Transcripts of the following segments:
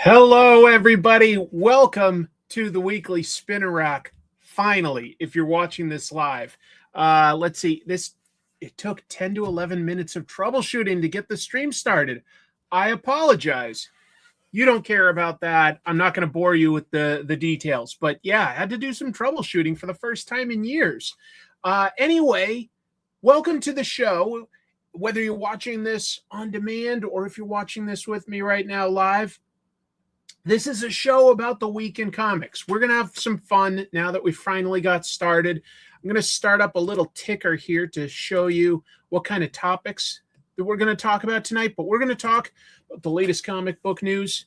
Hello, everybody. Welcome to the weekly Spinner Rack. Finally, if you're watching this live, let's see. It took 10 to 11 minutes of troubleshooting to get the stream started. I apologize. You don't care about that. I'm not going to bore you with the details, but yeah, I had to do some troubleshooting for the first time in years. Anyway, welcome to the show. Whether you're watching this on demand or if you're watching this with me right now live, this is a show about the week in comics. We're going to have some fun now that we finally got started. I'm going to start up a little ticker here to show you what kind of topics that we're going to talk about tonight. But we're going to talk about the latest comic book news,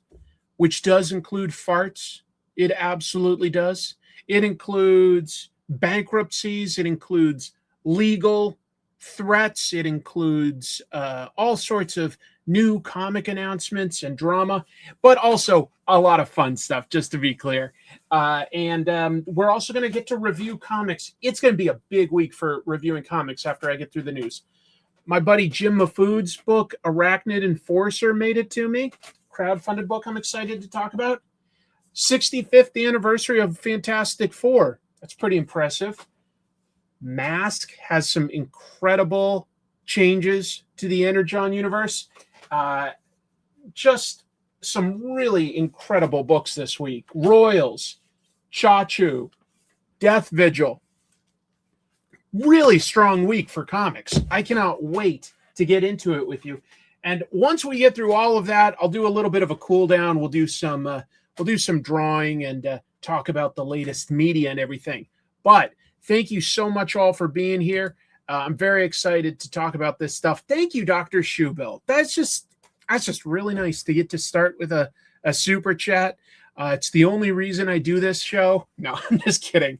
which does include farts. It absolutely does. It includes bankruptcies. It includes legal threats. It includes all sorts of new comic announcements and drama, but also a lot of fun stuff, just to be clear. And we're also going to get to review comics. It's going to be a big week for reviewing comics after I get through the news. My buddy Jim Mafood's book, Arachnid Enforcer, made it to me. Crowdfunded book I'm excited to talk about. 65th anniversary of Fantastic Four. That's pretty impressive. Mask has some incredible changes to the Energon universe. Just some really incredible books this week. Royals, Chachu, Death Vigil. Really strong week for comics. I cannot wait to get into it with you. And once we get through all of that, I'll do a little bit of a cool down. We'll do some drawing and talk about the latest media and everything. But thank you so much all for being here. I'm very excited to talk about this stuff. Thank you, Dr. Shoebill. That's just really nice to get to start with a super chat. It's the only reason I do this show. No, I'm just kidding.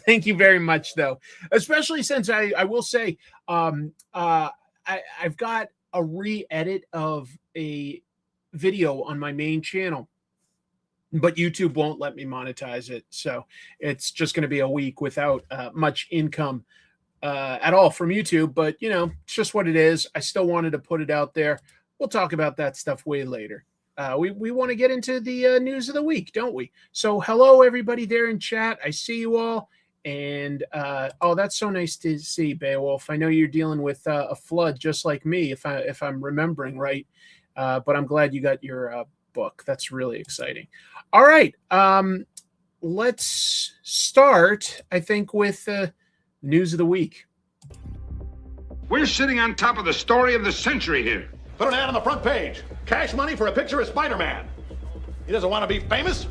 Thank you very much, though. Especially since I will say I've got a re-edit of a video on my main channel, but YouTube won't let me monetize it. So it's just going to be a week without much income at all from YouTube, but it's just what it is. I still wanted to put it out there. We'll talk about that stuff way later. We want to get into the news of the week, don't we? So hello, everybody there in chat. I see you all. And oh, that's so nice to see, Beowulf. I know you're dealing with a flood just like me, if I'm remembering right. But I'm glad you got your book. That's really exciting. All right. Let's start, I think, with news of the week. We're sitting on top of the story of the century here. Put an ad on the front page. Cash money for a picture of Spider-Man. He doesn't want to be famous,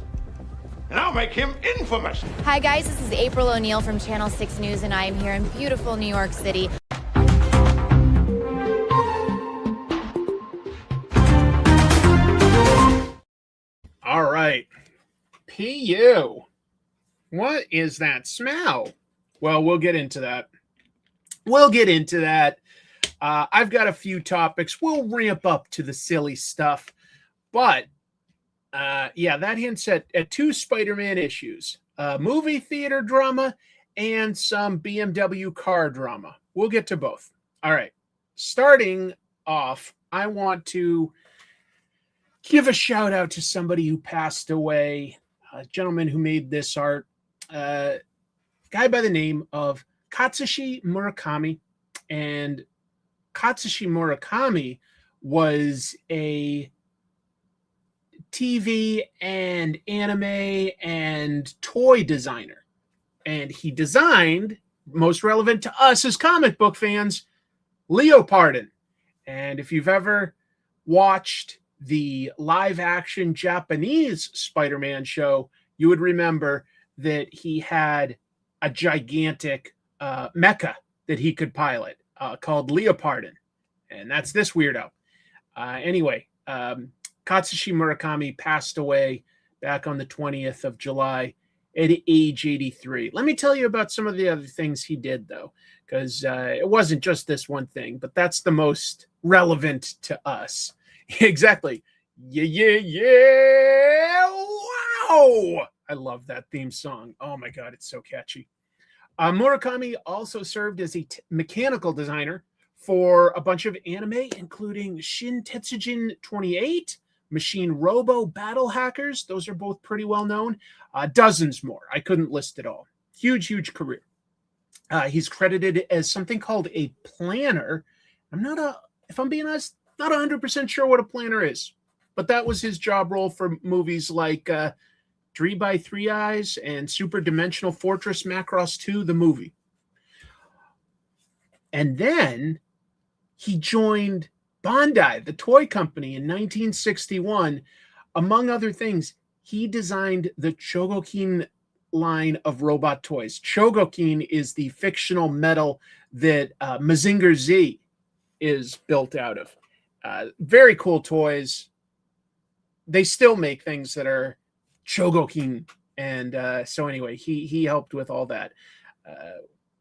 and I'll make him infamous. Hi guys, this is April O'Neil from Channel 6 News, and I am here in beautiful New York City. All right. PU. What is that smell? Well, we'll get into that. I've got a few topics. We'll ramp up to the silly stuff. But, yeah, that hints at two Spider-Man issues. Movie theater drama and some BMW car drama. We'll get to both. All right. Starting off, I want to give a shout out to somebody who passed away, a gentleman who made this art, a guy by the name of Katsushi Murakami. And Katsushi Murakami was a TV and anime and toy designer. And he designed, most relevant to us as comic book fans, Leopardon. And if you've ever watched the live-action Japanese Spider-Man show, you would remember that he had a gigantic mecha that he could pilot called Leopardon. And that's this weirdo. Anyway, Katsushi Murakami passed away back on the 20th of July at age 83. Let me tell you about some of the other things he did, though, because it wasn't just this one thing, but that's the most relevant to us. Exactly. Yeah. Wow. I love that theme song. Oh, my God. It's so catchy. Murakami also served as a mechanical designer for a bunch of anime, including Shin Tetsujin 28, Machine Robo Battle Hackers. Those are both pretty well known. Dozens more. I couldn't list it all. Huge career. He's credited as something called a planner. If I'm being honest, not 100% sure what a planner is, but that was his job role for movies like 3 by 3 Eyes and Super Dimensional Fortress Macross 2, the movie. And then he joined Bandai, the toy company, in 1961. Among other things, he designed the Chogokin line of robot toys. Chogokin is the fictional metal that Mazinger Z is built out of. Very cool toys. They still make things that are Chogokin. And so anyway, he helped with all that.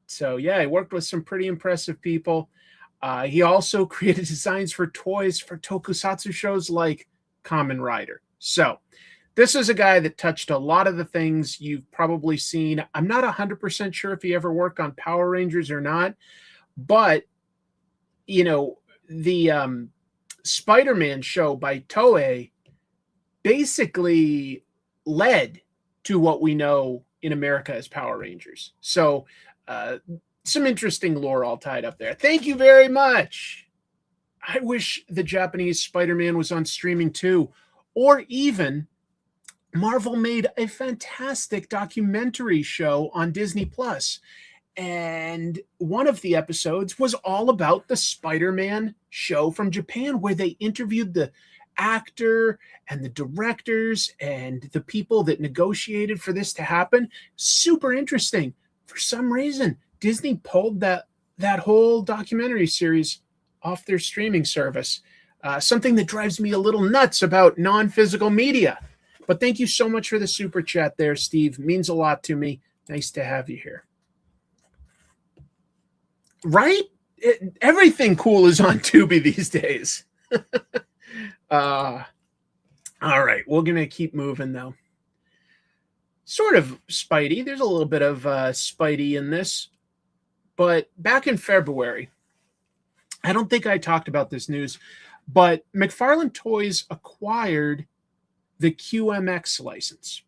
So yeah, he worked with some pretty impressive people. He also created designs for toys for tokusatsu shows like Kamen Rider. So this is a guy that touched a lot of the things you've probably seen. I'm not 100% sure if he ever worked on Power Rangers or not, but you know, the Spider-Man show by Toei basically led to what we know in America as Power Rangers. So some interesting lore all tied up there. Thank you very much. I wish the Japanese Spider-Man was on streaming too, or even Marvel made a fantastic documentary show on Disney Plus. And one of the episodes was all about the Spider-Man show from Japan, where they interviewed the actor and the directors and the people that negotiated for this to happen. Super interesting. For some reason, Disney pulled that whole documentary series off their streaming service. Something that drives me a little nuts about non-physical media. But thank you so much for the super chat there, Steve. It means a lot to me. Nice to have you here. Right? Everything cool is on Tubi these days. All right, we're going to keep moving, though. Sort of Spidey. There's a little bit of Spidey in this. But back in February, I don't think I talked about this news, but McFarlane Toys acquired the QMX license.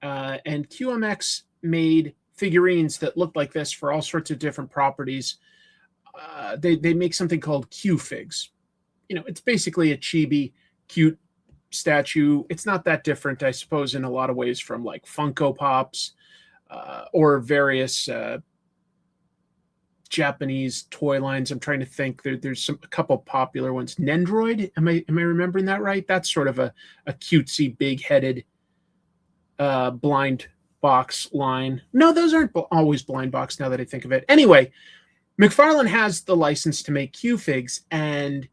And QMX made figurines that looked like this for all sorts of different properties. They make something called Q-Figs. You know, it's basically a chibi, cute statue. It's not that different, I suppose, in a lot of ways from like Funko Pops or various Japanese toy lines. I'm trying to think. There's a couple popular ones. Nendroid, am I remembering that right? That's sort of a cutesy, big-headed blind box line. No, those aren't always blind box now that I think of it. Anyway, McFarlane has the license to make Q-Figs, and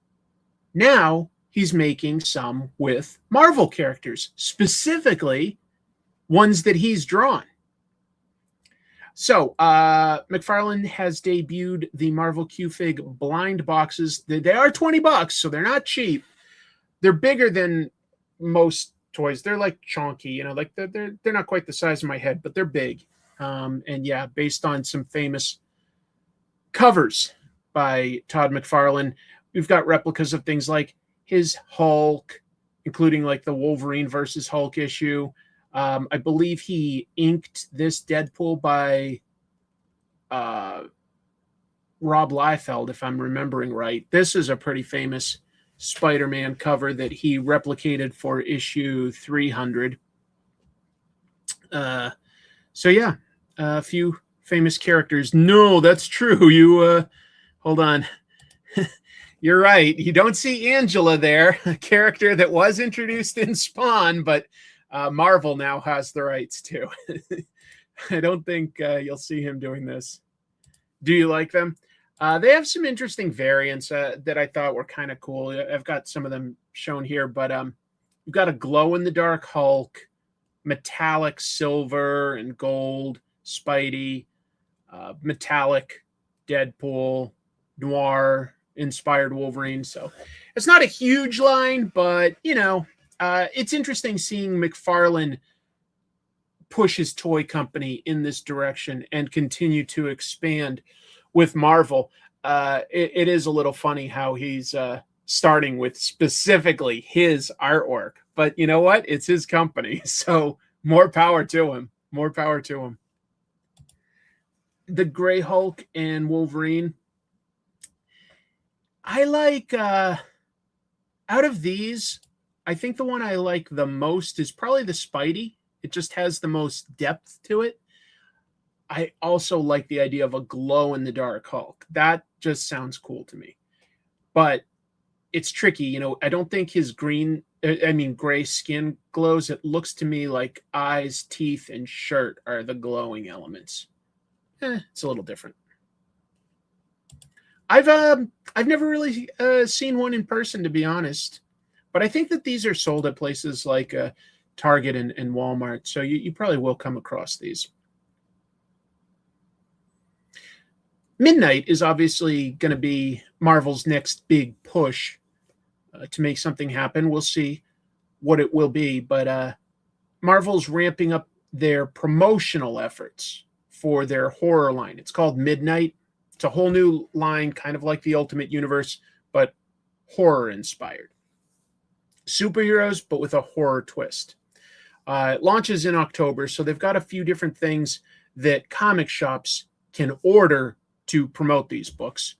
now he's making some with Marvel characters, specifically ones that he's drawn. So McFarlane has debuted the Marvel Q-Fig blind boxes. They are $20, so they're not cheap. They're bigger than most toys. They're like chonky, you know, like they're not quite the size of my head, but they're big. And yeah, based on some famous covers by Todd McFarlane, we've got replicas of things like his Hulk, including like the Wolverine versus Hulk issue. I believe he inked this Deadpool by Rob Liefeld, if I'm remembering right. This is a pretty famous Spider-Man cover that he replicated for issue 300. So yeah, a few famous characters. No, that's true. You hold on. You're right. You don't see Angela there, a character that was introduced in Spawn, but Marvel now has the rights to. I don't think you'll see him doing this. Do you like them? They have some interesting variants that I thought were kind of cool. I've got some of them shown here, but we've got a glow-in-the-dark Hulk, metallic silver and gold Spidey, metallic Deadpool, noir-inspired Wolverine. So it's not a huge line, but, you know, it's interesting seeing McFarlane push his toy company in this direction and continue to expand with Marvel. It is a little funny how he's starting with specifically his artwork. But you know what? It's his company. So more power to him. More power to him. The Gray Hulk and Wolverine. I like, out of these, I think the one I like the most is probably the Spidey. It just has the most depth to it. I also like the idea of a glow-in-the-dark Hulk. That just sounds cool to me. But it's tricky. You know, I don't think his gray skin glows. It looks to me like eyes, teeth, and shirt are the glowing elements. It's a little different. I've never really seen one in person, to be honest. But I think that these are sold at places like Target and Walmart. So you probably will come across these. Midnight is obviously going to be Marvel's next big push to make something happen. We'll see what it will be. But Marvel's ramping up their promotional efforts for their horror line. It's called Midnight. It's a whole new line, kind of like the Ultimate Universe, but horror inspired. Superheroes, but with a horror twist. It launches in October, so they've got a few different things that comic shops can order to promote these books.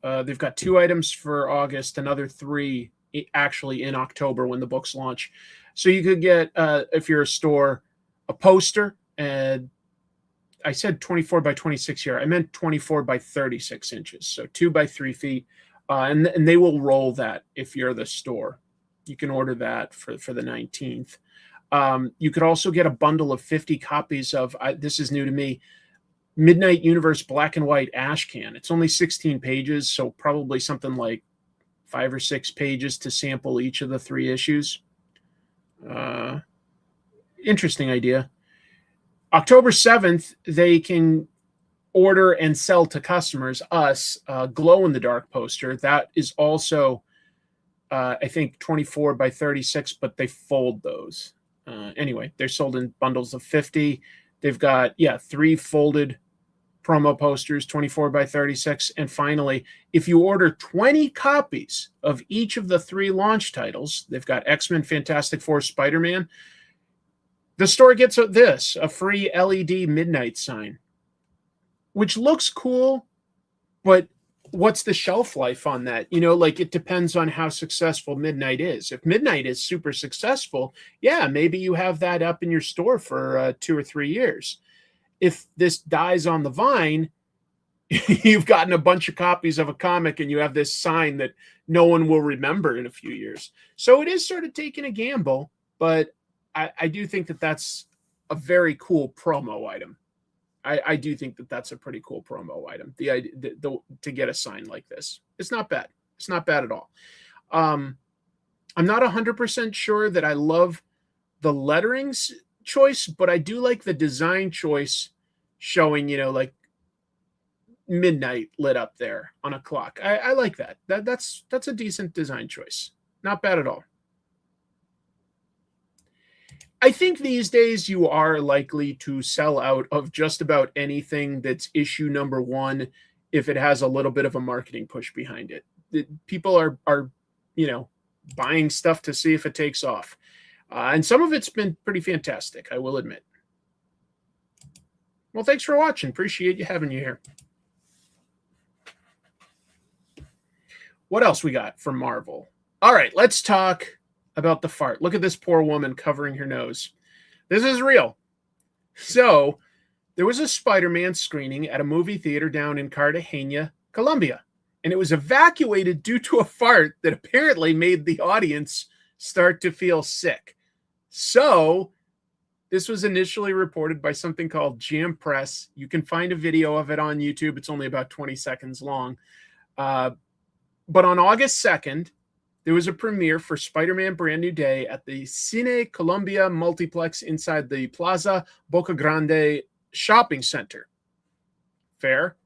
They've got 2 items for August, another 3 actually in October when the books launch. So you could get, if you're a store, a poster, and I said 24 by 26 here. I meant 24 by 36 inches, so 2 by 3 feet. And they will roll that if you're the store. You can order that for the 19th. You could also get a bundle of 50 copies of, this is new to me, Midnight Universe Black and White Ash Can. It's only 16 pages, so probably something like 5 or 6 pages to sample each of the 3 issues. Interesting idea. October 7th, they can order and sell to customers, us, a glow-in-the-dark poster. That is also, I think, 24 by 36, but they fold those. Anyway, they're sold in bundles of 50. They've got, 3 folded promo posters, 24 by 36. And finally, if you order 20 copies of each of the 3 launch titles, they've got X-Men, Fantastic Four, Spider-Man, the store gets a free LED midnight sign, which looks cool, but what's the shelf life on that? You know, like, it depends on how successful Midnight is. If Midnight is super successful, maybe you have that up in your store for 2 or 3 years. If this dies on the vine, you've gotten a bunch of copies of a comic and you have this sign that no one will remember in a few years. So it is sort of taking a gamble, but I do think that that's a very cool promo item. I do think that that's a pretty cool promo item. The idea to get a sign like this, it's not bad. It's not bad at all. I'm not 100% sure that I love the letterings choice, but I do like the design choice, showing, like midnight lit up there on a clock. I like that. That's a decent design choice. Not bad at all. I think these days you are likely to sell out of just about anything that's issue number 1 if it has a little bit of a marketing push behind it. People are buying stuff to see if it takes off. And some of it's been pretty fantastic, I will admit. Well, thanks for watching. Appreciate you having you here. What else we got from Marvel? All right, let's talk about the fart. Look at this poor woman covering her nose. This is real. So there was a Spider-Man screening at a movie theater down in Cartagena, Colombia, and it was evacuated due to a fart that apparently made the audience start to feel sick. So this was initially reported by something called Jam Press. You can find a video of it on YouTube. It's only about 20 seconds long. But on August 2nd, there was a premiere for Spider-Man Brand New Day at the Cine Colombia Multiplex inside the Plaza Boca Grande shopping center. Fair?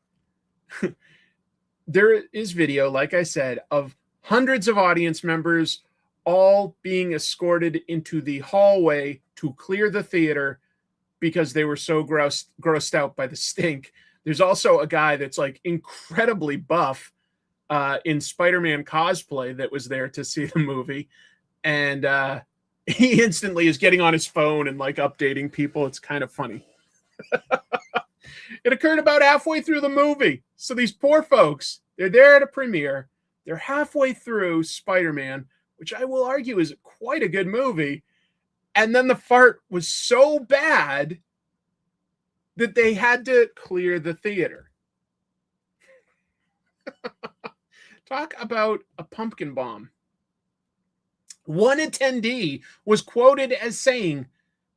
There is video, like I said, of hundreds of audience members all being escorted into the hallway to clear the theater because they were so grossed out by the stink. There's also a guy that's like incredibly buff in Spider-Man cosplay that was there to see the movie. And he instantly is getting on his phone and like updating people. It's kind of funny. It occurred about halfway through the movie. So these poor folks, they're there at a premiere. They're halfway through Spider-Man, which I will argue is quite a good movie. And then the fart was so bad that they had to clear the theater. Talk about a pumpkin bomb. One attendee was quoted as saying,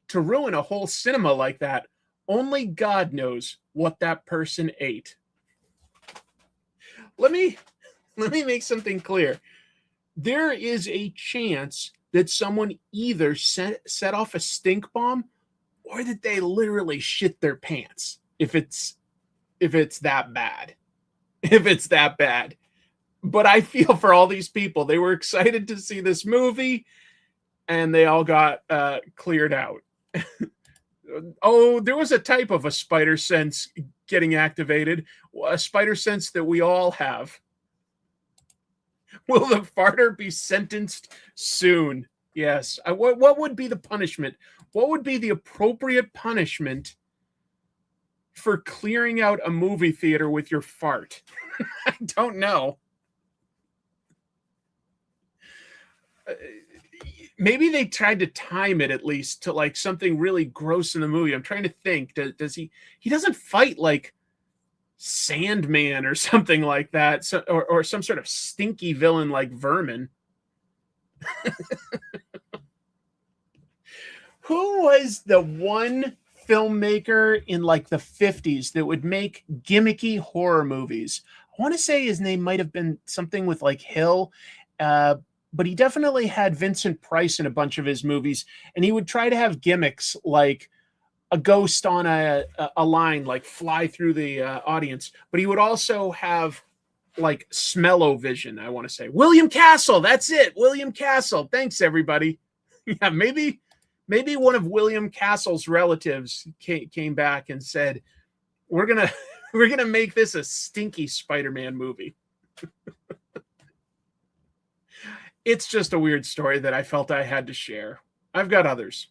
"To ruin a whole cinema like that, only God knows what that person ate." Let me make something clear. There is a chance that someone either set off a stink bomb or that they literally shit their pants if it's that bad. If it's that bad. But I feel for all these people. They were excited to see this movie and they all got cleared out. Oh, there was a type of a spider sense getting activated, a spider sense that we all have. Will the farter be sentenced soon? Yes. What would be the punishment? What would be the appropriate punishment for clearing out a movie theater with your fart? I don't know. Maybe they tried to time it at least to like something really gross in the movie. I'm trying to think. Does he doesn't fight like Sandman or something like that, so, or some sort of stinky villain like Vermin. Who was the one filmmaker in like the 50s that would make gimmicky horror movies? I want to say his name might have been something with like Hill, but he definitely had Vincent Price in a bunch of his movies, and he would try to have gimmicks like a ghost on a line, like fly through the audience. But he would also have like smell-o-vision, I want to say. William Castle, that's it. William Castle. Thanks, everybody. Yeah, maybe one of William Castle's relatives came back and said, we're gonna make this a stinky Spider-Man movie. It's just a weird story that I felt I had to share. I've got others.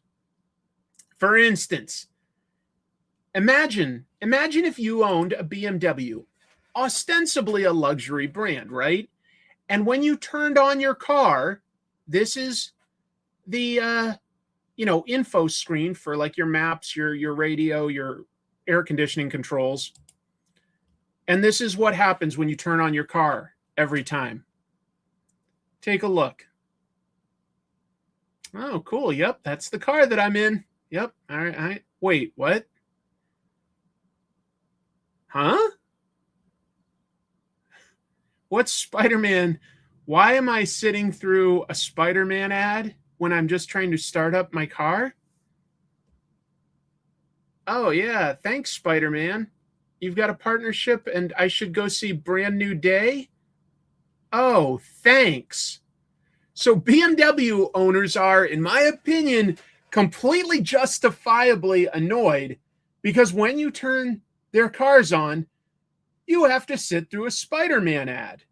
For instance, imagine if you owned a BMW, ostensibly a luxury brand, right? And when you turned on your car, this is the info screen for like your maps, your radio, your air conditioning controls. And this is what happens when you turn on your car every time. Take a look. Oh, cool. Yep, that's the car that I'm in. Yep. All right. Wait, what? Huh? What's Spider-Man? Why am I sitting through a Spider-Man ad when I'm just trying to start up my car? Oh, yeah. Thanks, Spider-Man. You've got a partnership and I should go see Brand New Day? Oh, thanks. So BMW owners are, in my opinion, completely justifiably annoyed because when you turn their cars on, you have to sit through a Spider-Man ad.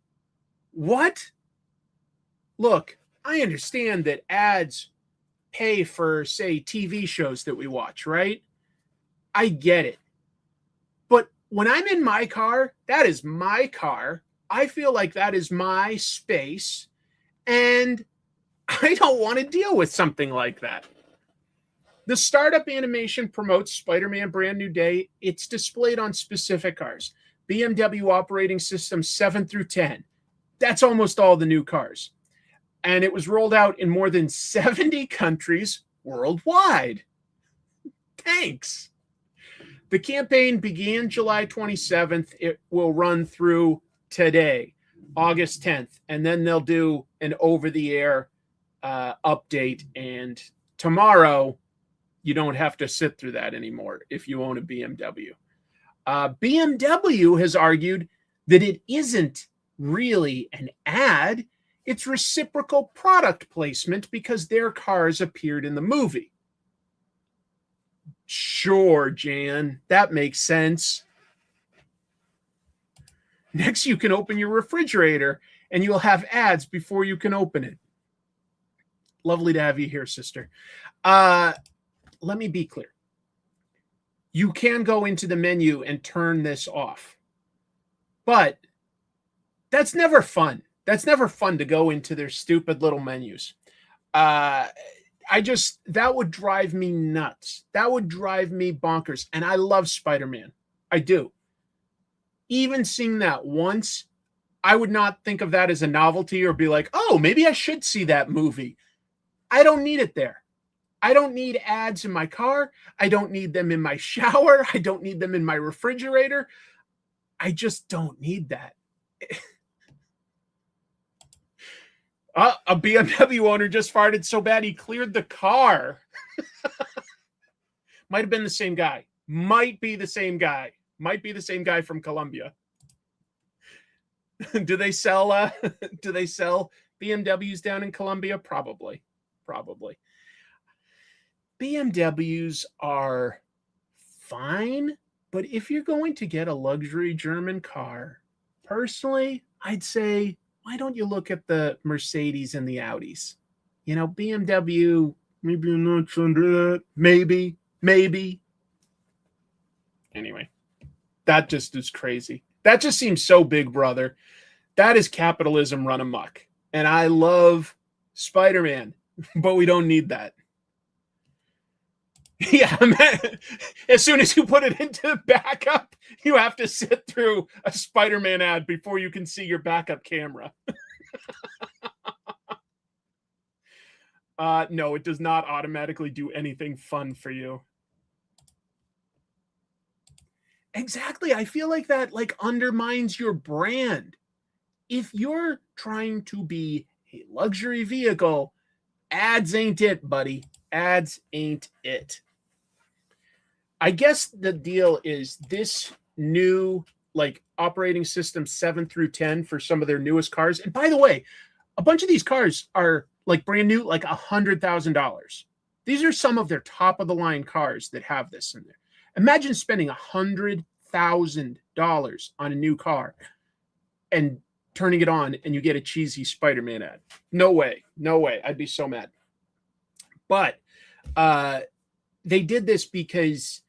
What? Look, I understand that ads pay for, say, TV shows that we watch, right? I get it. But when I'm in my car, that is my car. I feel like that is my space, and I don't want to deal with something like that. The startup animation promotes Spider-Man Brand New Day. It's displayed on specific cars. BMW operating system 7 through 10. That's almost all the new cars. And it was rolled out in more than 70 countries worldwide. Thanks. The campaign began July 27th. It will run through today, August 10th, and then they'll do an over-the-air update, and tomorrow you don't have to sit through that anymore if you own a BMW. BMW has argued that it isn't really an ad, it's reciprocal product placement because their cars appeared in the movie. Sure, Jan, that makes sense. Next, you can open your refrigerator and you'll have ads before you can open it. Lovely to have you here, sister. Let me be clear. You can go into the menu and turn this off, but that's never fun. That's never fun to go into their stupid little menus. That would drive me nuts. That would drive me bonkers. And I love Spider-Man. I do. Even seeing that once, I would not think of that as a novelty or be like, oh, maybe I should see that movie. I don't need it there. I don't need ads in my car. I don't need them in my shower. I don't need them in my refrigerator. I just don't need that. A BMW owner just farted so bad he cleared the car. Might have been the same guy. Might be the same guy. Might be the same guy from Colombia. Do they sell BMWs down in Colombia? Probably. BMWs are fine, but if you're going to get a luxury German car, personally, I'd say, why don't you look at the Mercedes and the Audis? You know, BMW, maybe you're not under that. Maybe. Anyway, that just is crazy. That just seems so big, brother. That is capitalism run amok. And I love Spider-Man, but we don't need that. Yeah, man. As soon as you put it into backup, you have to sit through a Spider-Man ad before you can see your backup camera. No, it does not automatically do anything fun for you. Exactly. I feel like that undermines your brand. If you're trying to be a luxury vehicle, ads ain't it, buddy. Ads ain't it. I guess the deal is this new operating system 7 through 10 for some of their newest cars. And by the way, a bunch of these cars are brand new, $100,000. These are some of their top of the line cars that have this in there. Imagine spending $100,000 on a new car and turning it on and you get a cheesy Spider-Man ad. No way. I'd be so mad. But they did this because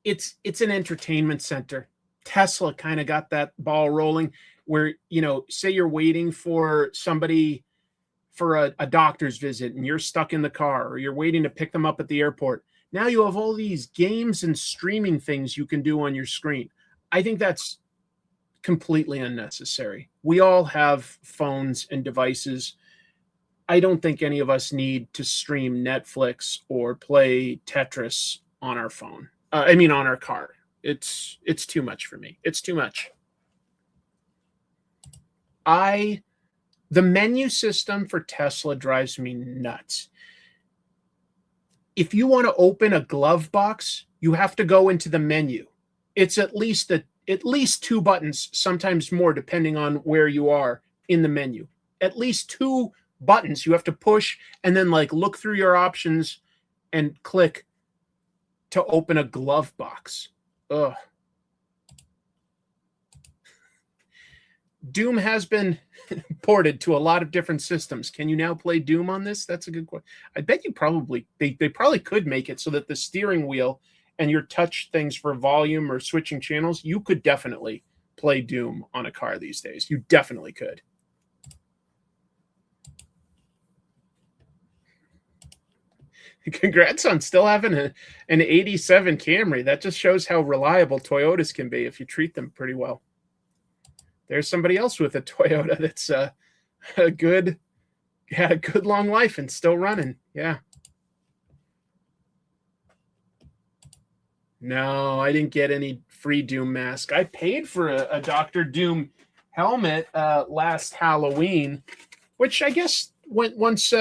it's an entertainment center. Tesla kind of got that ball rolling where, say you're waiting for somebody for a doctor's visit and you're stuck in the car, or you're waiting to pick them up at the airport. Now you have all these games and streaming things you can do on your screen. I think that's completely unnecessary. We all have phones and devices. I don't think any of us need to stream Netflix or play Tetris on our phone. On our car. It's too much for me. It's too much. The menu system for Tesla drives me nuts. If you want to open a glove box, you have to go into the menu. It's at least 2 buttons, sometimes more, depending on where you are in the menu. At least 2 buttons you have to push and then look through your options and click to open a glove box. Ugh. Doom has been ported to a lot of different systems. Can you now play Doom on this? That's a good question. I bet you they probably could make it so that the steering wheel and your touch things for volume or switching channels, you could definitely play Doom on a car these days. You definitely could. Congrats on still having an 87 Camry. That just shows how reliable Toyotas can be if you treat them pretty well. There's somebody else with a Toyota that's a good long life and still running. Yeah. No, I didn't get any free Doom mask. I paid for a Dr. Doom helmet last Halloween, which I guess once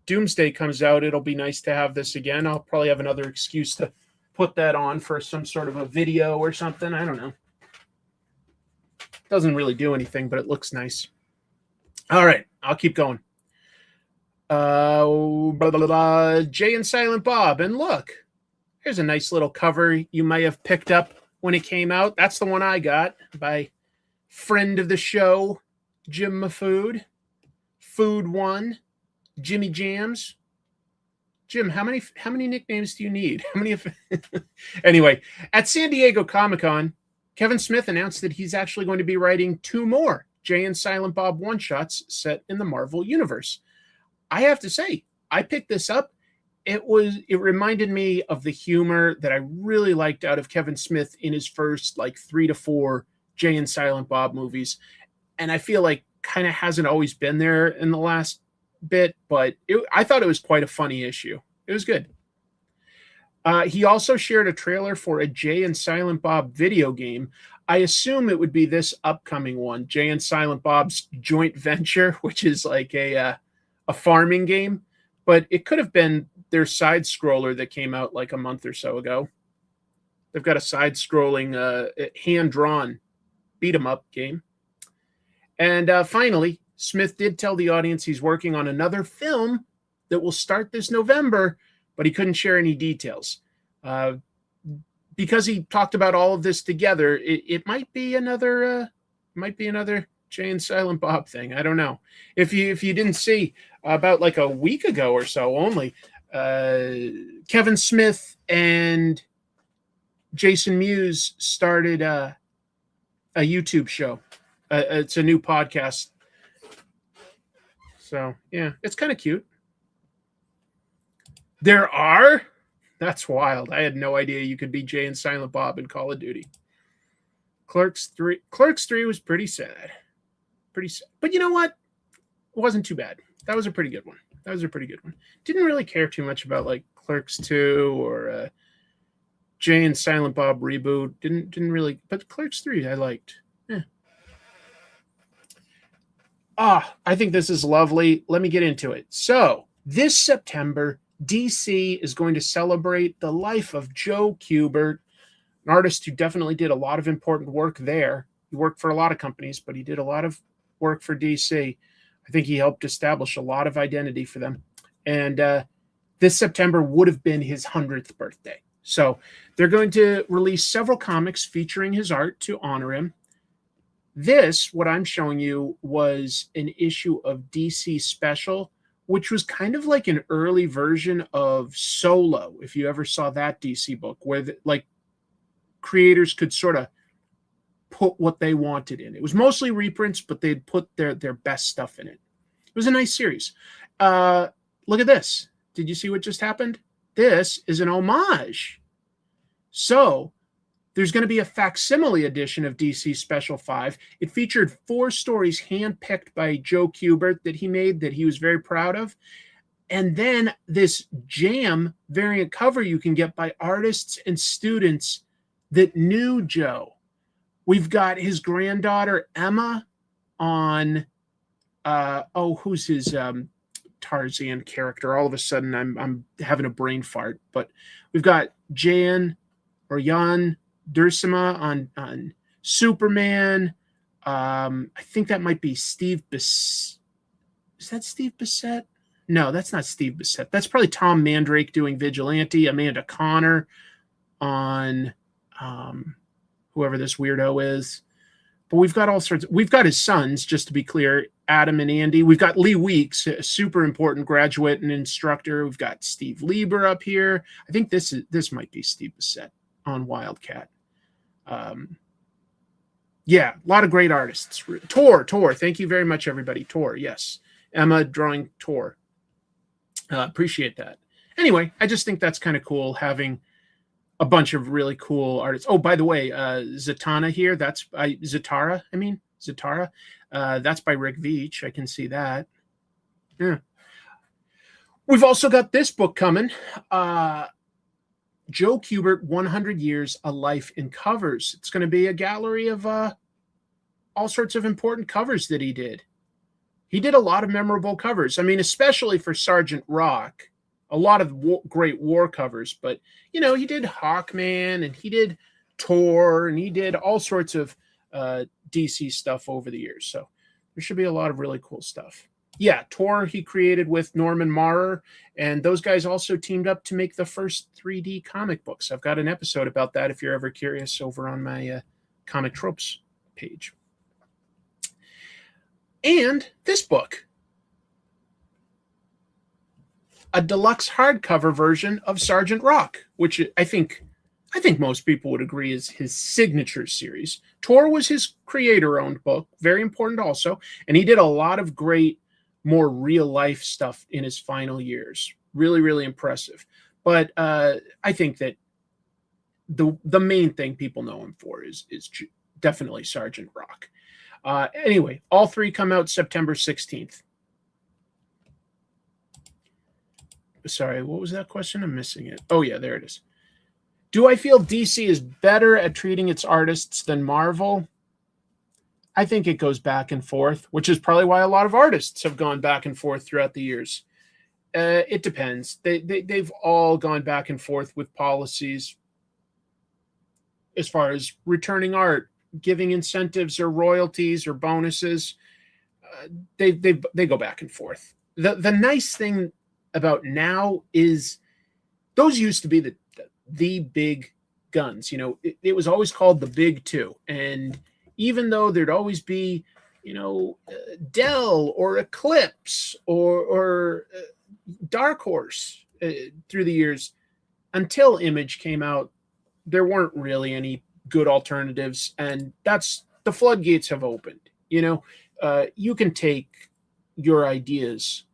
Doomsday comes out, it'll be nice to have this again. I'll probably have another excuse to put that on for some sort of a video or something. I don't know. Doesn't really do anything, but it looks nice. All right, I'll keep going. Jay and Silent Bob. And look, here's a nice little cover you may have picked up when it came out. That's the one I got by friend of the show, Jim Mafood, Food One, Jimmy Jams. Jim, how many nicknames do you need? How many? Anyway, at San Diego Comic-Con, Kevin Smith announced that he's actually going to be writing 2 more Jay and Silent Bob one-shots set in the Marvel Universe. I have to say, I picked this up. It reminded me of the humor that I really liked out of Kevin Smith in his first 3 to 4 Jay and Silent Bob movies. And I feel like kind of hasn't always been there in the last bit, but I thought it was quite a funny issue. It was good. He also shared a trailer for a Jay and Silent Bob video game. I assume it would be this upcoming one, Jay and Silent Bob's joint venture, which is like a farming game, but it could have been their side scroller that came out like a month or so ago. They've got a side scrolling hand drawn beat 'em up game. And finally, Smith did tell the audience he's working on another film that will start this November, but he couldn't share any details. Because he talked about all of this together, it might be another Jay and Silent Bob thing. I don't know. If you didn't see, about like a week ago or so only, Kevin Smith and Jason Mewes started a YouTube show. It's a new podcast. So, yeah, it's kind of cute. That's wild. I had no idea you could be Jay and Silent Bob in Call of Duty. Clerks 3 was pretty sad. But you know what? It wasn't too bad. That was a pretty good one. Didn't really care too much about like Clerks 2 or Jay and Silent Bob reboot. Didn't really, but Clerks 3 I liked. I think this is lovely. Let me get into it. So this September, DC is going to celebrate the life of Joe Kubert, an artist who definitely did a lot of important work there. He worked for a lot of companies, but he did a lot of work for DC. I think he helped establish a lot of identity for them. And this September would have been his 100th birthday. So they're going to release several comics featuring his art to honor him. This, what I'm showing you, was an issue of DC Special, which was kind of like an early version of Solo, if you ever saw that DC book, where creators could sort of put what they wanted in. It was mostly reprints, but they'd put their best stuff in it. It was a nice series. Look at this. Did you see what just happened? This is an homage. So there's going to be a facsimile edition of DC Special 5. It featured 4 stories handpicked by Joe Kubert that he made that he was very proud of. And then this jam variant cover you can get by artists and students that knew Joe. We've got his granddaughter, Emma, on, who's his Tarzan character? All of a sudden, I'm having a brain fart. But we've got Jan Duursema on Superman. I think that might be Steve Bissette. Is that Steve Bissette? No, that's not Steve Bissette. That's probably Tom Mandrake doing Vigilante. Amanda Connor on whoever this weirdo is. But we've got all sorts. We've got his sons, just to be clear, Adam and Andy. We've got Lee Weeks, a super important graduate and instructor. We've got Steve Lieber up here. I think this might be Steve Bissette on Wildcat. Yeah, a lot of great artists. Tor, thank you very much, everybody. Tor, yes. Emma drawing Tor. Appreciate that. Anyway, I just think that's kind of cool, having a bunch of really cool artists. Oh, by the way, Zatanna here, that's by Zatara. That's by Rick Veitch. I can see that. Yeah. We've also got this book coming. Joe Kubert, 100 Years, A Life in Covers. It's going to be a gallery of all sorts of important covers that he did. He did a lot of memorable covers. I mean, especially for Sergeant Rock, a lot of great war covers. But, you know, he did Hawkman, and he did Tor, and he did all sorts of DC stuff over the years. So there should be a lot of really cool stuff. Yeah, Tor he created with Norman Maurer, and those guys also teamed up to make the first 3D comic books. I've got an episode about that if you're ever curious over on my Comic Tropes page. And this book, a deluxe hardcover version of Sergeant Rock, which I think most people would agree is his signature series. Tor was his creator-owned book, very important also, and he did a lot of great, more real-life stuff in his final years. Really, really impressive. But I think that the main thing people know him for is definitely Sergeant Rock. Anyway, all three come out September 16th. Sorry, what was that question? I'm missing it. Oh, yeah, there it is. Do I feel DC is better at treating its artists than Marvel? I think it goes back and forth, which is probably why a lot of artists have gone back and forth throughout the years. It depends. They've all gone back and forth with policies as far as returning art, giving incentives or royalties or bonuses. They go back and forth. The nice thing about now is those used to be the big guns. You know, it was always called the big two. And even though there'd always be, Dell or Eclipse or Dark Horse through the years, until Image came out, there weren't really any good alternatives. And that's the floodgates have opened. You can take your ideas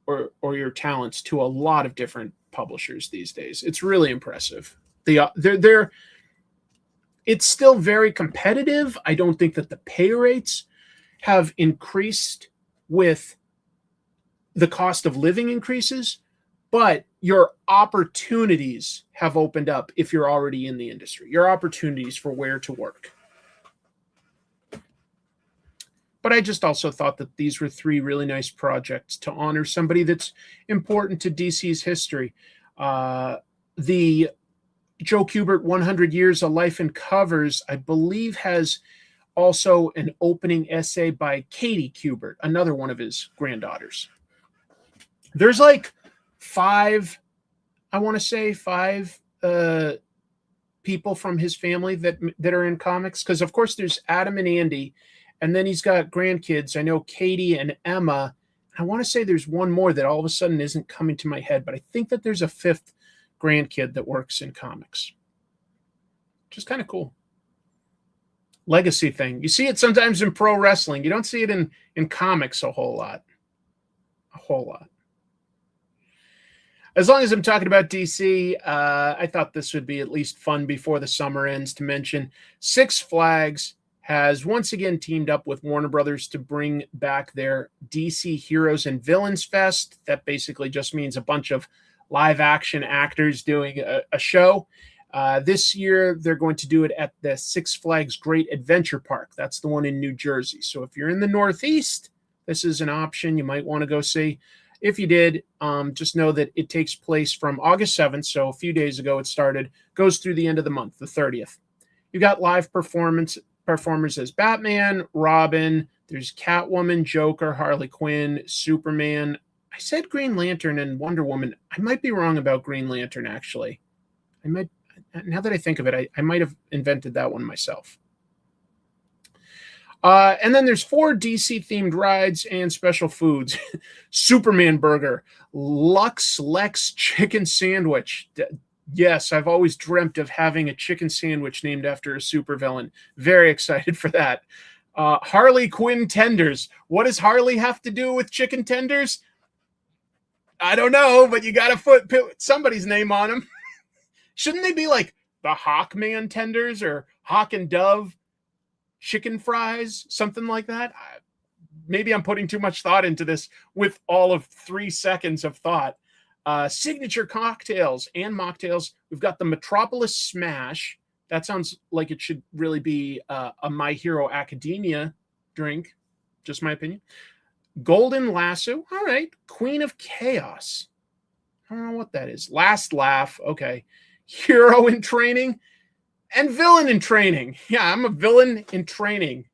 or your talents to a lot of different publishers these days. It's really impressive. It's still very competitive. I don't think that the pay rates have increased with the cost of living increases, but your opportunities have opened up if you're already in the industry. Your opportunities for where to work. But I just also thought that these were three really nice projects to honor somebody that's important to DC's history. The Joe Kubert 100 Years, A Life in Covers, I believe, has also an opening essay by Katie Kubert, another one of his granddaughters. There's like five people from his family that are in comics, because of course there's Adam and Andy, and then he's got grandkids. I know Katie and Emma. I want to say there's one more that all of a sudden isn't coming to my head, but I think that there's a fifth grandkid that works in comics. Which is kind of cool. Legacy thing. You see it sometimes in pro wrestling. You don't see it in comics a whole lot. A whole lot. As long as I'm talking about DC, I thought this would be at least fun before the summer ends to mention Six Flags has once again teamed up with Warner Brothers to bring back their DC Heroes and Villains Fest. That basically just means a bunch of live action actors doing a show. This year, they're going to do it at the Six Flags Great Adventure Park. That's the one in New Jersey. So if you're in the Northeast, this is an option you might want to go see. If you did, just know that it takes place from August 7th. So a few days ago it started, goes through the end of the month, the 30th. You got live performers as Batman, Robin, there's Catwoman, Joker, Harley Quinn, Superman. I said Green Lantern and Wonder Woman. I might be wrong about Green Lantern, actually. Now that I think of it, I might have invented that one myself. And then there's 4 DC-themed rides and special foods. Superman Burger, Lux Lex Chicken Sandwich. Yes, I've always dreamt of having a chicken sandwich named after a supervillain. Very excited for that. Harley Quinn Tenders. What does Harley have to do with chicken tenders? I don't know, but you got to put somebody's name on them. Shouldn't they be like the Hawkman Tenders or Hawk and Dove chicken fries, something like that? Maybe I'm putting too much thought into this with all of 3 seconds of thought. Signature cocktails and mocktails. We've got the Metropolis Smash. That sounds like it should really be a My Hero Academia drink. Just my opinion. Golden Lasso. All right. Queen of Chaos. I don't know what that is. Last Laugh. Okay. Hero in Training and Villain in Training. Yeah, I'm a villain in training.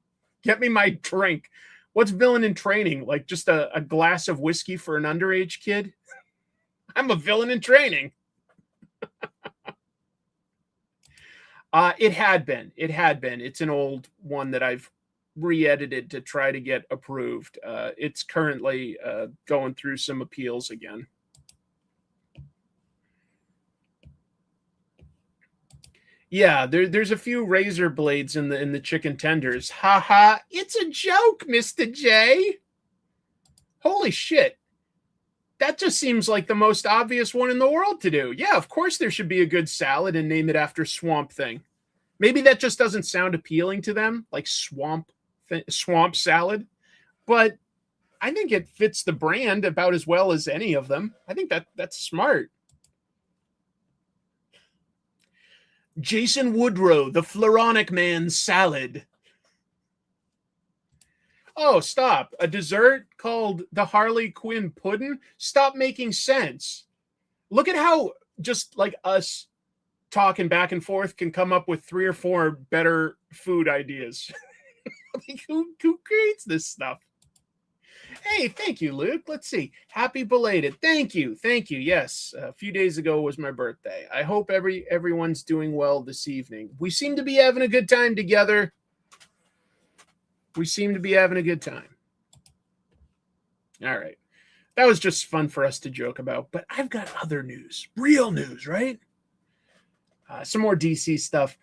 Get me my drink. What's Villain in Training? Like just a glass of whiskey for an underage kid? I'm a villain in training. It had been. It's an old one that I've re-edited to try to get approved. It's currently going through some appeals again. Yeah, there's a few razor blades in the chicken tenders. Ha ha! It's a joke, Mr. J. Holy shit! That just seems like the most obvious one in the world to do. Yeah, of course there should be a good salad and name it after Swamp Thing. Maybe that just doesn't sound appealing to them, like swamp salad. But I think it fits the brand about as well as any of them. I think that's smart. Jason Woodrow, the Floronic Man salad. Oh, stop. A dessert called the Harley Quinn pudding? Stop making sense. Look at how just like us talking back and forth can come up with 3 or 4 better food ideas. Like, who creates this stuff? Hey, thank you, Luke. Let's see. Happy belated. Thank you. Yes, a few days ago was my birthday. I hope everyone's doing well this evening. We seem to be having a good time together. We seem to be having a good time. All right. That was just fun for us to joke about, but I've got other news. Real news, right? Some more DC stuff.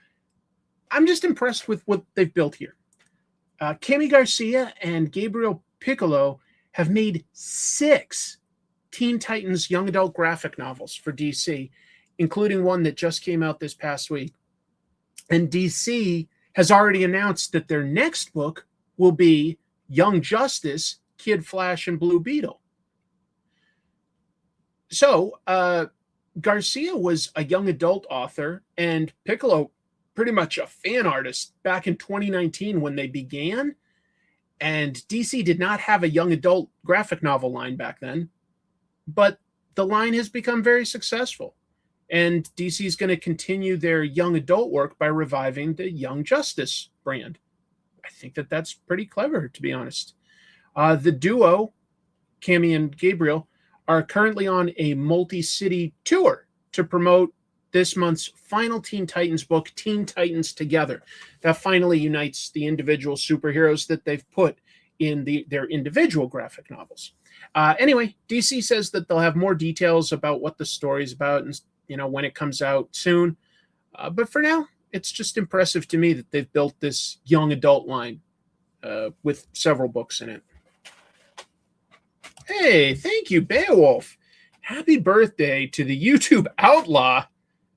I'm just impressed with what they've built here. Kami Garcia and Gabriel Piccolo have made 6 Teen Titans young adult graphic novels for DC, including one that just came out this past week. And DC has already announced that their next book will be Young Justice, Kid Flash, and Blue Beetle. So, Garcia was a young adult author, and Piccolo pretty much a fan artist back in 2019 when they began. And DC did not have a young adult graphic novel line back then, but the line has become very successful. And DC is going to continue their young adult work by reviving the Young Justice brand. I think that's pretty clever, to be honest. The duo, Kami and Gabriel, are currently on a multi-city tour to promote this month's final Teen Titans book, Teen Titans Together. That finally unites the individual superheroes that they've put in their individual graphic novels. Anyway, DC says that they'll have more details about what the story's about and when it comes out soon. But for now, it's just impressive to me that they've built this young adult line with several books in it. Hey, thank you, Beowulf. Happy birthday to the YouTube outlaw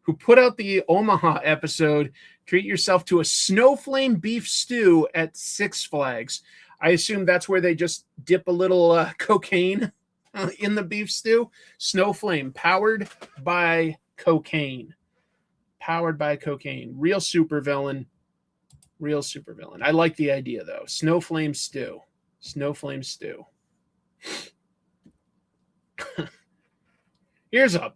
who put out the Omaha episode, Treat Yourself to a Snowflame Beef Stew at Six Flags. I assume that's where they just dip a little cocaine in the beef stew. Snowflame, powered by cocaine. Powered by cocaine. Real supervillain. I like the idea, though. Snowflame stew. Here's a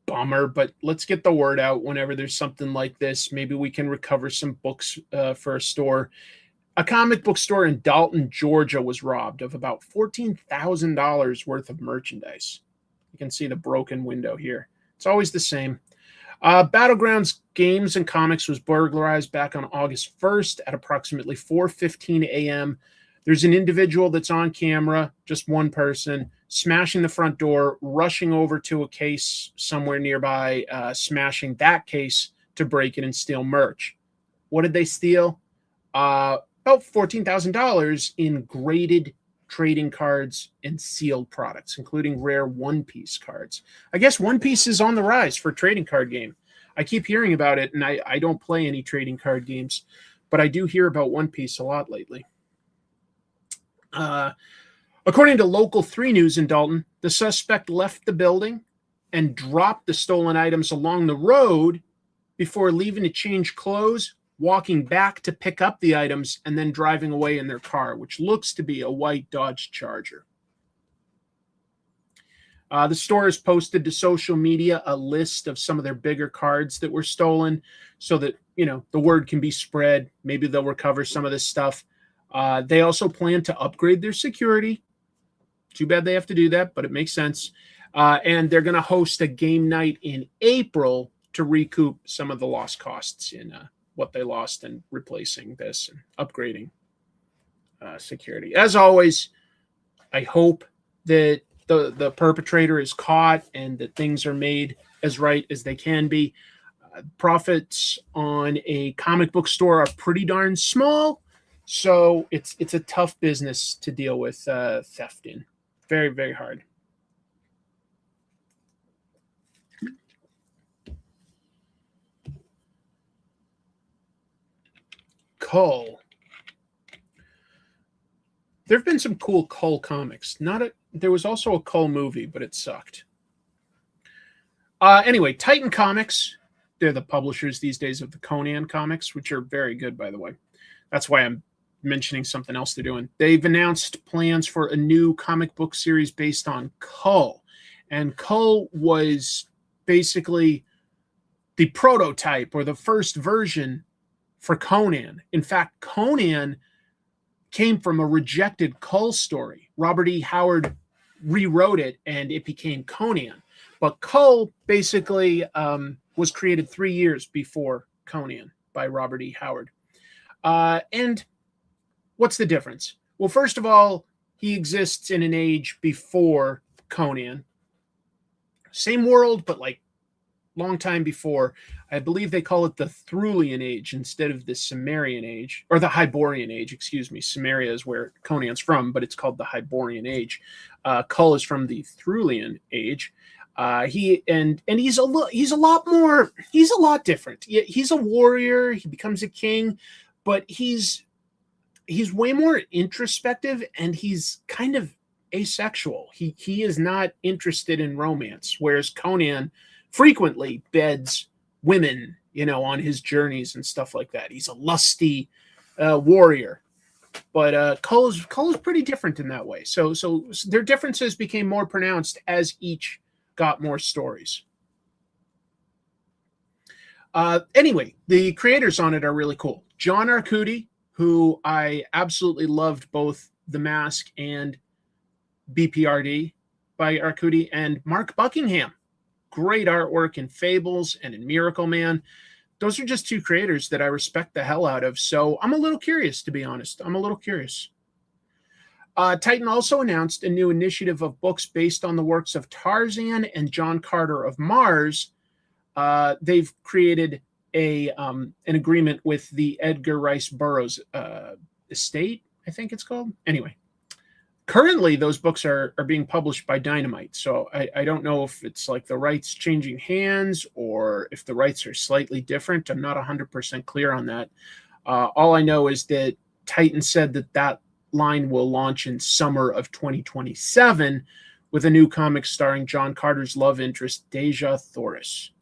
bummer, but let's get the word out whenever there's something like this. Maybe we can recover some books for a store. A comic book store in Dalton, Georgia was robbed of about $14,000 worth of merchandise. You can see the broken window here. It's always the same. Battlegrounds Games and Comics was burglarized back on August 1st at approximately 4:15 a.m. There's an individual that's on camera, just one person, smashing the front door, rushing over to a case somewhere nearby, smashing that case to break it and steal merch. What did they steal? About $14,000 in graded trading cards and sealed products, including rare One Piece cards. I guess One Piece is on the rise for a trading card game. I keep hearing about it, and I don't play any trading card games, but I do hear about One Piece a lot lately. According to Local 3 News in Dalton, the suspect left the building and dropped the stolen items along the road before leaving to change clothes, walking back to pick up the items, and then driving away in their car, which looks to be a white Dodge Charger. The store has posted to social media a list of some of their bigger cards that were stolen so that, the word can be spread. Maybe they'll recover some of this stuff. They also plan to upgrade their security. Too bad they have to do that, but it makes sense. And they're going to host a game night in April to recoup some of the lost costs in what they lost and replacing this and upgrading. security. As always, I hope that the perpetrator is caught and that things are made as right as they can be. Profits on a comic book store are pretty darn small, so it's a tough business to deal with theft in. Very, very hard. Kull. There have been some cool Kull comics. There was also a Kull movie, but it sucked. Anyway, Titan Comics. They're the publishers these days of the Conan comics, which are very good, by the way. That's why I'm mentioning something else they're doing. They've announced plans for a new comic book series based on Kull. And Kull was basically the prototype or the first version for Conan. In fact, Conan came from a rejected Kull story. Robert E. Howard rewrote it, and it became Conan. But Kull basically was created 3 years before Conan by Robert E. Howard. And what's the difference? Well, first of all, he exists in an age before Conan. Same world, but like long time before. I believe they call it the Thrulian Age instead of the Sumerian Age, or the Hyborian Age, excuse me. Sumeria is where Conan's from, but it's called the Hyborian Age. Kull is from the Thrulian Age. He's a lot different. He's a warrior. He becomes a king, but he's way more introspective, and he's kind of asexual. He is not interested in romance, whereas Conan frequently beds women, on his journeys and stuff like that. He's a lusty warrior, but Kull is pretty different in that way. So their differences became more pronounced as each got more stories. Anyway, the creators on it are really cool. John Arcudi, who I absolutely loved both The Mask and BPRD by Arcudi, and Mark Buckingham. Great artwork in Fables and in Miracle Man. Those are just two creators that I respect the hell out of. So I'm a little curious, to be honest. I'm a little curious. Titan also announced a new initiative of books based on the works of Tarzan and John Carter of Mars. They've created an agreement with the Edgar Rice Burroughs estate, I think it's called. Anyway, currently those books are being published by Dynamite. So I don't know if it's like the rights changing hands or if the rights are slightly different. I'm not 100% clear on that. All I know is that Titan said that line will launch in summer of 2027 with a new comic starring John Carter's love interest, Deja Thoris.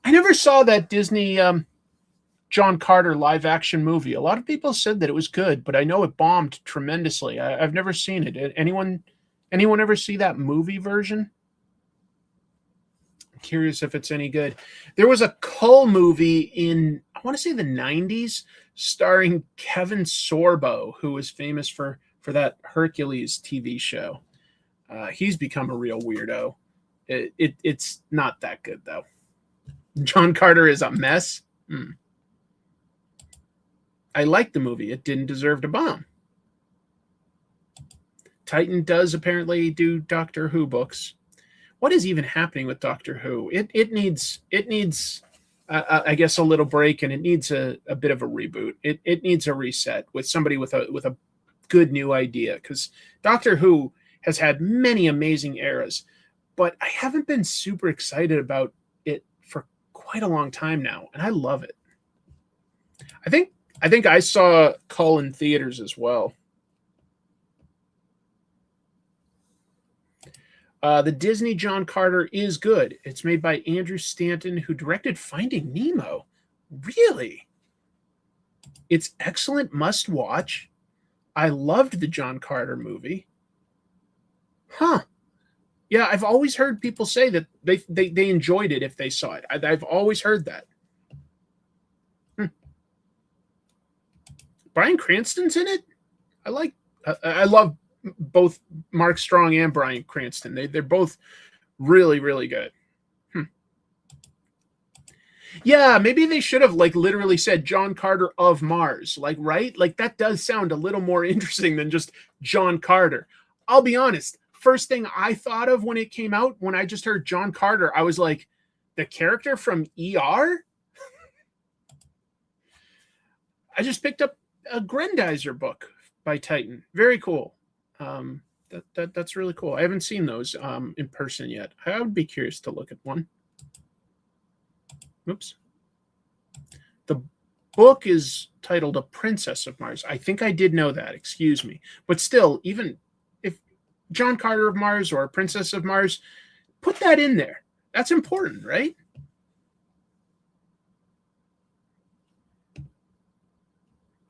I never saw that Disney John Carter live action movie. A lot of people said that it was good, but I know it bombed tremendously. I've never seen it. Anyone ever see that movie version? I'm curious if it's any good. There was a Kull movie in, I want to say, the 90s starring Kevin Sorbo, who was famous for that Hercules TV show. He's become a real weirdo. It's not that good, though. John Carter is a mess. I liked the movie. It didn't deserve to bomb. Titan does apparently do Doctor Who books. What is even happening with Doctor Who? It needs I guess a little break, and it needs a bit of a reboot. It needs a reset with somebody with a good new idea, because Doctor Who has had many amazing eras, but I haven't been super excited about it for quite a long time now, and I love it. I think I saw Kull in theaters as well. The Disney John Carter is good. It's made by Andrew Stanton, who directed Finding Nemo. Really? It's excellent, must watch. I loved the John Carter movie. Huh. Yeah, I've always heard people say that they enjoyed it if they saw it. I've always heard that. Bryan Cranston's in it? I love both Mark Strong and Bryan Cranston. They're both really, really good. Yeah, maybe they should have like literally said John Carter of Mars, like, right? Like that does sound a little more interesting than just John Carter. I'll be honest. First thing I thought of when it came out, when I just heard John Carter, I was like, the character from ER? I just picked up a Grendizer book by Titan. Very cool. That's really cool. I haven't seen those in person yet. I would be curious to look at one. Oops. The book is titled A Princess of Mars. I think I did know that. Excuse me. But still, even if John Carter of Mars or Princess of Mars, put that in there. That's important, right?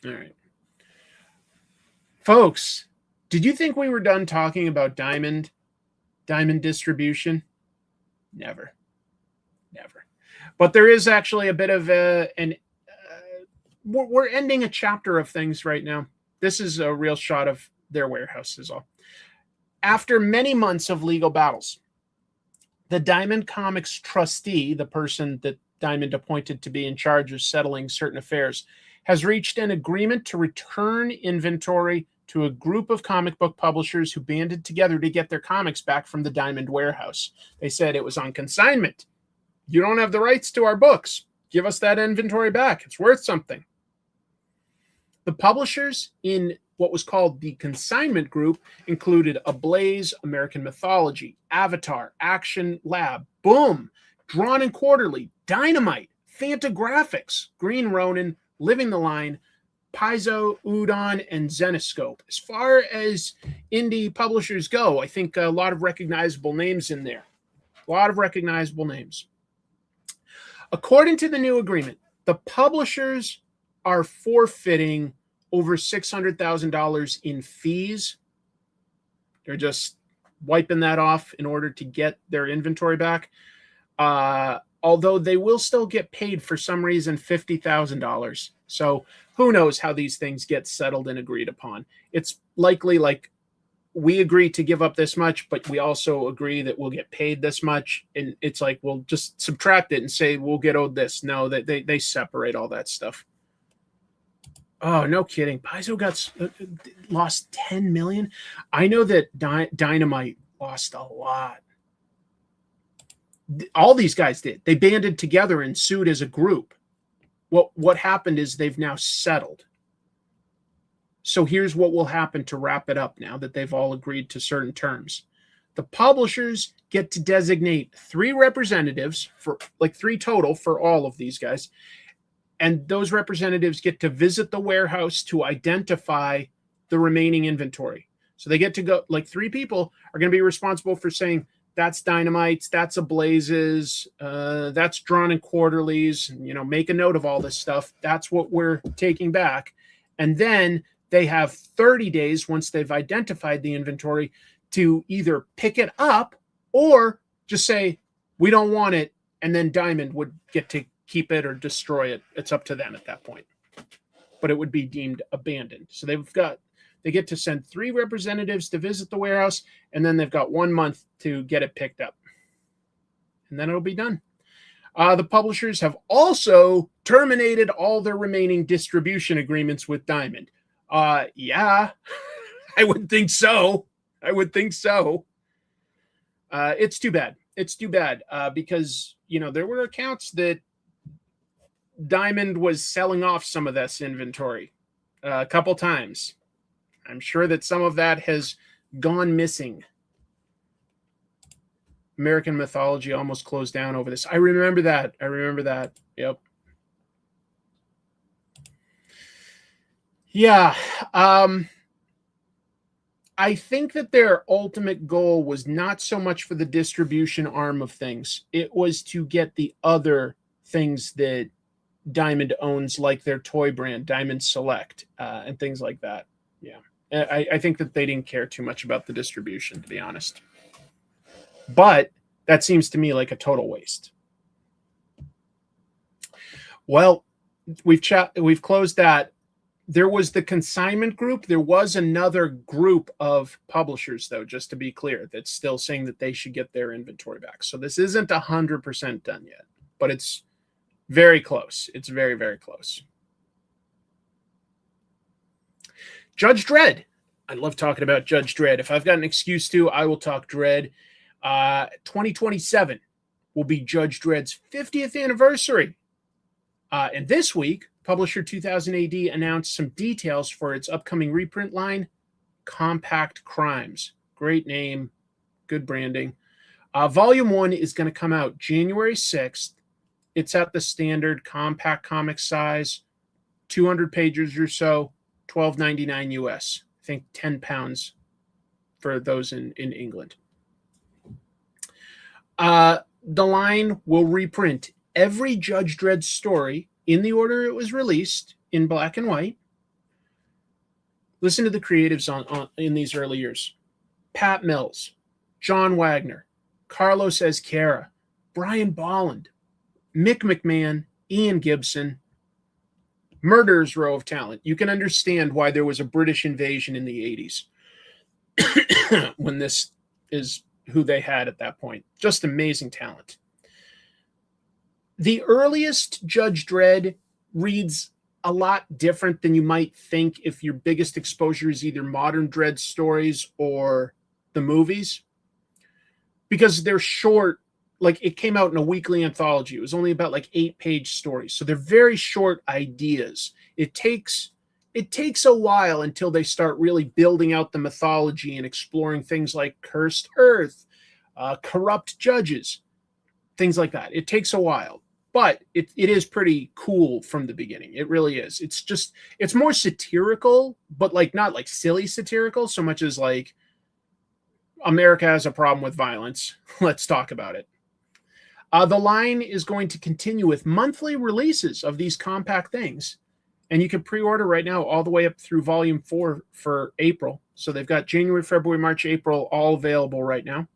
All right. Folks, did you think we were done talking about Diamond distribution? Never. But there is actually a bit of we're ending a chapter of things right now. This is a real shot of their warehouse is all. After many months of legal battles, the Diamond Comics trustee, the person that Diamond appointed to be in charge of settling certain affairs, has reached an agreement to return inventory to a group of comic book publishers who banded together to get their comics back from the Diamond warehouse. They said it was on consignment. You don't have the rights to our books. Give us that inventory back. It's worth something. The publishers in what was called the consignment group included Ablaze, American Mythology, Avatar, Action Lab, Boom, Drawn and Quarterly, Dynamite, Fantagraphics, Green Ronin, Living the Line, Paizo, Udon, and Zenoscope. As far as indie publishers go, I think a lot of recognizable names in there. A lot of recognizable names. According to the new agreement, the publishers are forfeiting over $600,000 in fees. They're just wiping that off in order to get their inventory back. Although they will still get paid for some reason $50,000. So who knows how these things get settled and agreed upon. It's likely like we agree to give up this much, but we also agree that we'll get paid this much. And it's like, we'll just subtract it and say we'll get owed this. No, they separate all that stuff. Oh, no kidding. Paizo lost 10 million. I know that Dynamite lost a lot. All these guys did. They banded together and sued as a group. What happened is they've now settled. So here's what will happen to wrap it up now that they've all agreed to certain terms. The publishers get to designate 3 representatives, for like 3 total for all of these guys. And those representatives get to visit the warehouse to identify the remaining inventory. So they get to go, like 3 people are going to be responsible for saying, that's Dynamites, that's Ablazes, that's Drawn and Quarterlies, make a note of all this stuff. That's what we're taking back. And then they have 30 days once they've identified the inventory to either pick it up or just say, we don't want it. And then Diamond would get to keep it or destroy it. It's up to them at that point. But it would be deemed abandoned. So they get to send 3 representatives to visit the warehouse, and then they've got 1 month to get it picked up. And then it'll be done. The publishers have also terminated all their remaining distribution agreements with Diamond. Yeah, I would think so. It's too bad. Because, there were accounts that Diamond was selling off some of this inventory a couple times. I'm sure that some of that has gone missing. American Mythology almost closed down over this. I remember that. Yep. Yeah. I think that their ultimate goal was not so much for the distribution arm of things. It was to get the other things that Diamond owns, like their toy brand, Diamond Select, and things like that. Yeah. I think that they didn't care too much about the distribution, to be honest. But that seems to me like a total waste. Well, we've closed that. There was the consignment group. There was another group of publishers, though, just to be clear, that's still saying that they should get their inventory back. So this isn't 100% done yet, but it's Very close. It's very, very close. Judge Dredd. I love talking about Judge Dredd. If I've got an excuse to, I will talk Dredd. 2027 will be Judge Dredd's 50th anniversary. And this week, publisher 2000 AD announced some details for its upcoming reprint line, Compact Crimes. Great name, good branding. Volume 1 is going to come out January 6th. It's at the standard compact comic size, 200 pages or so, $12.99 US. I think 10 pounds for those in England. The line will reprint every Judge Dredd story in the order it was released in black and white. Listen to the creatives in these early years. Pat Mills, John Wagner, Carlos Ezquerra, Brian Bolland, Mick McMahon, Ian Gibson. Murderer's row of talent. You can understand why there was a British invasion in the 80s when this is who they had at that point. Just amazing talent. The earliest Judge Dredd reads a lot different than you might think if your biggest exposure is either modern Dredd stories or the movies, because they're short. Like, it came out in a weekly anthology. It was only about like 8-page stories. So they're very short ideas. It takes a while until they start really building out the mythology and exploring things like cursed earth, corrupt judges, things like that. It takes a while, but it is pretty cool from the beginning. It really is. It's more satirical, but like not like silly satirical so much as like America has a problem with violence. Let's talk about it. The line is going to continue with monthly releases of these compact things. And you can pre-order right now all the way up through volume 4 for April. So they've got January, February, March, April, all available right now.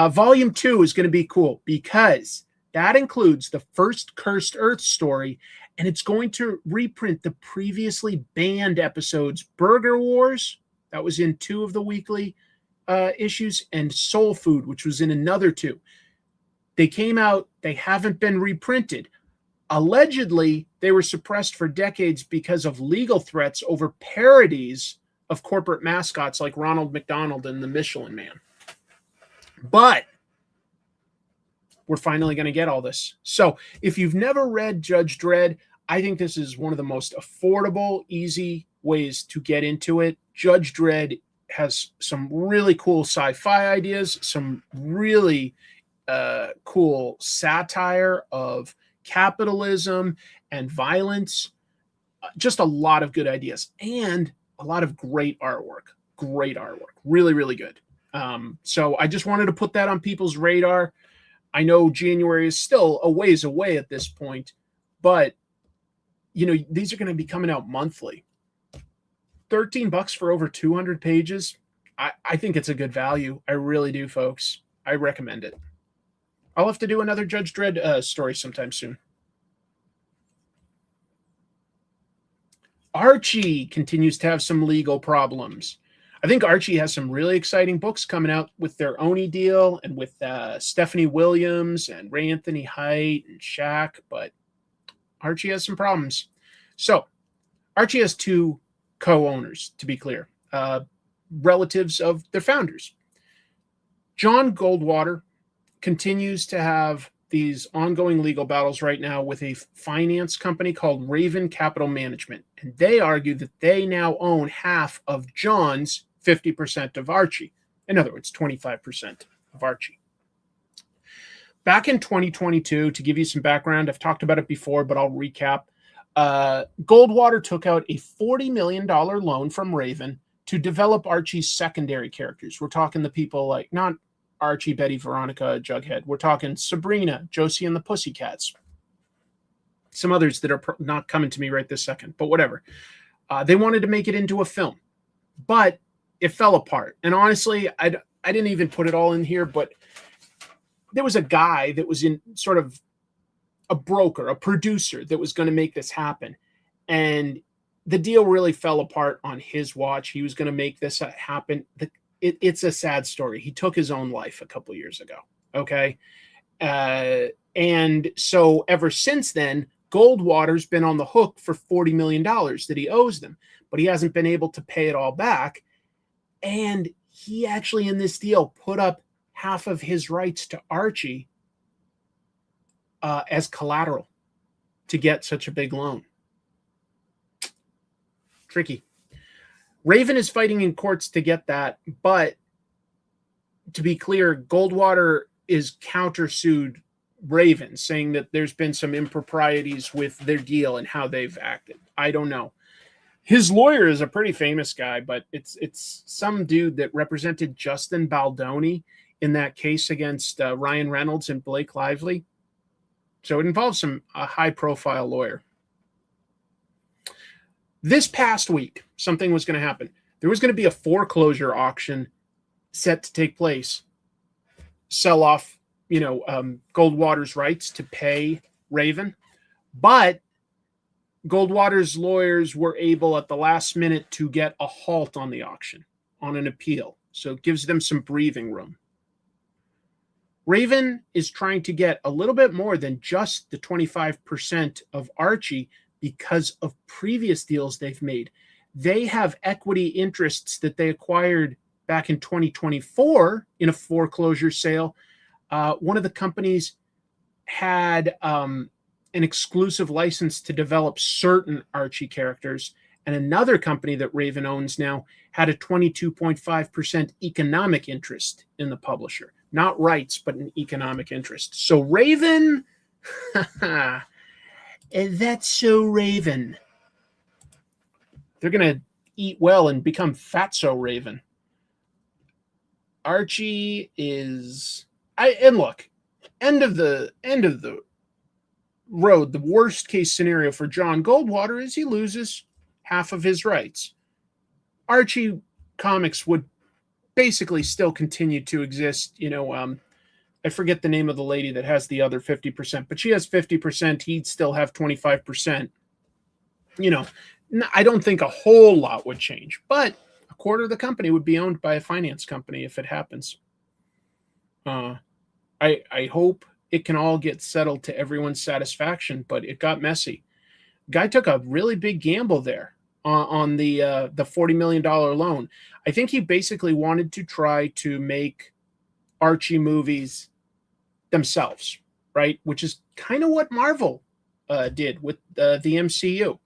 Volume 2 is going to be cool because that includes the first Cursed Earth story. And it's going to reprint the previously banned episodes Burger Wars, that was in 2 of the weekly issues, and Soul Food, which was in another 2. They came out, they haven't been reprinted. Allegedly, they were suppressed for decades because of legal threats over parodies of corporate mascots like Ronald McDonald and the Michelin Man. But we're finally going to get all this. So if you've never read Judge Dredd, I think this is one of the most affordable, easy ways to get into it. Judge Dredd has some really cool sci-fi ideas, some really cool satire of capitalism and violence, just a lot of good ideas and a lot of great artwork, really, really good. So I just wanted to put that on people's radar. I know January is still a ways away at this point, but you know, these are going to be coming out monthly. $13 for over 200 pages. I think it's a good value. I really do, folks. I recommend it. I'll have to do another Judge Dredd story sometime soon. Archie continues to have some legal problems. I think Archie has some really exciting books coming out with their Oni deal and with Stephanie Williams and Ray Anthony Height and Shaq, but Archie has some problems. So Archie has 2 co-owners, to be clear, relatives of their founders. John Goldwater continues to have these ongoing legal battles right now with a finance company called Raven Capital Management. And they argue that they now own half of John's 50% of Archie. In other words, 25% of Archie. Back in 2022, to give you some background, I've talked about it before, but I'll recap. Goldwater took out a $40 million loan from Raven to develop Archie's secondary characters. We're talking the people like, not Archie, Betty, Veronica, Jughead. We're talking Sabrina, Josie and the Pussycats. Some others that are not coming to me right this second, but whatever. They wanted to make it into a film, but it fell apart. And honestly, I didn't even put it all in here, but there was a guy that was in sort of a broker, a producer that was going to make this happen. And the deal really fell apart on his watch. He was going to make this happen. It's a sad story. He took his own life a couple years ago. Okay. And so ever since then, Goldwater's been on the hook for $40 million that he owes them, but he hasn't been able to pay it all back. And he actually, in this deal, put up half of his rights to Archie as collateral to get such a big loan. Tricky. Raven is fighting in courts to get that, but to be clear, Goldwater is countersued Raven, saying that there's been some improprieties with their deal and how they've acted. I don't know. His lawyer is a pretty famous guy, but it's some dude that represented Justin Baldoni in that case against Ryan Reynolds and Blake Lively. So it involves a high-profile lawyer. This past week, something was going to happen. There was going to be a foreclosure auction set to take place. Sell off, Goldwater's rights to pay Raven. But Goldwater's lawyers were able at the last minute to get a halt on the auction on an appeal. So it gives them some breathing room. Raven is trying to get a little bit more than just the 25% of Archie because of previous deals they've made. They have equity interests that they acquired back in 2024 in a foreclosure sale. One of the companies had an exclusive license to develop certain Archie characters, and another company that Raven owns now had a 22.5% economic interest in the publisher. Not rights, but an economic interest. So Raven, that's so Raven. They're going to eat well and become fatso Raven. Archie is... and look, end of the road, the worst case scenario for John Goldwater is he loses half of his rights. Archie Comics would basically still continue to exist. I forget the name of the lady that has the other 50%, but she has 50%. He'd still have 25%. I don't think a whole lot would change, but a quarter of the company would be owned by a finance company if it happens. I hope it can all get settled to everyone's satisfaction, but it got messy. Guy took a really big gamble there on the $40 million loan. I think he basically wanted to try to make Archie movies themselves, right? Which is kind of what Marvel did with the MCU.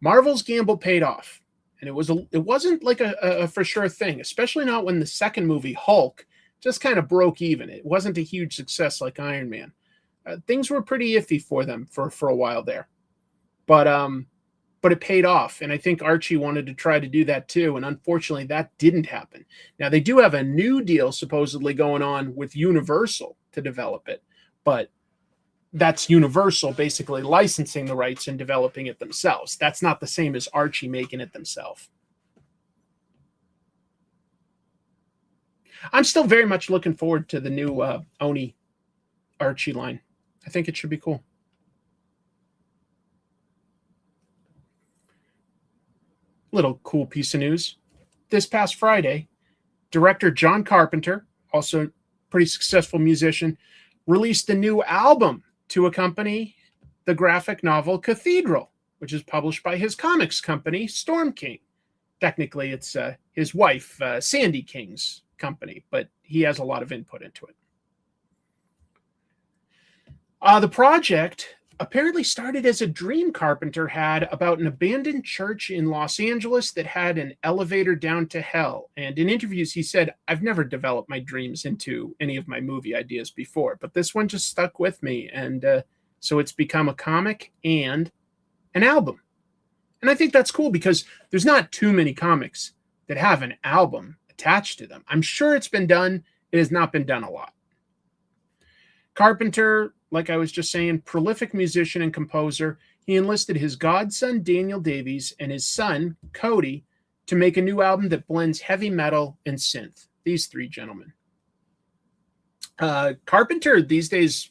Marvel's gamble paid off, and it wasn't like a for sure thing, especially not when the second movie, Hulk, just kind of broke even. It wasn't a huge success like Iron Man. Things were pretty iffy for them for a while there, but it paid off, and I think Archie wanted to try to do that too, and unfortunately that didn't happen. Now they do have a new deal supposedly going on with Universal to develop it, but that's Universal basically licensing the rights and developing it themselves. That's not the same as Archie making it themselves. I'm still very much looking forward to the new Oni Archie line. I think it should be cool. Little cool piece of news. This past Friday, director John Carpenter, also pretty successful musician, released a new album to accompany the graphic novel Cathedral, which is published by his comics company, Storm King. Technically, it's his wife, Sandy King's company, but he has a lot of input into it. The project apparently started as a dream Carpenter had about an abandoned church in Los Angeles that had an elevator down to hell. And in interviews, he said, I've never developed my dreams into any of my movie ideas before, but this one just stuck with me. And so it's become a comic and an album. And I think that's cool because there's not too many comics that have an album attached to them. I'm sure it's been done. It has not been done a lot. Carpenter, like I was just saying, prolific musician and composer. He enlisted his godson, Daniel Davies, and his son, Cody, to make a new album that blends heavy metal and synth. These three gentlemen. Carpenter, these days,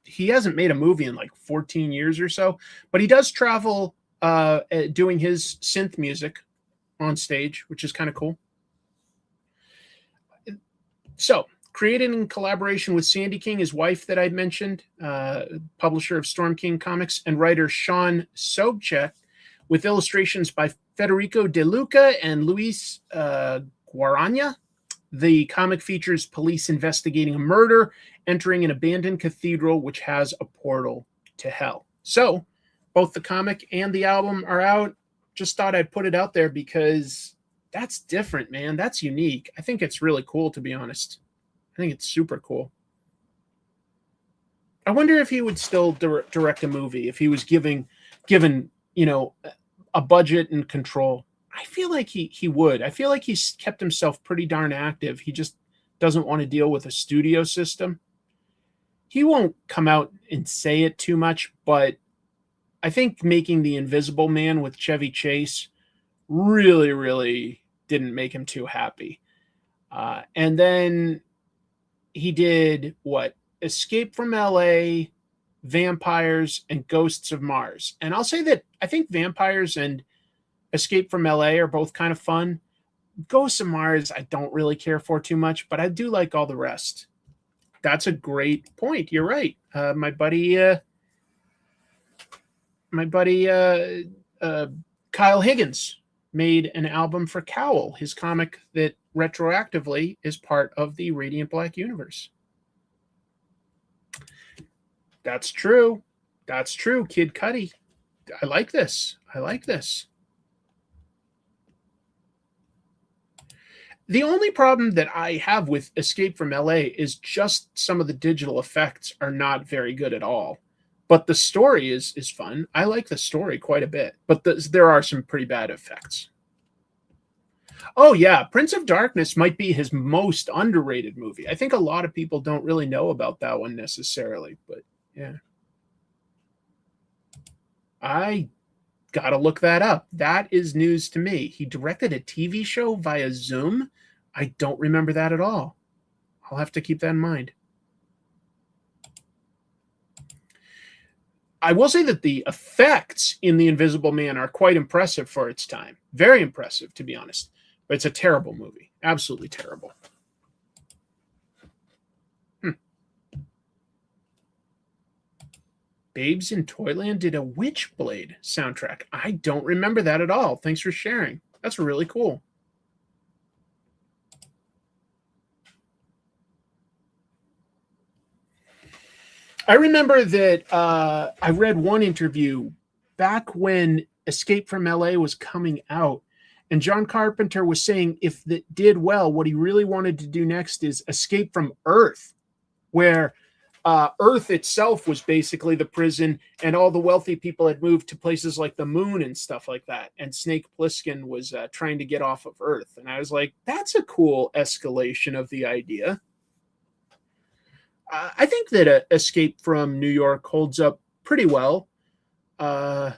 he hasn't made a movie in like 14 years or so, but he does travel doing his synth music on stage, which is kind of cool. So created in collaboration with Sandy King, his wife that I mentioned, publisher of Storm King Comics, and writer Sean Sobchak, with illustrations by Federico De Luca and Luis Guaragna. The comic features police investigating a murder, entering an abandoned cathedral which has a portal to hell. So both the comic and the album are out. Just thought I'd put it out there because that's different, man. That's unique. I think it's really cool, to be honest. I think it's super cool. I wonder if he would still direct a movie if he was given, a budget and control. I feel like he would. I feel like he's kept himself pretty darn active. He just doesn't want to deal with a studio system. He won't come out and say it too much, but I think making The Invisible Man with Chevy Chase really, really didn't make him too happy. And then he did Escape from LA, Vampires, and Ghosts of Mars. And I'll say that I think Vampires and Escape from LA are both kind of fun. Ghosts of Mars, I don't really care for too much, but I do like all the rest. That's a great point. You're right. My buddy Kyle Higgins made an album for Cowl, his comic that retroactively is part of the Radiant Black universe. That's true. That's true, Kid Cudi. I like this. The only problem that I have with Escape from LA is just some of the digital effects are not very good at all. But the story is fun. I like the story quite a bit. But there are some pretty bad effects. Oh, yeah. Prince of Darkness might be his most underrated movie. I think a lot of people don't really know about that one necessarily. But, yeah. I got to look that up. That is news to me. He directed a TV show via Zoom. I don't remember that at all. I'll have to keep that in mind. I will say that the effects in The Invisible Man are quite impressive for its time. Very impressive, to be honest. But it's a terrible movie. Absolutely terrible. Babes in Toyland did a Witchblade soundtrack. I don't remember that at all. Thanks for sharing. That's really cool. I remember that I read one interview back when Escape from LA was coming out, and John Carpenter was saying if that did well, what he really wanted to do next is Escape from Earth, where Earth itself was basically the prison, and all the wealthy people had moved to places like the moon and stuff like that. And Snake Plissken was trying to get off of Earth. And I was like, that's a cool escalation of the idea. I think that Escape from New York holds up pretty well. The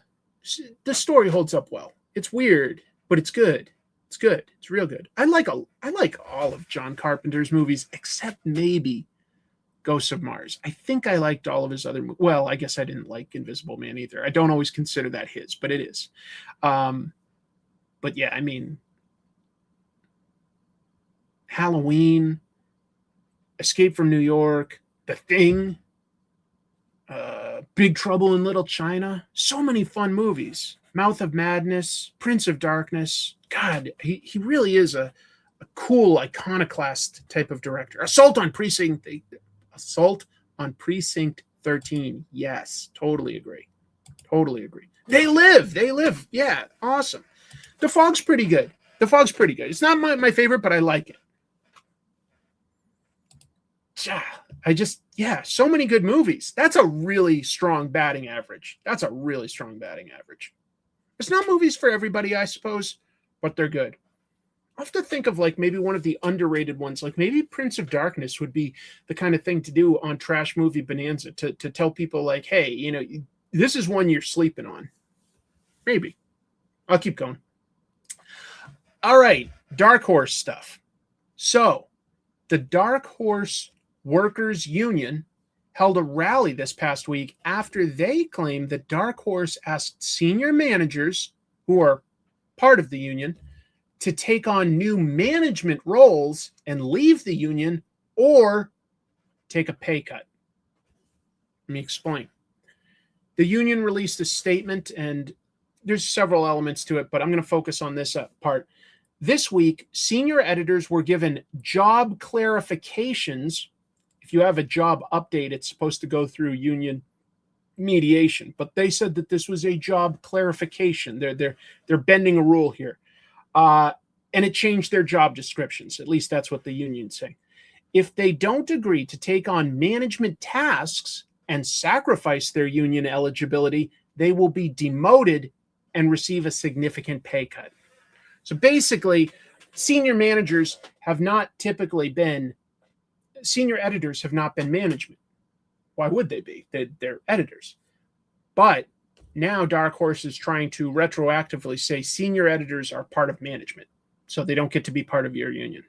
story holds up well. It's weird, but it's good. It's good. It's real good. I like all of John Carpenter's movies, except maybe Ghosts of Mars. I think I liked all of his other movies. Well, I guess I didn't like Invisible Man either. I don't always consider that his, but it is. But yeah, I mean, Halloween, Escape from New York, The Thing, Big Trouble in Little China. So many fun movies. Mouth of Madness, Prince of Darkness. God, he really is a cool iconoclast type of director. Assault on Precinct 13. Yes, totally agree. They live. Yeah, awesome. The Fog's pretty good. It's not my favorite, but I like it. So many good movies. That's a really strong batting average. It's not movies for everybody, I suppose, but they're good. I'll have to think of like maybe one of the underrated ones, like maybe Prince of Darkness would be the kind of thing to do on Trash Movie Bonanza to tell people like, hey, this is one you're sleeping on. Maybe. I'll keep going. All right, Dark Horse stuff. So the Dark Horse Workers Union held a rally this past week after they claimed that Dark Horse asked senior managers who are part of the union to take on new management roles and leave the union or take a pay cut. Let me explain. The union released a statement, and there's several elements to it, but I'm going to focus on this part. This week, senior editors were given job clarifications. If you have a job update, it's supposed to go through union mediation, but they said that this was a job clarification. They're bending a rule here, and it changed their job descriptions. At least that's what the union's saying. If they don't agree to take on management tasks and sacrifice their union eligibility, they will be demoted and receive a significant pay cut. So basically, senior editors have not been management. Why would they be? They're editors. But now Dark Horse is trying to retroactively say senior editors are part of management, so they don't get to be part of your union.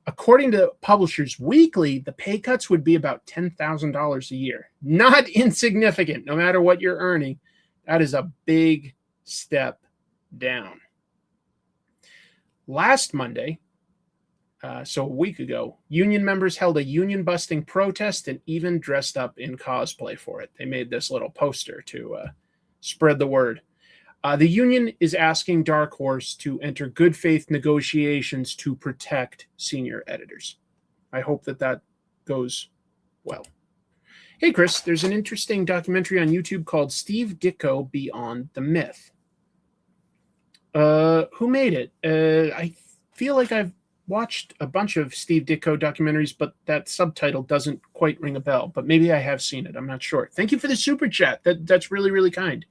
According to Publishers Weekly, the pay cuts would be about $10,000 a year. Not insignificant, no matter what you're earning. That is a big step down. Last Monday, so a week ago, union members held a union-busting protest and even dressed up in cosplay for it. They made this little poster to spread the word. The union is asking Dark Horse to enter good faith negotiations to protect senior editors. I hope that goes well. Hey, Chris, there's an interesting documentary on YouTube called Steve Ditko Beyond the Myth. Who made it? I feel like I've watched a bunch of Steve Ditko documentaries, but that subtitle doesn't quite ring a bell. But maybe I have seen it. I'm not sure. Thank you for the super chat. That's really, really kind.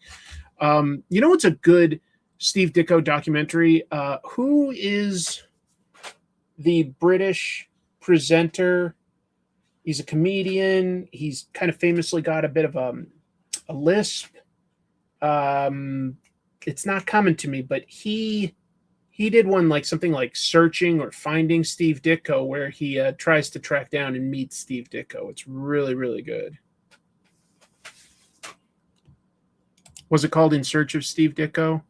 You know what's a good Steve Ditko documentary? Who is the British presenter? He's a comedian. He's kind of famously got a bit of a lisp. It's not coming to me, but he did one like something like Searching or Finding Steve Ditko, where he tries to track down and meet Steve Ditko. It's really, really good. Was it called In Search of Steve Ditko?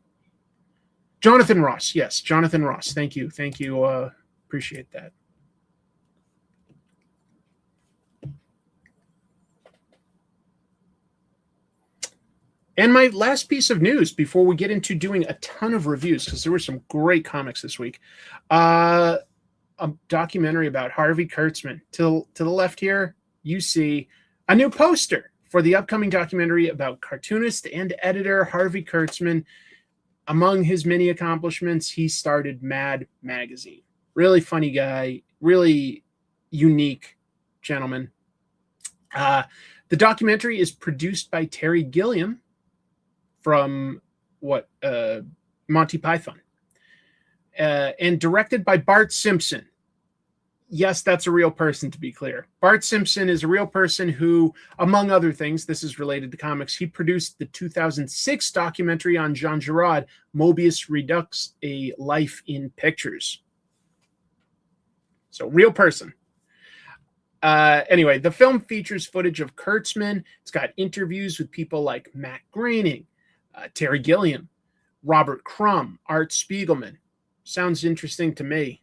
Jonathan Ross. Yes, Jonathan Ross. Thank you. Thank you. Appreciate that. And my last piece of news before we get into doing a ton of reviews, because there were some great comics this week. A documentary about Harvey Kurtzman. To the left here, you see a new poster for the upcoming documentary about cartoonist and editor Harvey Kurtzman. Among his many accomplishments, he started Mad Magazine. Really funny guy, really unique gentleman. The documentary is produced by Terry Gilliam from Monty Python, and directed by Bart Simpson. Yes, that's a real person, to be clear. Bart Simpson is a real person who, among other things, this is related to comics, he produced the 2006 documentary on Jean Giraud, Mobius Redux, A Life in Pictures. So, real person. Anyway, the film features footage of Kurtzman. It's got interviews with people like Matt Groening, Terry Gilliam, Robert Crumb, Art Spiegelman. Sounds interesting to me.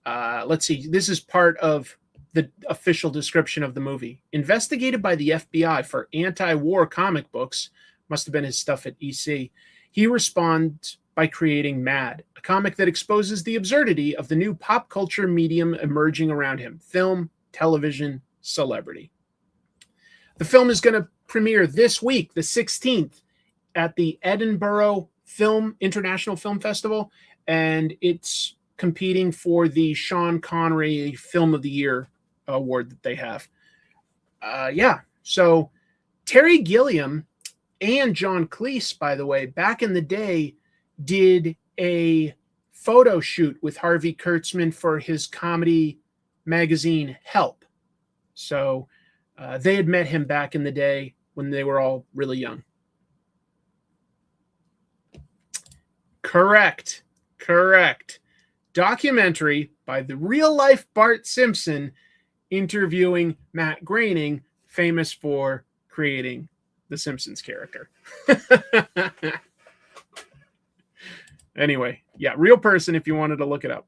Let's see. This is part of the official description of the movie. Investigated by the FBI for anti-war comic books, must have been his stuff at EC, he responds by creating Mad, a comic that exposes the absurdity of the new pop culture medium emerging around him: film, television, celebrity. The film is going to premiere this week, the 16th, at the Edinburgh International Film Festival, and it's competing for the Sean Connery Film of the Year award that they have. So Terry Gilliam and John Cleese, by the way, back in the day, did a photo shoot with Harvey Kurtzman for his comedy magazine Help. So they had met him back in the day when they were all really young. Correct. Documentary by the real-life Bart Simpson interviewing Matt Groening, famous for creating the Simpsons character. Anyway, yeah, real person if you wanted to look it up.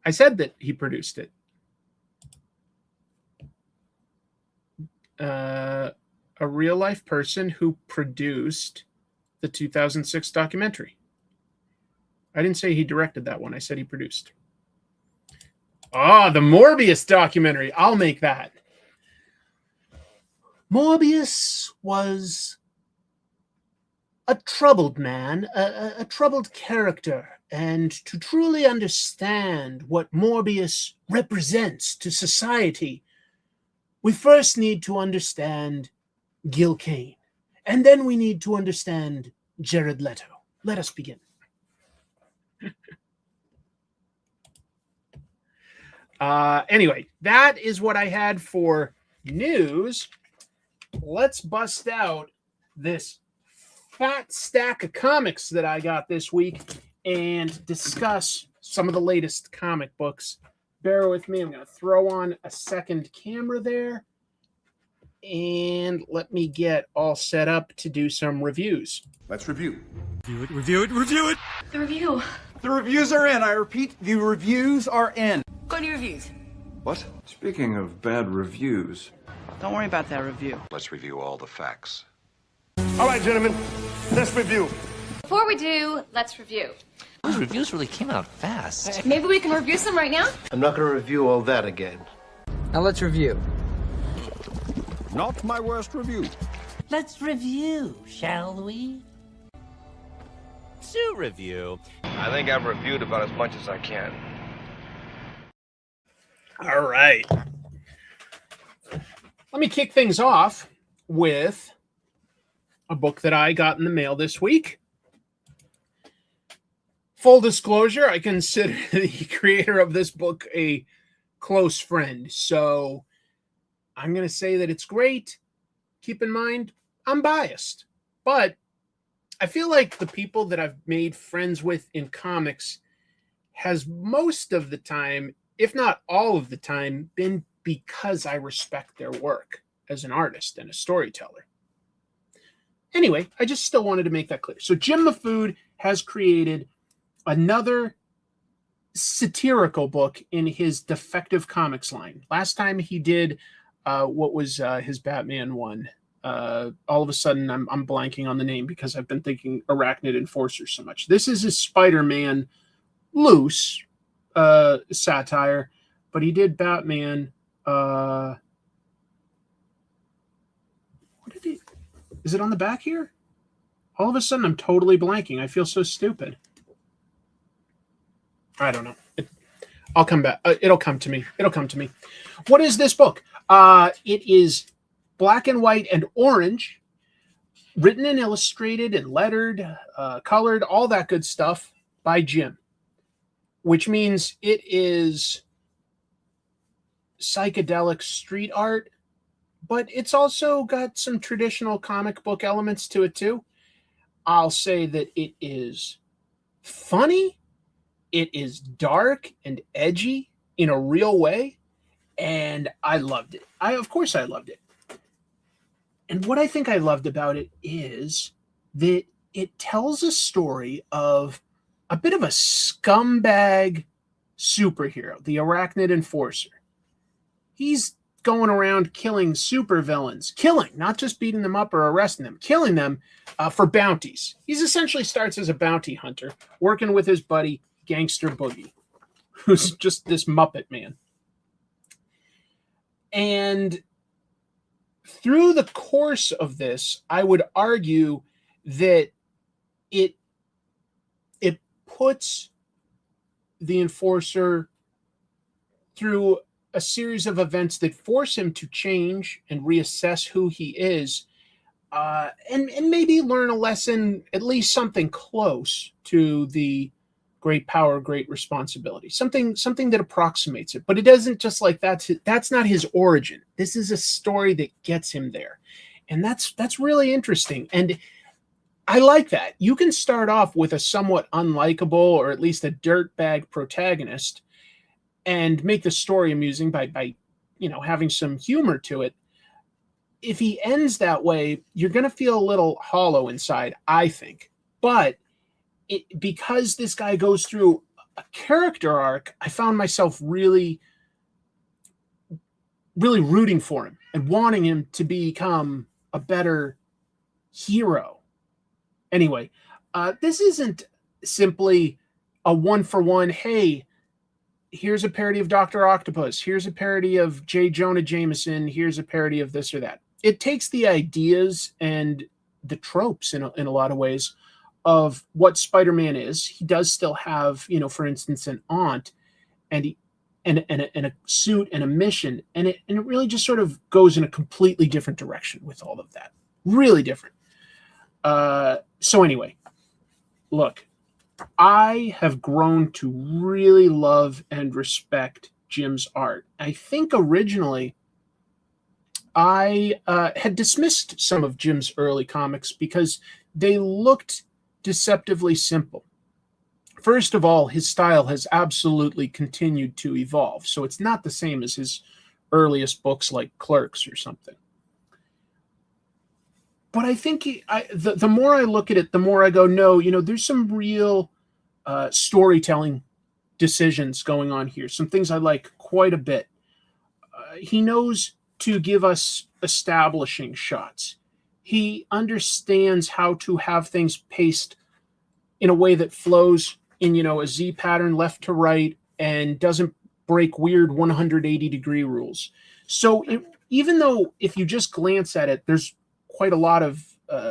I said that he produced it. A real life person who produced the 2006 documentary. I didn't say he directed that one. I said he produced. The Morbius documentary. I'll make that. Morbius was a troubled man, a troubled character. And to truly understand what Morbius represents to society, we first need to understand Gil Kane. And then we need to understand Jared Leto. Let us begin. Anyway, that is what I had for news. Let's bust out this fat stack of comics that I got this week and discuss some of the latest comic books. Bear with me. I'm going to throw on a second camera there. And let me get all set up to do some reviews. Let's review. Review it. The review. The reviews are in. I repeat, the reviews are in. Go to your reviews. What? Speaking of bad reviews. Don't worry about that review. Let's review all the facts. All right, gentlemen, let's review. Before we do, let's review. Those reviews really came out fast. Maybe we can review some right now? I'm not going to review all that again. Now let's review. Not my worst review. Let's review, shall we? To review. I think I've reviewed about as much as I can. All right. Let me kick things off with a book that I got in the mail this week. Full disclosure, I consider the creator of this book a close friend. So I'm going to say that it's great. Keep in mind, I'm biased. But I feel like the people that I've made friends with in comics has most of the time, if not all of the time, been because I respect their work as an artist and a storyteller. Anyway, I just still wanted to make that clear. So Jim the Food has created another satirical book in his Defective Comics line. Last time he did what was his Batman one. All of a sudden, I'm blanking on the name because I've been thinking Arachnid Enforcer so much. This is his Spider-Man loose satire, but he did Batman. What did he? Is it on the back here? All of a sudden, I'm totally blanking. I feel so stupid. I don't know. I'll come back. It'll come to me. What is this book? It is black and white and orange, written and illustrated and lettered, colored, all that good stuff by Jim, which means it is psychedelic street art, but it's also got some traditional comic book elements to it too. I'll say that it is funny. It is dark and edgy in a real way. And I loved it. Of course I loved it. And what I think I loved about it is that it tells a story of a bit of a scumbag superhero, the Arachnid Enforcer. He's going around killing supervillains. Killing, not just beating them up or arresting them. Killing them for bounties. He's essentially starts as a bounty hunter, working with his buddy, Gangster Boogie, who's just this Muppet man. And through the course of this, I would argue that it puts the Enforcer through a series of events that force him to change and reassess who he is, and maybe learn a lesson, at least something close to the great power, great responsibility, something that approximates it. But it doesn't just like that's not his origin. This is a story that gets him there. And that's really interesting. And I like that. You can start off with a somewhat unlikable or at least a dirtbag protagonist and make the story amusing by having some humor to it. If he ends that way, you're going to feel a little hollow inside, I think. But because this guy goes through a character arc, I found myself really rooting for him and wanting him to become a better hero. Anyway, this isn't simply a one-for-one, hey, here's a parody of Dr. Octopus, here's a parody of J. Jonah Jameson, here's a parody of this or that. It takes the ideas and the tropes in a lot of ways of what Spider-Man is. He does still have, for instance, an aunt and a suit and a mission, and it really just sort of goes in a completely different direction with all of that. Really different. So anyway, look, I have grown to really love and respect Jim's art. I think originally I had dismissed some of Jim's early comics because they looked deceptively simple. First of all, his style has absolutely continued to evolve, so it's not the same as his earliest books like Clerks or something. But I think the more I look at it, the more I go, no, there's some real storytelling decisions going on here. Some things I like quite a bit. He knows to give us establishing shots. He understands how to have things paced in a way that flows in, a Z pattern left to right and doesn't break weird 180-degree rules. So even though if you just glance at it, there's quite a lot of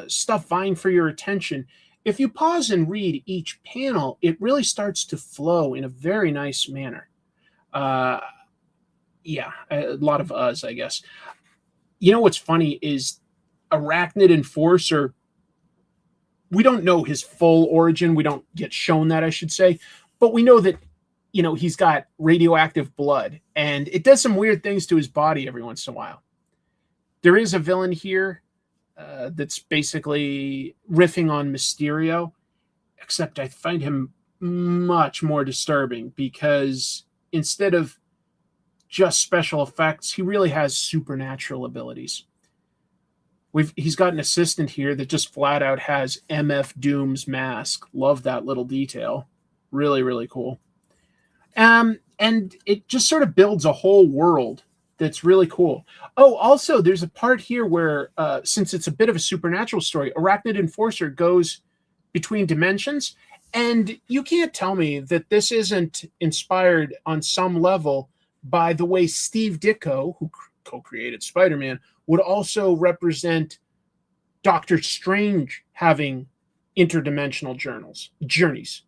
stuff vying for your attention, if you pause and read each panel, it really starts to flow in a very nice manner. Yeah, a lot of us, I guess. What's funny is Arachnid Enforcer, we don't know his full origin. We don't get shown that, I should say. But we know that, he's got radioactive blood. And it does some weird things to his body every once in a while. There is a villain here that's basically riffing on Mysterio. Except I find him much more disturbing because instead of just special effects, he really has supernatural abilities. He's got an assistant here that just flat out has MF Doom's mask. Love that little detail. Really, really cool. And it just sort of builds a whole world that's really cool. Oh, also, there's a part here where, since it's a bit of a supernatural story, Arachnid Enforcer goes between dimensions, and you can't tell me that this isn't inspired on some level by the way Steve Ditko, who co-created Spider-Man, would also represent Doctor Strange having interdimensional journeys.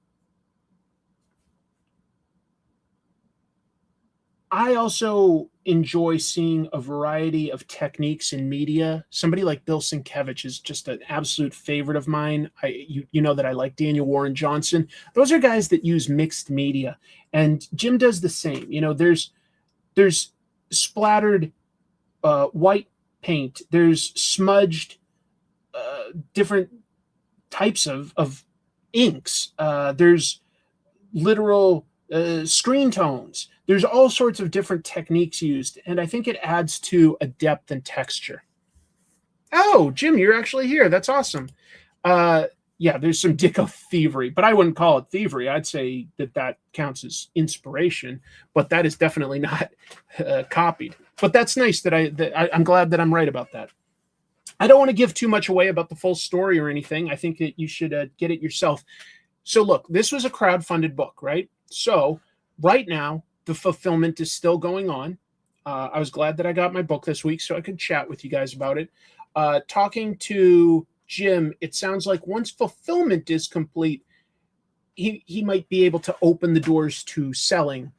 I also enjoy seeing a variety of techniques in media. Somebody like Bill Sienkiewicz is just an absolute favorite of mine. You know that I like Daniel Warren Johnson. Those are guys that use mixed media, and Jim does the same. There's splattered white paint. There's smudged different types of inks. There's literal screen tones. There's all sorts of different techniques used, and I think it adds to a depth and texture. Oh, Jim, you're actually here. That's awesome. Yeah, there's some Ditko thievery, but I wouldn't call it thievery. I'd say that counts as inspiration, but that is definitely not copied. But that's nice that I'm glad that I'm right about that. I don't want to give too much away about the full story or anything. I think that you should get it yourself. So look, this was a crowdfunded book, right? So right now, the fulfillment is still going on. I was glad that I got my book this week so I could chat with you guys about it. Talking to Jim, it sounds like once fulfillment is complete, he might be able to open the doors to selling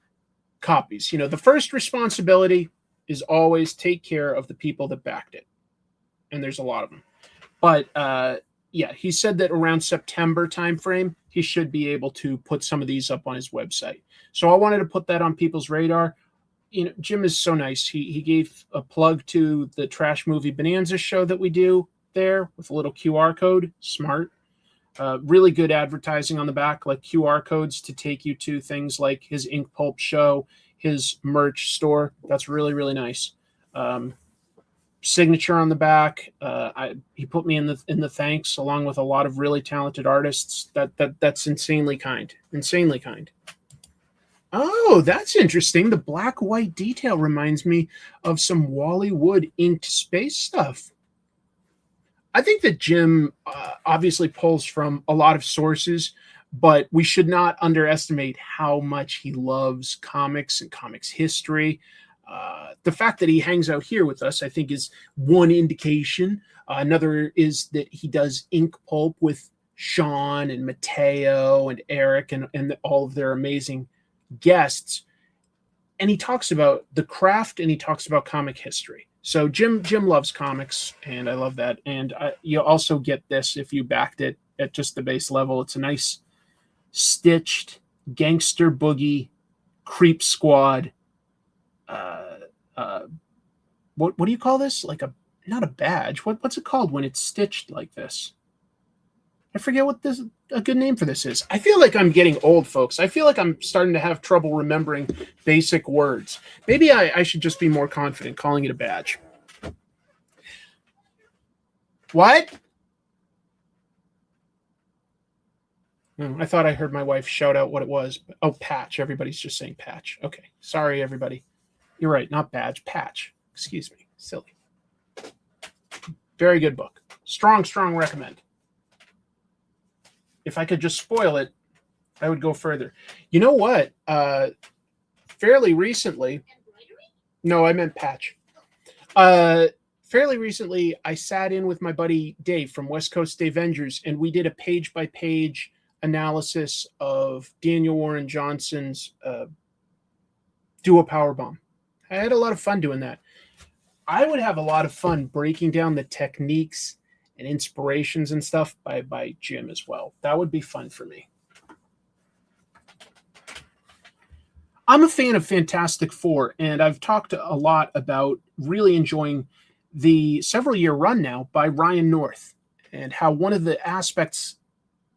copies. The first responsibility is always take care of the people that backed it. And there's a lot of them. But yeah, he said that around September timeframe, he should be able to put some of these up on his website. So I wanted to put that on people's radar. Jim is so nice. He gave a plug to the Trash Movie Bonanza show that we do there with a little QR code. Smart. Really good advertising on the back, like QR codes to take you to things like his Ink Pulp show, his merch store. That's really, really nice. Signature on the back. He put me in the thanks along with a lot of really talented artists. That's insanely kind. Insanely kind. Oh, that's interesting. The black-white detail reminds me of some Wally Wood inked space stuff. I think that Jim obviously pulls from a lot of sources, but we should not underestimate how much he loves comics and comics history. The fact that he hangs out here with us, I think, is one indication. Another is that he does ink pulp with Sean and Mateo and Eric and all of their amazing guests. And he talks about the craft and he talks about comic history. So Jim loves comics, and I love that. And you also get this if you backed it at just the base level. It's a nice stitched gangster boogie creep squad. What do you call this? Like not a badge. What's it called when it's stitched like this? I forget what a good name for this is. I feel like I'm getting old, folks. I feel like I'm starting to have trouble remembering basic words. Maybe I should just be more confident calling it a badge. What? I thought I heard my wife shout out what it was. Oh, patch. Everybody's just saying patch. Okay. Sorry, everybody. You're right. Not badge. Patch. Excuse me. Silly. Very good book. Strong recommend. If I could just spoil it, I would go further. You know what? Fairly recently, no, I meant patch. Fairly recently, I sat in with my buddy Dave from West Coast Avengers, and we did a page-by-page analysis of Daniel Warren Johnson's Duo Powerbomb. I had a lot of fun doing that. I would have a lot of fun breaking down the techniques and inspirations and stuff by Jim as well. That would be fun for me. I'm a fan of Fantastic Four, and I've talked a lot about really enjoying the several-year run now by Ryan North, and how one of the aspects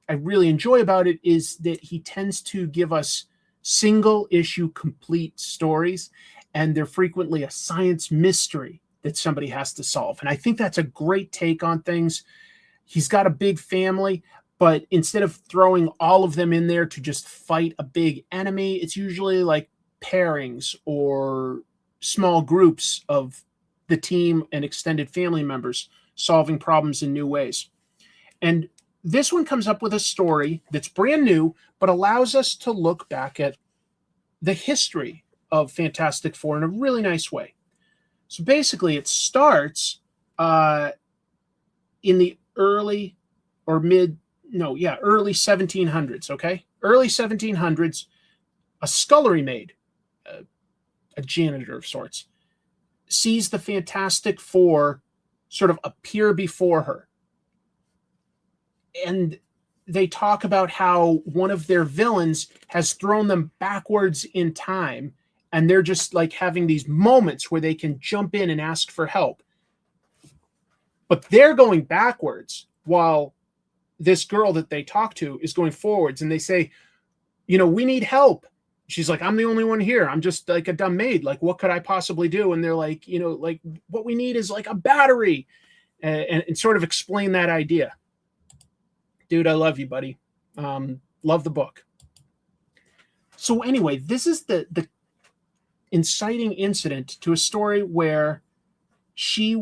I really enjoy about it is that he tends to give us single-issue complete stories, and they're frequently a science mystery that somebody has to solve. And I think that's a great take on things. He's got a big family, but instead of throwing all of them in there to just fight a big enemy, it's usually like pairings or small groups of the team and extended family members solving problems in new ways. And this one comes up with a story that's brand new, but allows us to look back at the history of Fantastic Four in a really nice way. So basically, it starts in the early 1700s, okay? Early 1700s, a scullery maid, a janitor of sorts, sees the Fantastic Four sort of appear before her. And they talk about how one of their villains has thrown them backwards in time, and they're just like having these moments where they can jump in and ask for help. But they're going backwards while this girl that they talk to is going forwards, and they say, we need help. She's like, I'm the only one here. I'm just like a dumb maid. Like, what could I possibly do? And they're like, like what we need is like a battery, and sort of explain that idea. Dude, I love you, buddy. Love the book. So anyway, this is the inciting incident to a story where she's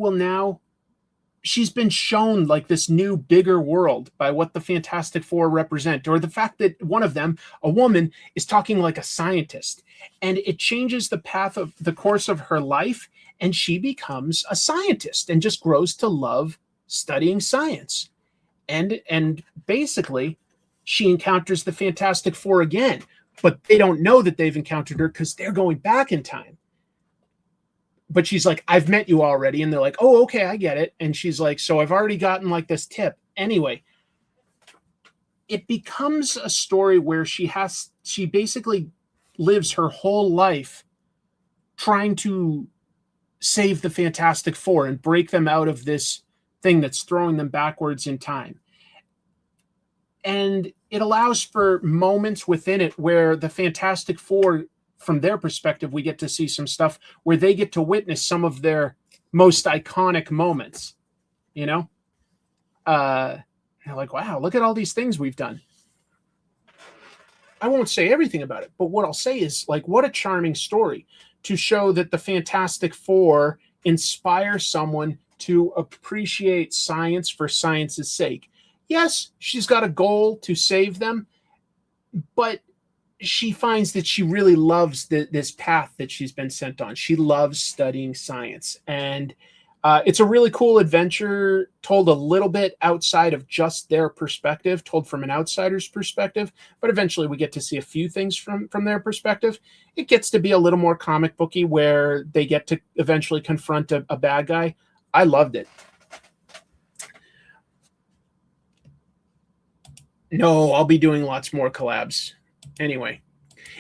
been shown like this new bigger world by what the Fantastic Four represent, or the fact that one of them, a woman, is talking like a scientist, and it changes the course of her life, and she becomes a scientist and just grows to love studying science. And basically she encounters the Fantastic Four again, but they don't know that they've encountered her because they're going back in time. But she's like, I've met you already. And they're like, oh, okay, I get it. And she's like, so I've already gotten like this tip. Anyway, it becomes a story where she basically lives her whole life trying to save the Fantastic Four and break them out of this thing that's throwing them backwards in time. And it allows for moments within it where the Fantastic Four, from their perspective, we get to see some stuff where they get to witness some of their most iconic moments, They're like, wow, look at all these things we've done. I won't say everything about it, but what I'll say is, like, what a charming story to show that the Fantastic Four inspire someone to appreciate science for science's sake. Yes, she's got a goal to save them, but she finds that she really loves this path that she's been sent on. She loves studying science. And it's a really cool adventure, told a little bit outside of just their perspective, told from an outsider's perspective, but eventually we get to see a few things from their perspective. It gets to be a little more comic booky, where they get to eventually confront a bad guy. I loved it. No, I'll be doing lots more collabs. Anyway,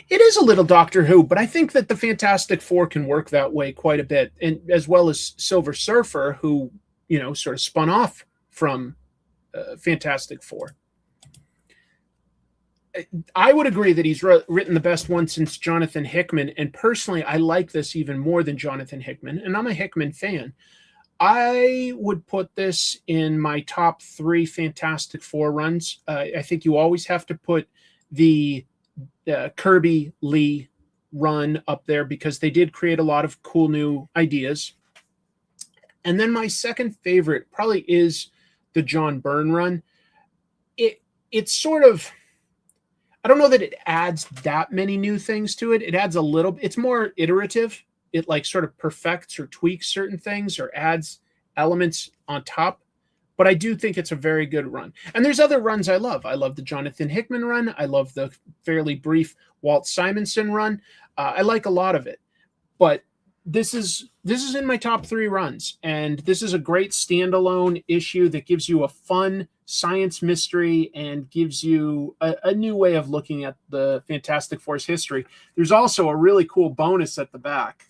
it is a little Doctor Who, but I think that the Fantastic Four can work that way quite a bit, and as well as Silver Surfer, who, you know, sort of spun off from Fantastic Four. I would agree that he's written the best one since Jonathan Hickman, and personally, I like this even more than Jonathan Hickman, and I'm a Hickman fan. I would put this in my top 3 Fantastic Four runs. I think you always have to put the Kirby Lee run up there, because they did create a lot of cool new ideas. And then my second favorite probably is the John Byrne run. It's sort of, I don't know that it adds that many new things to it. It adds a little, it's more iterative. It like sort of perfects or tweaks certain things or adds elements on top. But I do think it's a very good run. And there's other runs I love. I love the Jonathan Hickman run. I love the fairly brief Walt Simonson run. I like a lot of it. But this is in my top 3 runs. And this is a great standalone issue that gives you a fun science mystery and gives you a new way of looking at the Fantastic Four's history. There's also a really cool bonus at the back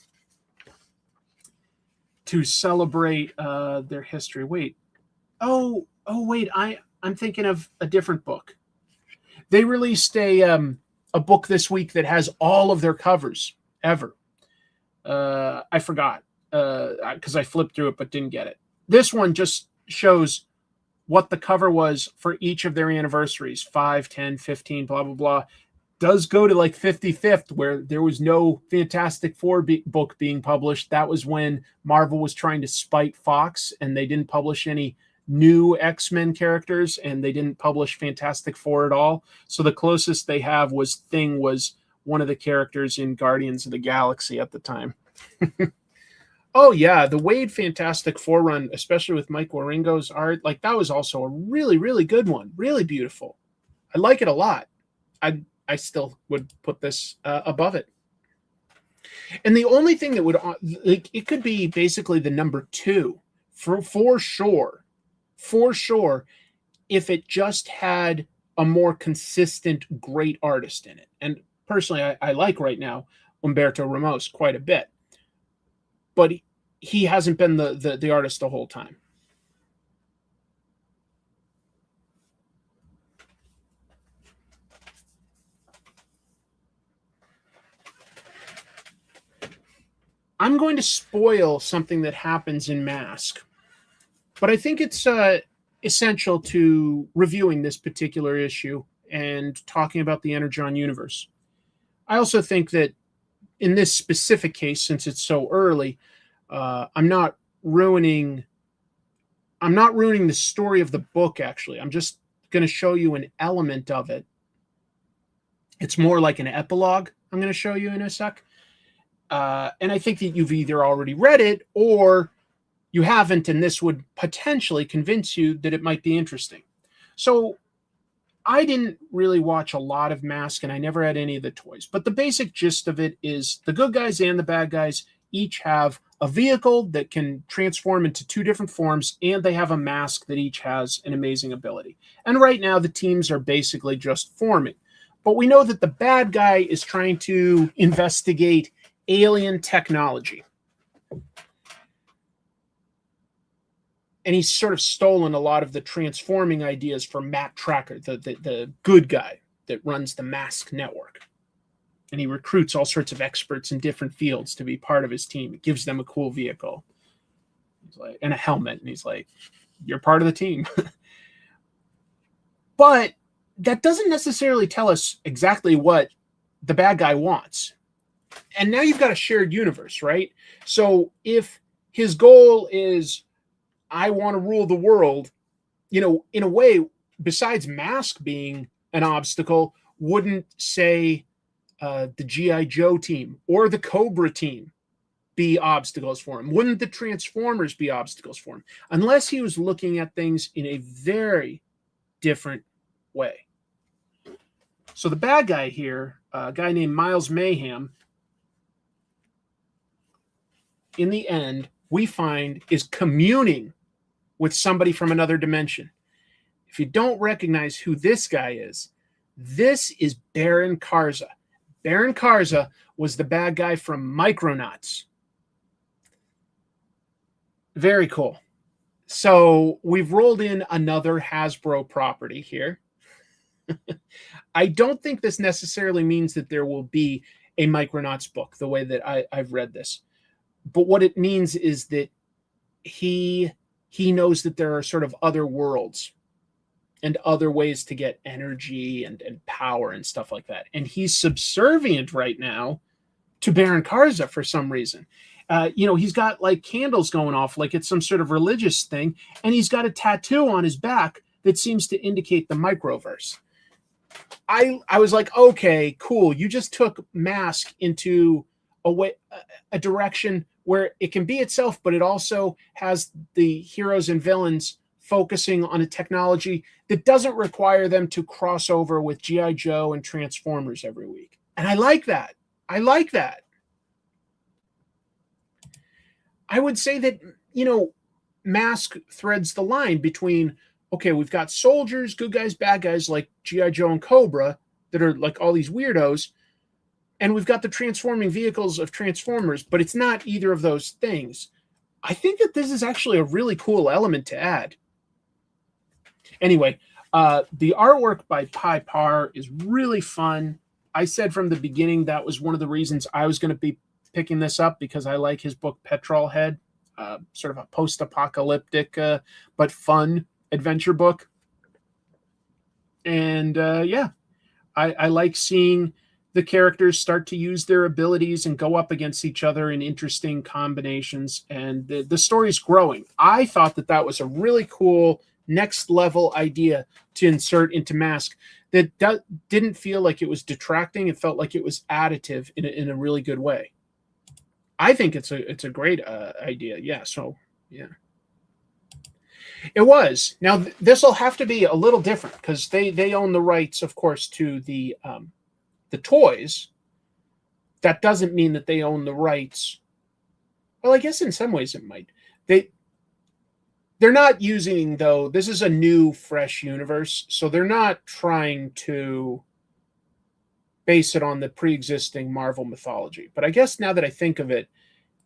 to celebrate their history. Wait. Oh, wait, I'm thinking of a different book. They released a book this week that has all of their covers ever. I forgot because I flipped through it but didn't get it. This one just shows what the cover was for each of their anniversaries, 5, 10, 15, blah, blah, blah. Does go to like 55th, where there was no Fantastic Four book being published. That was when Marvel was trying to spite Fox, and they didn't publish any new X-Men characters, and they didn't publish Fantastic Four at all. So the closest they have was Thing was one of the characters in Guardians of the Galaxy at the time. Oh yeah, the Wade Fantastic Four run, especially with Mike Waringo's art, like that was also a really, really good one. Really beautiful. I like it a lot. I still would put this above it. And the only thing that would, like, it could be basically the number 2 for sure. For sure, if it just had a more consistent, great artist in it. And personally, I like right now Humberto Ramos quite a bit. But he hasn't been the artist the whole time. I'm going to spoil something that happens in Mask. But I think it's essential to reviewing this particular issue and talking about the Energon universe. I also think that in this specific case, since it's so early, I'm not ruining the story of the book, actually. I'm just going to show you an element of it. It's more like an epilogue I'm going to show you in a sec. And I think that you've either already read it or you haven't, and this would potentially convince you that it might be interesting. So I didn't really watch a lot of Mask, and I never had any of the toys. But the basic gist of it is the good guys and the bad guys each have a vehicle that can transform into 2 different forms, and they have a mask that each has an amazing ability. And right now, the teams are basically just forming. But we know that the bad guy is trying to investigate alien technology. And he's sort of stolen a lot of the transforming ideas from Matt Tracker, the good guy that runs the Mask Network. And he recruits all sorts of experts in different fields to be part of his team. He gives them a cool vehicle. He's like, and a helmet. And he's like, you're part of the team. But that doesn't necessarily tell us exactly what the bad guy wants. And now you've got a shared universe, right? So if his goal is, I want to rule the world, in a way, besides Mask being an obstacle, wouldn't, say, the G.I. Joe team or the Cobra team be obstacles for him? Wouldn't the Transformers be obstacles for him? Unless he was looking at things in a very different way. So the bad guy here, a guy named Miles Mayhem, in the end, we find is communing with somebody from another dimension. If you don't recognize who this guy is, this is Baron Karza. Baron Karza was the bad guy from Micronauts. Very cool. So we've rolled in another Hasbro property here. I don't think this necessarily means that there will be a Micronauts book the way that I've read this. But what it means is that he knows that there are sort of other worlds and other ways to get energy and power and stuff like that. And he's subservient right now to Baron Karza for some reason. He's got like candles going off like it's some sort of religious thing. And he's got a tattoo on his back that seems to indicate the microverse. I was like, okay, cool. You just took Mask into a direction where it can be itself, but it also has the heroes and villains focusing on a technology that doesn't require them to cross over with G.I. Joe and Transformers every week. And I like that. I would say that, Mask threads the line between, okay, we've got soldiers, good guys, bad guys like G.I. Joe and Cobra that are like all these weirdos. And we've got the transforming vehicles of Transformers, but it's not either of those things. I think that this is actually a really cool element to add. Anyway, the artwork by Pi Par is really fun. I said from the beginning that was one of the reasons I was going to be picking this up, because I like his book Petrol Head, sort of a post-apocalyptic but fun adventure book. And I like seeing the characters start to use their abilities and go up against each other in interesting combinations. And the story's growing. I thought that was a really cool next level idea to insert into Mask that didn't feel like it was detracting. It felt like it was additive in a really good way. I think it's a great idea. Yeah. So yeah, it was. Now this will have to be a little different because they own the rights, of course, to the toys. That doesn't mean that they own the rights. Well, I guess in some ways it might. They're not using, though, this is a new, fresh universe, so they're not trying to base it on the pre-existing Marvel mythology. But I guess now that I think of it,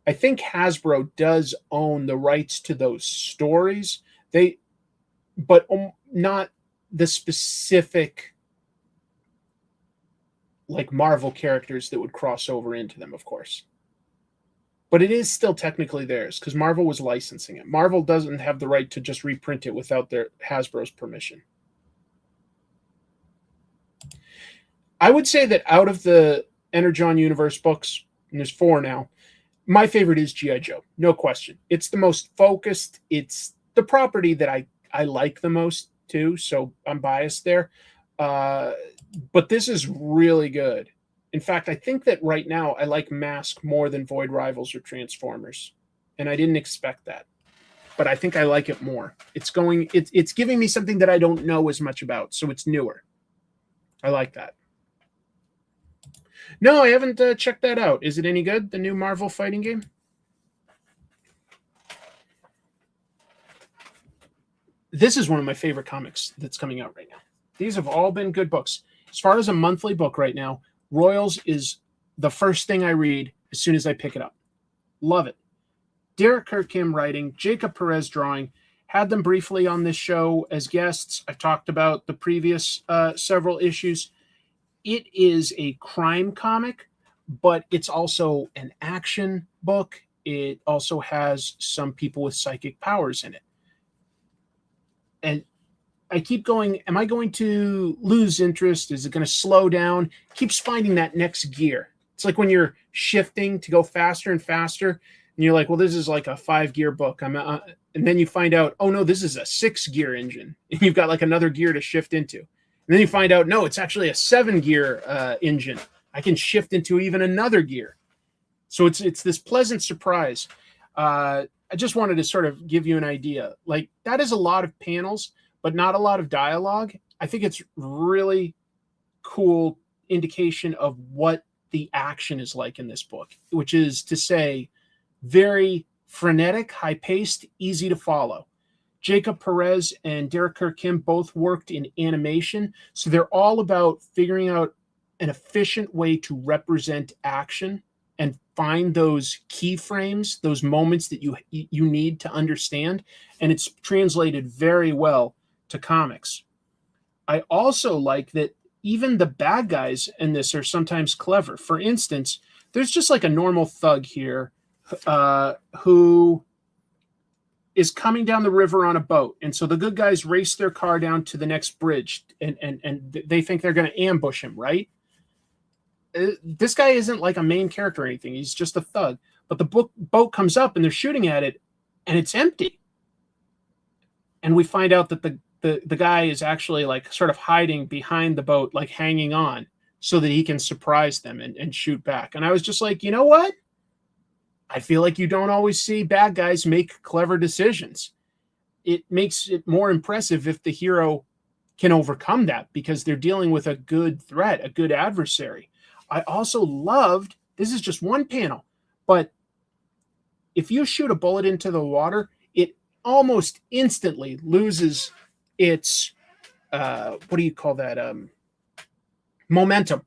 I think Hasbro does own the rights to those stories. But not the specific like Marvel characters that would cross over into them, of course. But it is still technically theirs because Marvel was licensing it. Marvel doesn't have the right to just reprint it without their Hasbro's permission. I would say that out of the Energon Universe books, and there's 4 now, my favorite is G.I. Joe. No question. It's the most focused. It's the property that I like the most, too, so I'm biased there. But this is really good. In fact, I think that right now I like Mask more than Void Rivals or Transformers. And I didn't expect that. But I think I like it more. It's giving me something that I don't know as much about, so it's newer. I like that. No, I haven't checked that out. Is it any good, the new Marvel fighting game? This is one of my favorite comics that's coming out right now. These have all been good books. As far as a monthly book right now, Royals is the first thing I read as soon as I pick it up. Love it. Derek Kirkham writing, Jacob Perez drawing. Had them briefly on this show as guests. I've talked about the previous several issues. It is a crime comic, but it's also an action book. It also has some people with psychic powers in it. And I keep going, am I going to lose interest? Is it going to slow down? Keeps finding that next gear. It's like when you're shifting to go faster and faster, and you're like, well, this is like a 5-gear book. And then you find out, oh no, this is a 6-gear engine. And you've got like another gear to shift into. And then you find out, no, it's actually a 7-gear engine. I can shift into even another gear. So it's this pleasant surprise. I just wanted to sort of give you an idea. Like, that is a lot of panels, but not a lot of dialogue. I think it's really cool indication of what the action is like in this book, which is to say very frenetic, high-paced, easy to follow. Jacob Perez and Derek Kirk Kim both worked in animation, so they're all about figuring out an efficient way to represent action and find those keyframes, those moments that you need to understand, and it's translated very well to comics. I also like that even the bad guys in this are sometimes clever. For instance, there's just like a normal thug here who is coming down the river on a boat. And so the good guys race their car down to the next bridge and they think they're going to ambush him, right? This guy isn't like a main character or anything. He's just a thug. But the boat comes up and they're shooting at it and it's empty. And we find out that the guy is actually like sort of hiding behind the boat, like hanging on so that he can surprise them and shoot back. And I was just like, you know what? I feel like you don't always see bad guys make clever decisions. It makes it more impressive if the hero can overcome that because they're dealing with a good threat, a good adversary. I also loved, this is just one panel, but if you shoot a bullet into the water, it almost instantly loses its, what do you call that? Momentum.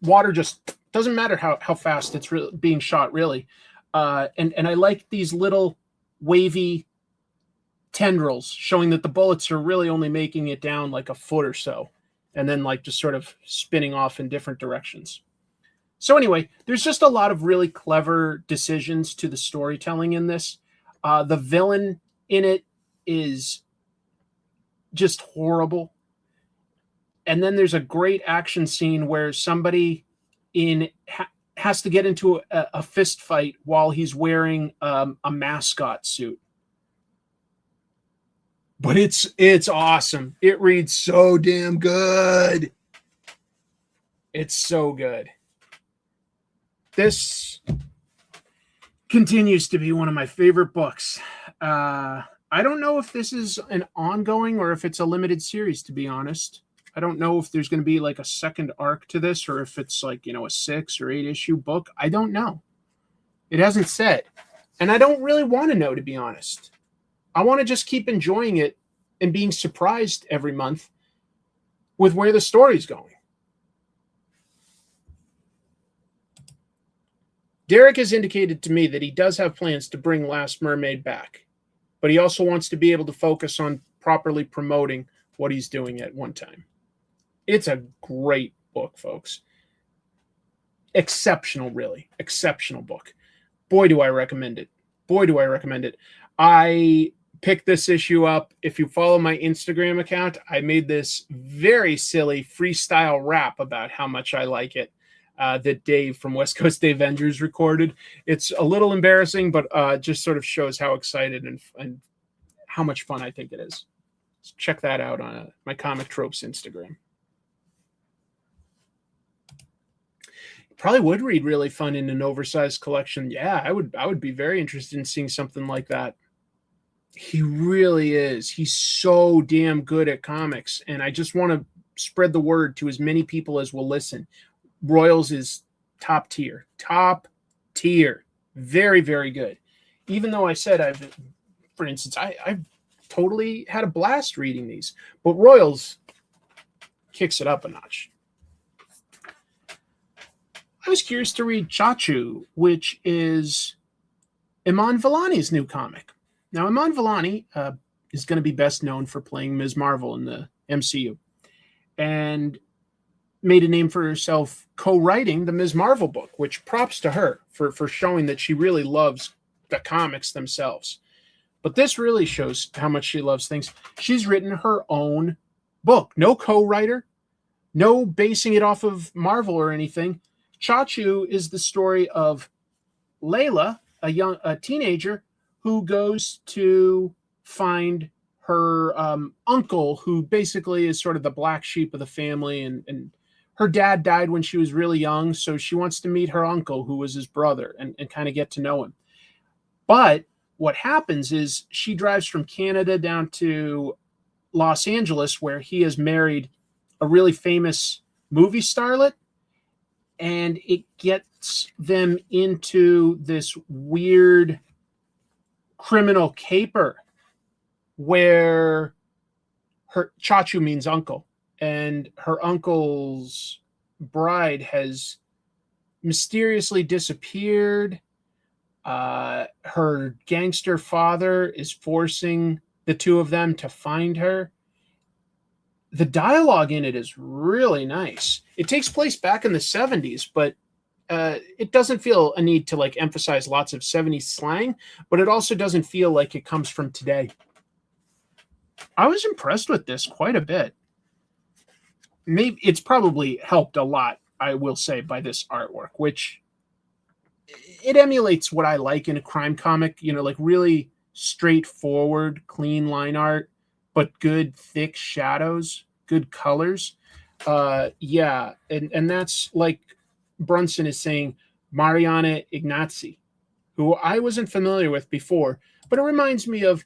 Water just doesn't matter how fast it's being shot, really. And I like these little wavy tendrils showing that the bullets are really only making it down like a foot or so, and then like just sort of spinning off in different directions. So anyway, there's just a lot of really clever decisions to the storytelling in this. The villain in it is just horrible. And then there's a great action scene where somebody has to get into a fist fight while he's wearing a mascot suit. But it's awesome. It reads so damn good. It's so good. This continues to be one of my favorite books. I don't know if this is an ongoing or if it's a limited series, to be honest. I don't know if there's going to be like a second arc to this or if it's like, a 6 or 8 issue book. I don't know. It hasn't said. And I don't really want to know, to be honest. I want to just keep enjoying it and being surprised every month with where the story's going. Derek has indicated to me that he does have plans to bring Last Mermaid back, but he also wants to be able to focus on properly promoting what he's doing at one time. It's a great book, folks. Exceptional, really. Exceptional book. Boy, do I recommend it. Boy, do I recommend it. I picked this issue up. If you follow my Instagram account, I made this very silly freestyle rap about how much I like it that Dave from West Coast Avengers recorded. It's a little embarrassing, but just sort of shows how excited and how much fun I think it is. So check that out on my Comic Tropes Instagram. Probably would read really fun in an oversized collection. Yeah, I would be very interested in seeing something like that. He really is. He's so damn good at comics, and I just want to spread the word to as many people as will listen. Royals is top tier. Top tier. Very, very good. Even though I said for instance, I've totally had a blast reading these, but Royals kicks it up a notch. I was curious to read Chachu, which is Iman Vellani's new comic. Now, Iman Vellani is going to be best known for playing Ms. Marvel in the MCU and made a name for herself co-writing the Ms. Marvel book, which props to her for showing that she really loves the comics themselves. But this really shows how much she loves things. She's written her own book. No co-writer, no basing it off of Marvel or anything. Chachu is the story of Layla, a teenager who goes to find her uncle, who basically is sort of the black sheep of the family, and her dad died when she was really young, so she wants to meet her uncle, who was his brother, and kind of get to know him. But what happens is she drives from Canada down to Los Angeles, where he has married a really famous movie starlet, and it gets them into this weird criminal caper where her Chachu means uncle, and her uncle's bride has mysteriously disappeared. Her gangster father is forcing the two of them to find her. The dialogue in it is really nice. It takes place back in the 70s, but it doesn't feel a need to like emphasize lots of 70s slang, but it also doesn't feel like it comes from today. I was impressed with this quite a bit. Maybe it's probably helped a lot, I will say, by this artwork, which it emulates what I like in a crime comic, you know, like really straightforward, clean line art, but good thick shadows, good colors. Yeah, and that's like Brunson is saying, Mariana Ignazzi, who I wasn't familiar with before, but it reminds me of,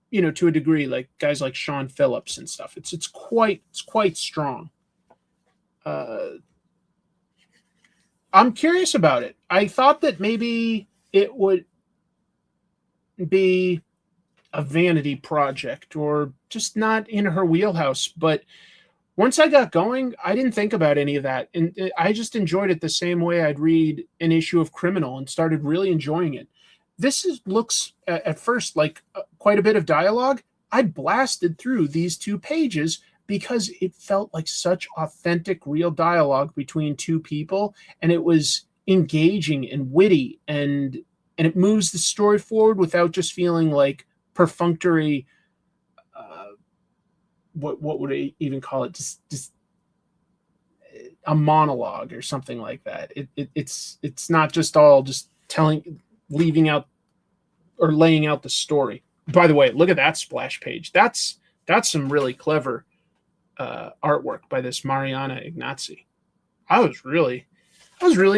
you know, to a degree, like guys like Sean Phillips and stuff. It's quite strong. I'm curious about it. I thought that maybe it would be a vanity project or just not in her wheelhouse, but once I got going, I didn't think about any of that, and I just enjoyed it the same way I'd read an issue of Criminal and started really enjoying it. Looks at first like quite a bit of dialogue. I blasted through these 2 pages because it felt like such authentic, real dialogue between 2 people, and it was engaging and witty, and it moves the story forward without just feeling like perfunctory. What would I even call it? Just a monologue or something like that. It's not just all just leaving out or laying out the story. By the way, look at that splash page. That's some really clever artwork by this Mariana Ignazzi. I was really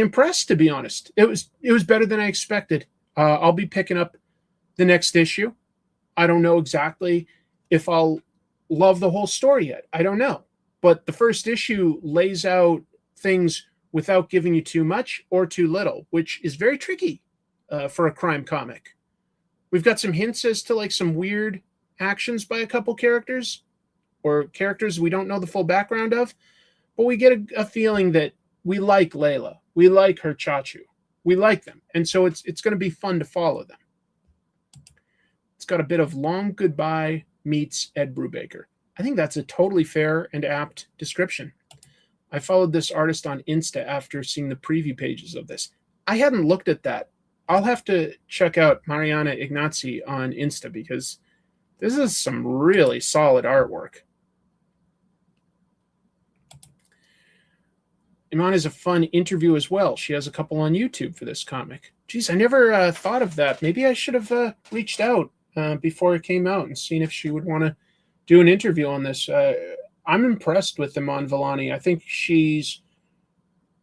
impressed, to be honest. It was better than I expected. I'll be picking up the next issue. I don't know exactly if I'll love the whole story yet. I don't know. But the first issue lays out things without giving you too much or too little, which is very tricky for a crime comic. We've got some hints as to like some weird actions by a couple characters, or characters we don't know the full background of, but we get a feeling that we like Layla. We like her Chachu. We like them. And so it's going to be fun to follow them. It's got a bit of Long Goodbye meets Ed Brubaker. I think that's a totally fair and apt description. I followed this artist on Insta after seeing the preview pages of this. I hadn't looked at that. I'll have to check out Mariana Ignazzi on Insta because this is some really solid artwork. Iman is a fun interview as well. She has a couple on YouTube for this comic. Geez, I never thought of that. Maybe I should have reached out before it came out and seen if she would want to do an interview on this. I'm impressed with Iman Vellani. I think she's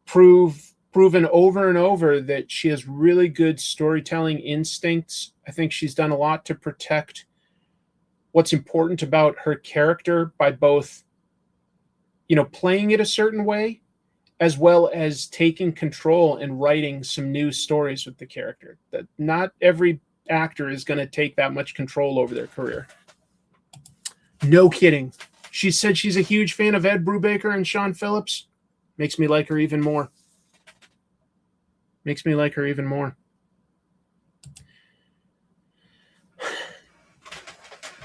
proven over and over that she has really good storytelling instincts. I think she's done a lot to protect what's important about her character by both, you know, playing it a certain way, as well as taking control and writing some new stories with the character. That not every actor is going to take that much control over their career. No kidding. She said she's a huge fan of Ed Brubaker and Sean Phillips. Makes me like her even more. Makes me like her even more.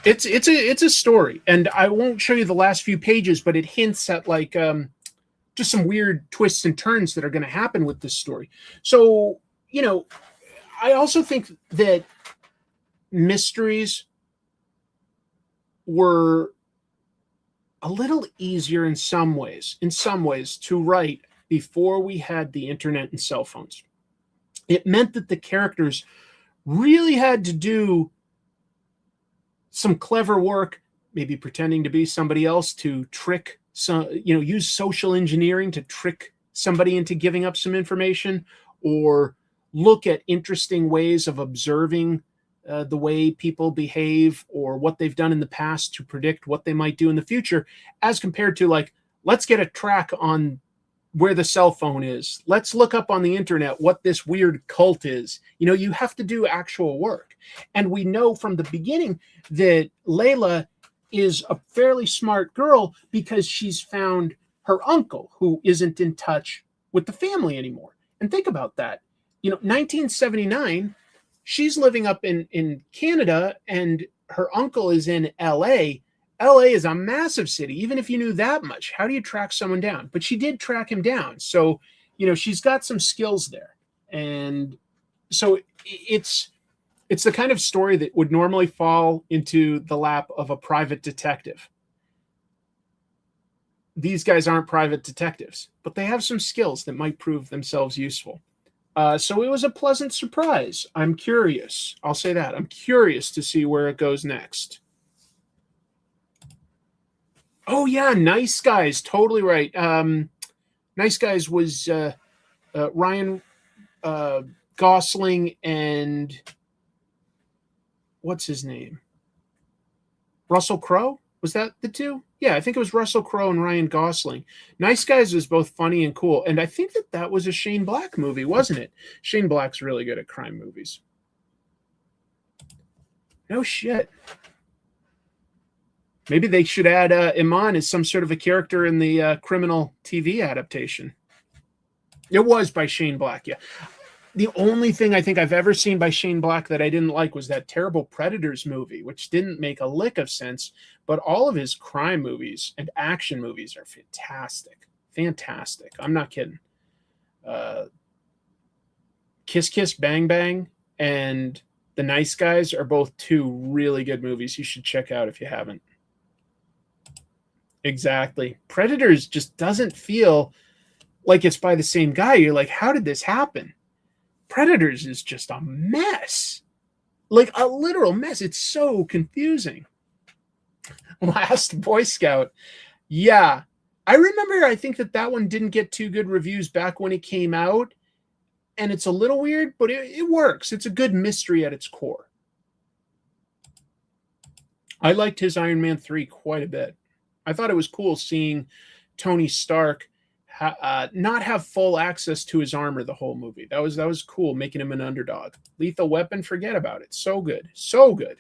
It's a story, and I won't show you the last few pages, but it hints at like just some weird twists and turns that are going to happen with this story. So, you know, I also think that mysteries were a little easier in some ways to write before we had the internet and cell phones. It meant that the characters really had to do some clever work, maybe pretending to be somebody else to trick use social engineering to trick somebody into giving up some information, or look at interesting ways of observing the way people behave or what they've done in the past to predict what they might do in the future, as compared to like, let's get a track on where the cell phone is. Let's look up on the internet what this weird cult is. You have to do actual work. And we know from the beginning that Layla is a fairly smart girl because she's found her uncle who isn't in touch with the family anymore. And think about that. 1979, she's living up in Canada and her uncle is in LA. LA is a massive city. Even if you knew that much, how do you track someone down? But she did track him down. So, she's got some skills there. And so it's the kind of story that would normally fall into the lap of a private detective. These guys aren't private detectives, but they have some skills that might prove themselves useful. So it was a pleasant surprise. I'm curious. I'll say that. I'm curious to see where it goes next. Oh, yeah. Nice Guys. Totally right. Nice Guys was Ryan Gosling and what's his name? Russell Crowe? Was that the two? Yeah, I think it was Russell Crowe and Ryan Gosling. Nice Guys was both funny and cool. And I think that was a Shane Black movie, wasn't it? Shane Black's really good at crime movies. No shit. Maybe they should add Iman as some sort of a character in the Criminal TV adaptation. It was by Shane Black, yeah. The only thing I think I've ever seen by Shane Black that I didn't like was that terrible Predators movie, which didn't make a lick of sense. But all of his crime movies and action movies are fantastic. Fantastic. I'm not kidding. Kiss Kiss Bang Bang and The Nice Guys are both two really good movies you should check out if you haven't. Exactly. Predators just doesn't feel like it's by the same guy. You're like, how did this happen? Predators is just a mess. Like a literal mess. It's so confusing. Last Boy Scout. Yeah. I remember, I think that one didn't get too good reviews back when it came out. And it's a little weird, but it works. It's a good mystery at its core. I liked his Iron Man 3 quite a bit. I thought it was cool seeing Tony Stark not have full access to his armor the whole movie. That was cool, making him an underdog. Lethal Weapon, forget about it. So good. So good.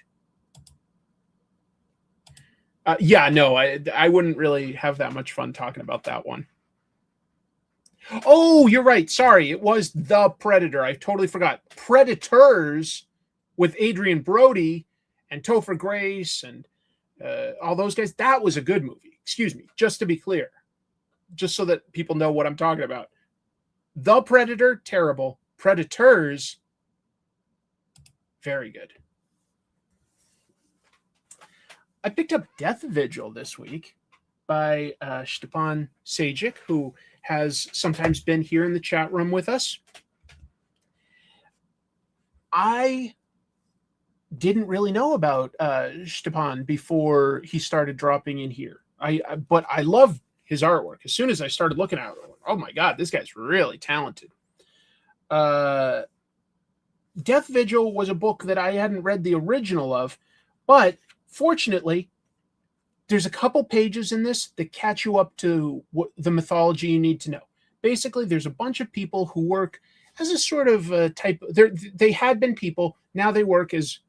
Yeah, no, I wouldn't really have that much fun talking about that one. Oh, you're right. Sorry. It was The Predator. I totally forgot. Predators with Adrian Brody and Topher Grace and all those guys. That was a good movie. Excuse me. Just to be clear. Just so that people know what I'm talking about. The Predator, terrible. Predators, very good. I picked up Death Vigil this week by Stepan Sajic, who has sometimes been here in the chat room with us. I didn't really know about Stepan before he started dropping in here. But I love his artwork. As soon as I started looking at it, I went, oh my God, this guy's really talented. Death Vigil was a book that I hadn't read the original of, but fortunately, there's a couple pages in this that catch you up to the mythology you need to know. Basically, there's a bunch of people who work as a sort of type. They had been people. Now they work as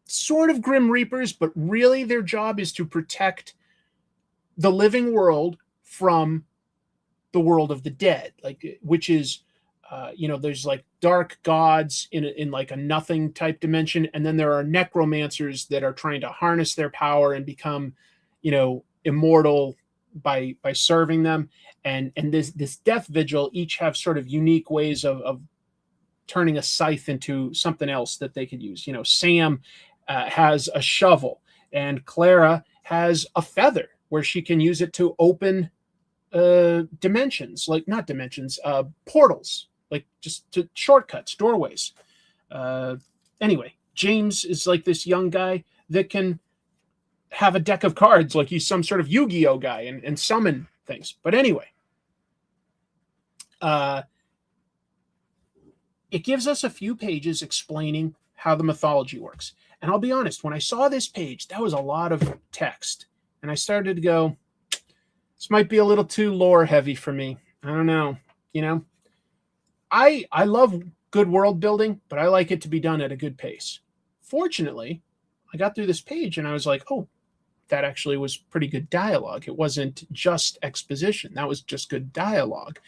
sort of Grim Reapers, but really their job is to protect the living world from the world of the dead, which is, there's like dark gods in like a nothing type dimension. And then there are necromancers that are trying to harness their power and become, immortal by serving them. And this Death Vigil each have sort of unique ways of turning a scythe into something else that they could use. You know, Sam has a shovel, and Clara has a feather where she can use it to open dimensions, like not dimensions, portals, like just to shortcuts, doorways. Anyway, James is like this young guy that can have a deck of cards, like he's some sort of Yu-Gi-Oh guy, and summon things. But anyway, it gives us a few pages explaining how the mythology works. And I'll be honest, when I saw this page, that was a lot of text. And I started to go, this might be a little too lore heavy for me. I don't know. You know, I love good world building, but I like it to be done at a good pace. Fortunately, I got through this page and I was like, oh, that actually was pretty good dialogue. It wasn't just exposition. That was just good dialogue.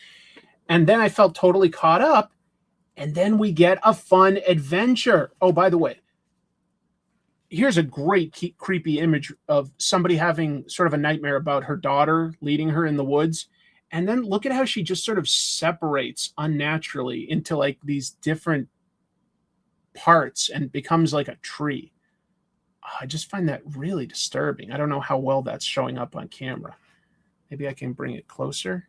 And then I felt totally caught up. And then we get a fun adventure. Oh, by the way, here's a great creepy image of somebody having sort of a nightmare about her daughter leading her in the woods. And then look at how she just sort of separates unnaturally into like these different parts and becomes like a tree. I just find that really disturbing. I don't know how well that's showing up on camera. Maybe I can bring it closer.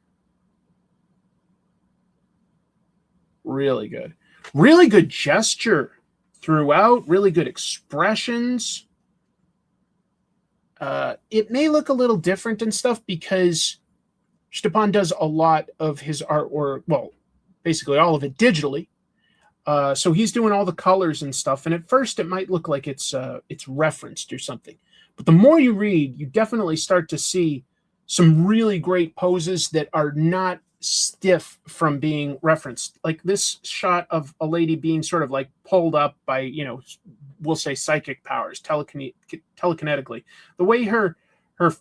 Really good. Really good gesture throughout. Really good expressions. It may look a little different and stuff because Stepan does a lot of his artwork, well, basically all of it digitally. So he's doing all the colors and stuff. And at first it might look like it's referenced or something. But the more you read, you definitely start to see some really great poses that are not stiff from being referenced. Like this shot of a lady being sort of like pulled up by, you know, we'll say psychic powers, telekinetically. The way her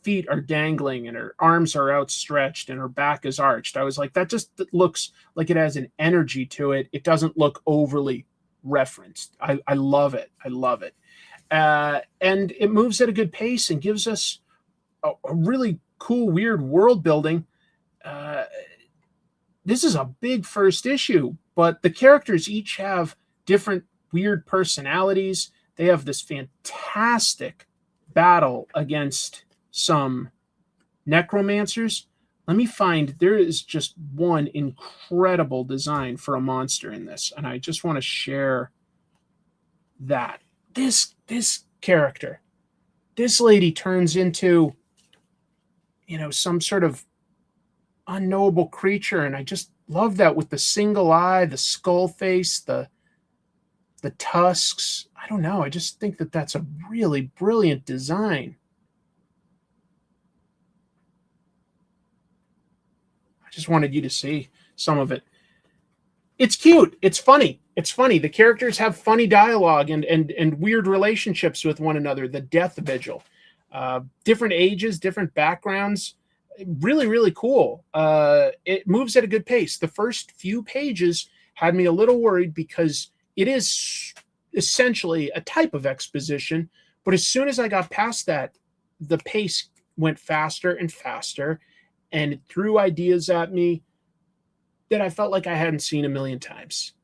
feet are dangling and her arms are outstretched and her back is arched. I was like, that just looks like it has an energy to it. It doesn't look overly referenced. I love it. I love it. And it moves at a good pace and gives us a really cool, weird world building. This is a big first issue, but the characters each have different weird personalities. They have this fantastic battle against some necromancers. Let me find, there is just one incredible design for a monster in this, and I just want to share that. This character, this lady turns into, you know, some sort of unknowable creature, and I just love that with the single eye, the skull face, the tusks. I don't know. I just think that that's a really brilliant design. I just wanted you to see some of it. It's cute. It's funny. It's funny. The characters have funny dialogue and weird relationships with one another. The death vigil, different ages, different backgrounds. Really, really cool. It moves at a good pace. The first few pages had me a little worried because it is essentially a type of exposition. But as soon as I got past that, the pace went faster and faster, and it threw ideas at me that I felt like I hadn't seen a million times.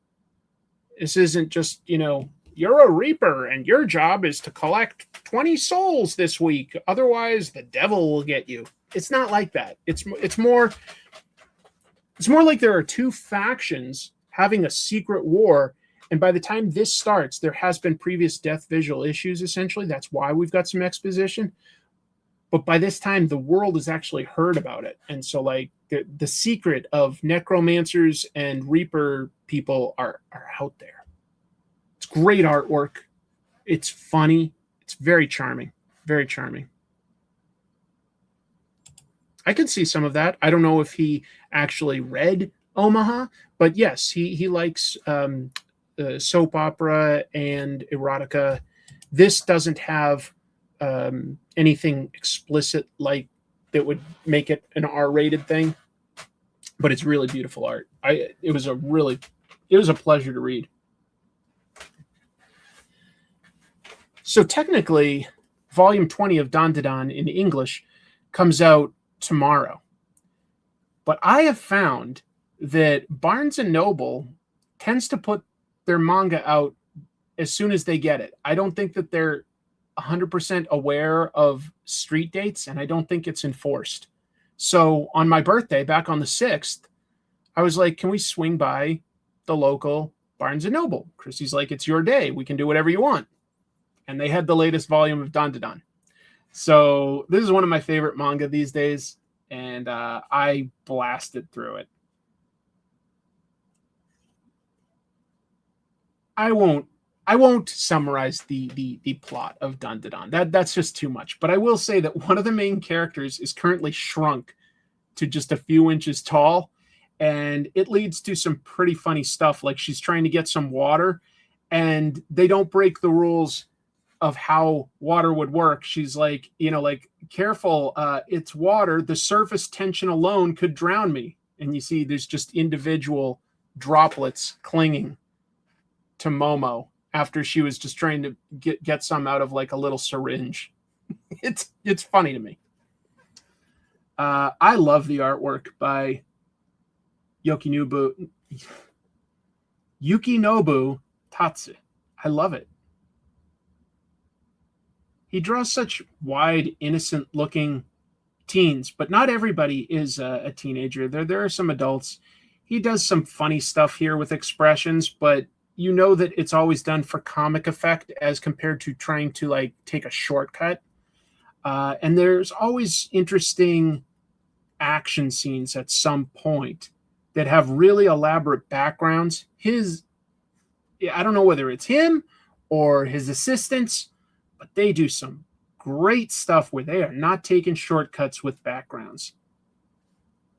This isn't just, you know, you're a reaper and your job is to collect 20 souls this week. Otherwise, the devil will get you. It's not like that. It's more like there are two factions having a secret war. And by the time this starts, there has been previous death visual issues, essentially. That's why we've got some exposition. But by this time, the world has actually heard about it. And so, like, the secret of necromancers and reaper people are out there. It's great artwork. It's funny. It's very charming. Very charming. I can see some of that. I don't know if he actually read Omaha, but yes, he likes soap opera and erotica. This doesn't have anything explicit like that would make it an R-rated thing, but it's really beautiful art. It was a pleasure to read. So technically, volume 20 of Dandadan in English comes out tomorrow. But I have found that Barnes & Noble tends to put their manga out as soon as they get it. I don't think that they're 100% aware of street dates, and I don't think it's enforced. So on my birthday, back on the 6th, I was like, can we swing by the local Barnes & Noble? Chrissy's like, it's your day. We can do whatever you want. And they had the latest volume of Dandadan. So this is one of my favorite manga these days, and I blasted through it. I won't summarize the plot of Dandadan. That's just too much. But I will say that one of the main characters is currently shrunk to just a few inches tall, and it leads to some pretty funny stuff. Like she's trying to get some water, and they don't break the rules of how water would work. She's like, careful, it's water. The surface tension alone could drown me. And you see there's just individual droplets clinging to Momo after she was just trying to get some out of like a little syringe. It's funny to me. I love the artwork by Yukinobu Tatsu. I love it. He draws such wide, innocent-looking teens, but not everybody is a teenager. There are some adults. He does some funny stuff here with expressions, but you know that it's always done for comic effect as compared to trying to like take a shortcut. And there's always interesting action scenes at some point that have really elaborate backgrounds. I don't know whether it's him or his assistants, but they do some great stuff where they are not taking shortcuts with backgrounds.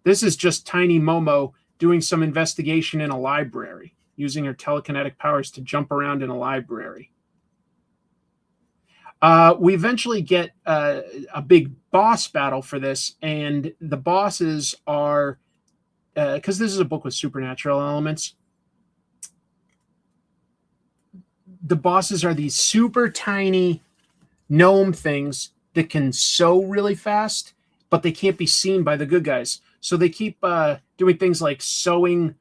This is just tiny Momo doing some investigation in a library, using her telekinetic powers to jump around in a library. We eventually get a big boss battle for this, and the bosses are, because this is a book with supernatural elements, the bosses are these super tiny gnome things that can sew really fast, but they can't be seen by the good guys. So they keep doing things like sewing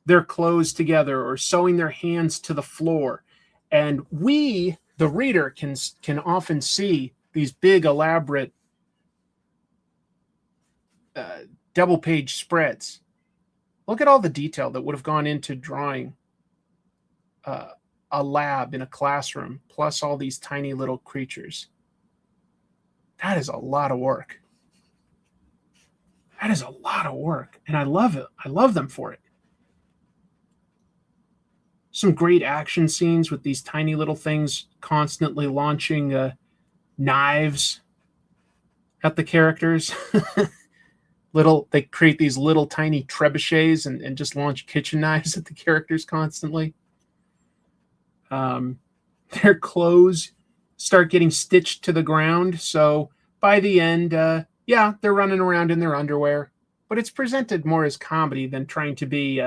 their clothes together or sewing their hands to the floor. And we, the reader, can often see these big, elaborate double-page spreads. Look at all the detail that would have gone into drawing a lab in a classroom, plus all these tiny little creatures. That is a lot of work. That is a lot of work. And I love it. I love them for it. Some great action scenes with these tiny little things constantly launching knives at the characters. They create these little tiny trebuchets and just launch kitchen knives at the characters constantly. Their clothes start getting stitched to the ground. So by the end, they're running around in their underwear, but it's presented more as comedy than trying to be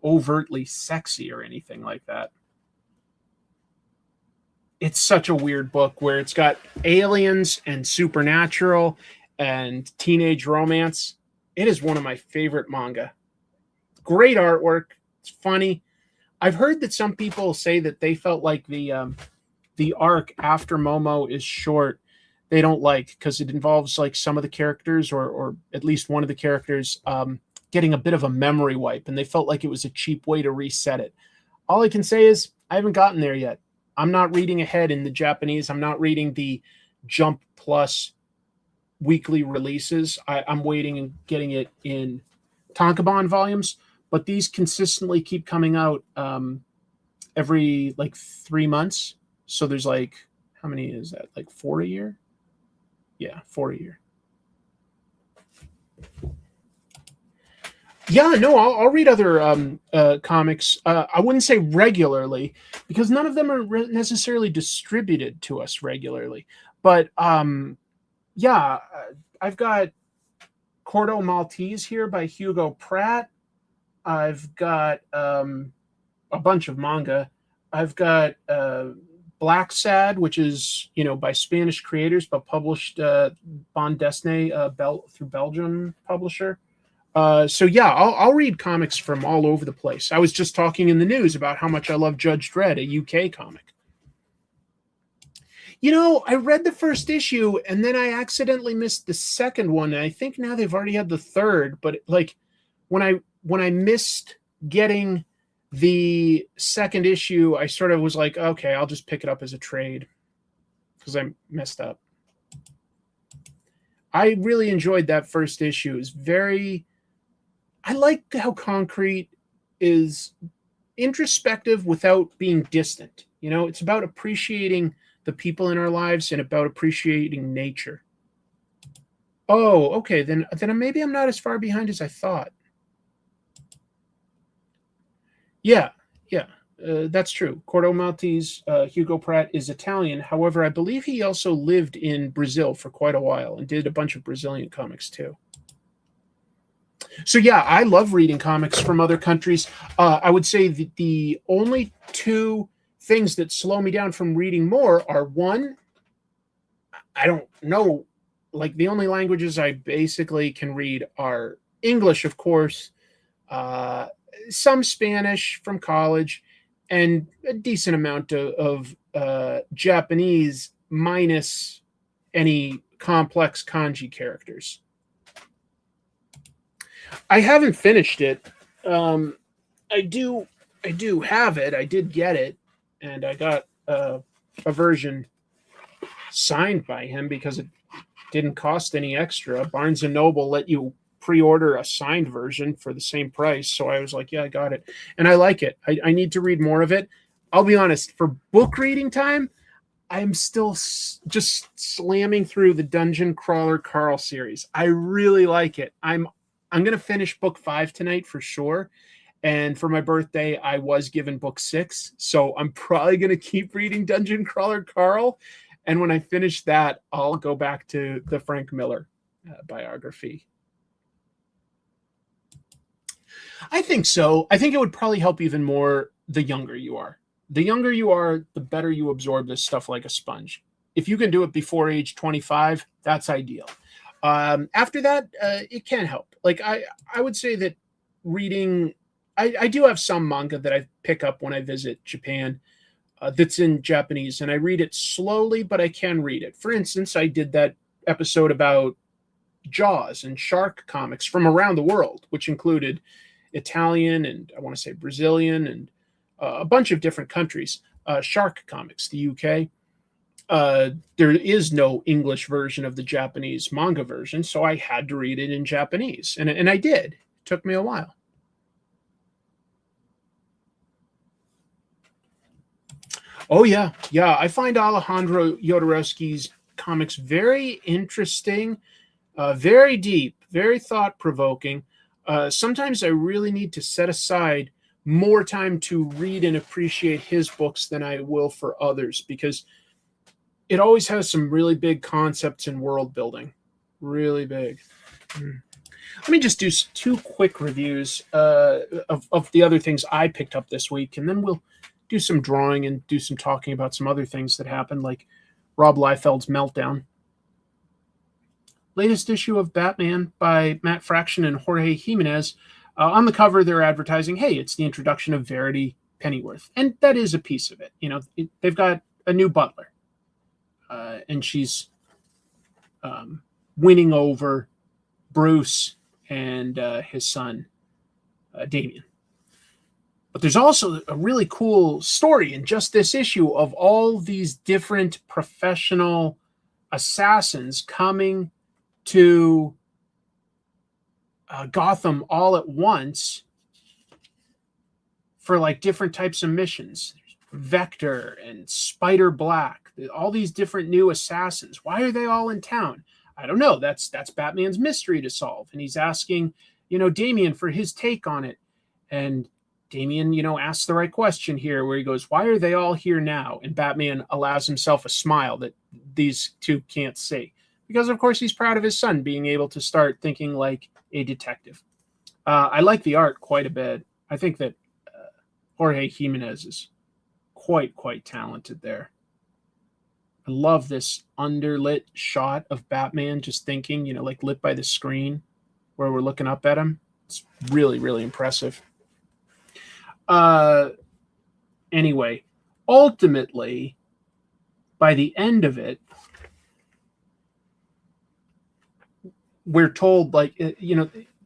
overtly sexy or anything like that. It's such a weird book where it's got aliens and supernatural and teenage romance. It is one of my favorite manga. Great artwork. It's funny. I've heard that some people say that they felt like the arc after Momo is short. They don't like because it involves like some of the characters or at least one of the characters getting a bit of a memory wipe, and they felt like it was a cheap way to reset it. All I can say is I haven't gotten there yet. I'm not reading ahead in the Japanese. I'm not reading the Jump Plus weekly releases. I'm waiting and getting it in tankobon volumes, but these consistently keep coming out every like 3 months. So there's like, how many is that? Like 4 a year? Yeah, 4 a year. Yeah, no, I'll read other comics. I wouldn't say regularly because none of them are necessarily distributed to us regularly. But I've got Cordo Maltese here by Hugo Pratt. I've got a bunch of manga. I've got Black Sad, which is by Spanish creators but published Bande Dessinée through Belgium publisher. So yeah, I'll read comics from all over the place. I was just talking in the news about how much I love Judge Dredd, a UK comic. I read the first issue and then I accidentally missed the second one. And I think now they've already had the third, but like when I missed getting the second issue, I sort of was like, okay, I'll just pick it up as a trade because I messed up. I really enjoyed that first issue. I like how Concrete is introspective without being distant. It's about appreciating the people in our lives and about appreciating nature. Oh, okay. Then maybe I'm not as far behind as I thought. Yeah. That's true. Cordo Maltese, Hugo Pratt is Italian. However, I believe he also lived in Brazil for quite a while and did a bunch of Brazilian comics too. So yeah, I love reading comics from other countries. I would say the only two things that slow me down from reading more are, one, I don't know, like the only languages I basically can read are English, of course, some Spanish from college, and a decent amount of Japanese minus any complex kanji characters. I haven't finished it. I do have it. I did get it, and I got a version signed by him because it didn't cost any extra. Barnes & Noble let you pre-order a signed version for the same price. So I was like, yeah, I got it. And I like it. I need to read more of it. I'll be honest, for book reading time, I'm still just slamming through the Dungeon Crawler Carl series. I really like it. I'm going to finish book 5 tonight for sure. And for my birthday, I was given book 6. So I'm probably going to keep reading Dungeon Crawler Carl. And when I finish that, I'll go back to the Frank Miller biography. I think so. I think it would probably help even more the younger you are. The younger you are, the better you absorb this stuff like a sponge. If you can do it before age 25, that's ideal. After that, it can help. Like I would say that reading, I do have some manga that I pick up when I visit Japan that's in Japanese, and I read it slowly, but I can read it. For instance, I did that episode about Jaws and shark comics from around the world, which included Italian and I want to say Brazilian and a bunch of different countries. Shark comics, the UK. There is no English version of the Japanese manga version, so I had to read it in Japanese, and I did. It took me a while. Oh yeah. I find Alejandro Jodorowsky's comics very interesting, very deep, very thought-provoking. Sometimes I really need to set aside more time to read and appreciate his books than I will for others, because it always has some really big concepts in world building. Really big. Let me just do 2 quick reviews of the other things I picked up this week, and then we'll do some drawing and do some talking about some other things that happened, like Rob Liefeld's Meltdown. Latest issue of Batman by Matt Fraction and Jorge Jimenez. On the cover, they're advertising, hey, it's the introduction of Verity Pennyworth. And that is a piece of it. They've got a new butler. And she's winning over Bruce and his son, Damian. But there's also a really cool story in just this issue of all these different professional assassins coming to Gotham all at once for like different types of missions. Vector and Spider Black, all these different new assassins. Why are they all in town? I don't know. That's Batman's mystery to solve. And he's asking, Damian for his take on it. And Damian, asks the right question here where he goes, why are they all here now? And Batman allows himself a smile that these two can't see. Because, of course, he's proud of his son being able to start thinking like a detective. I like the art quite a bit. I think that Jorge Jimenez is quite talented there. I love this underlit shot of Batman just thinking, like lit by the screen, where we're looking up at him. It's really, really impressive. Anyway, ultimately, by the end of it, we're told, like,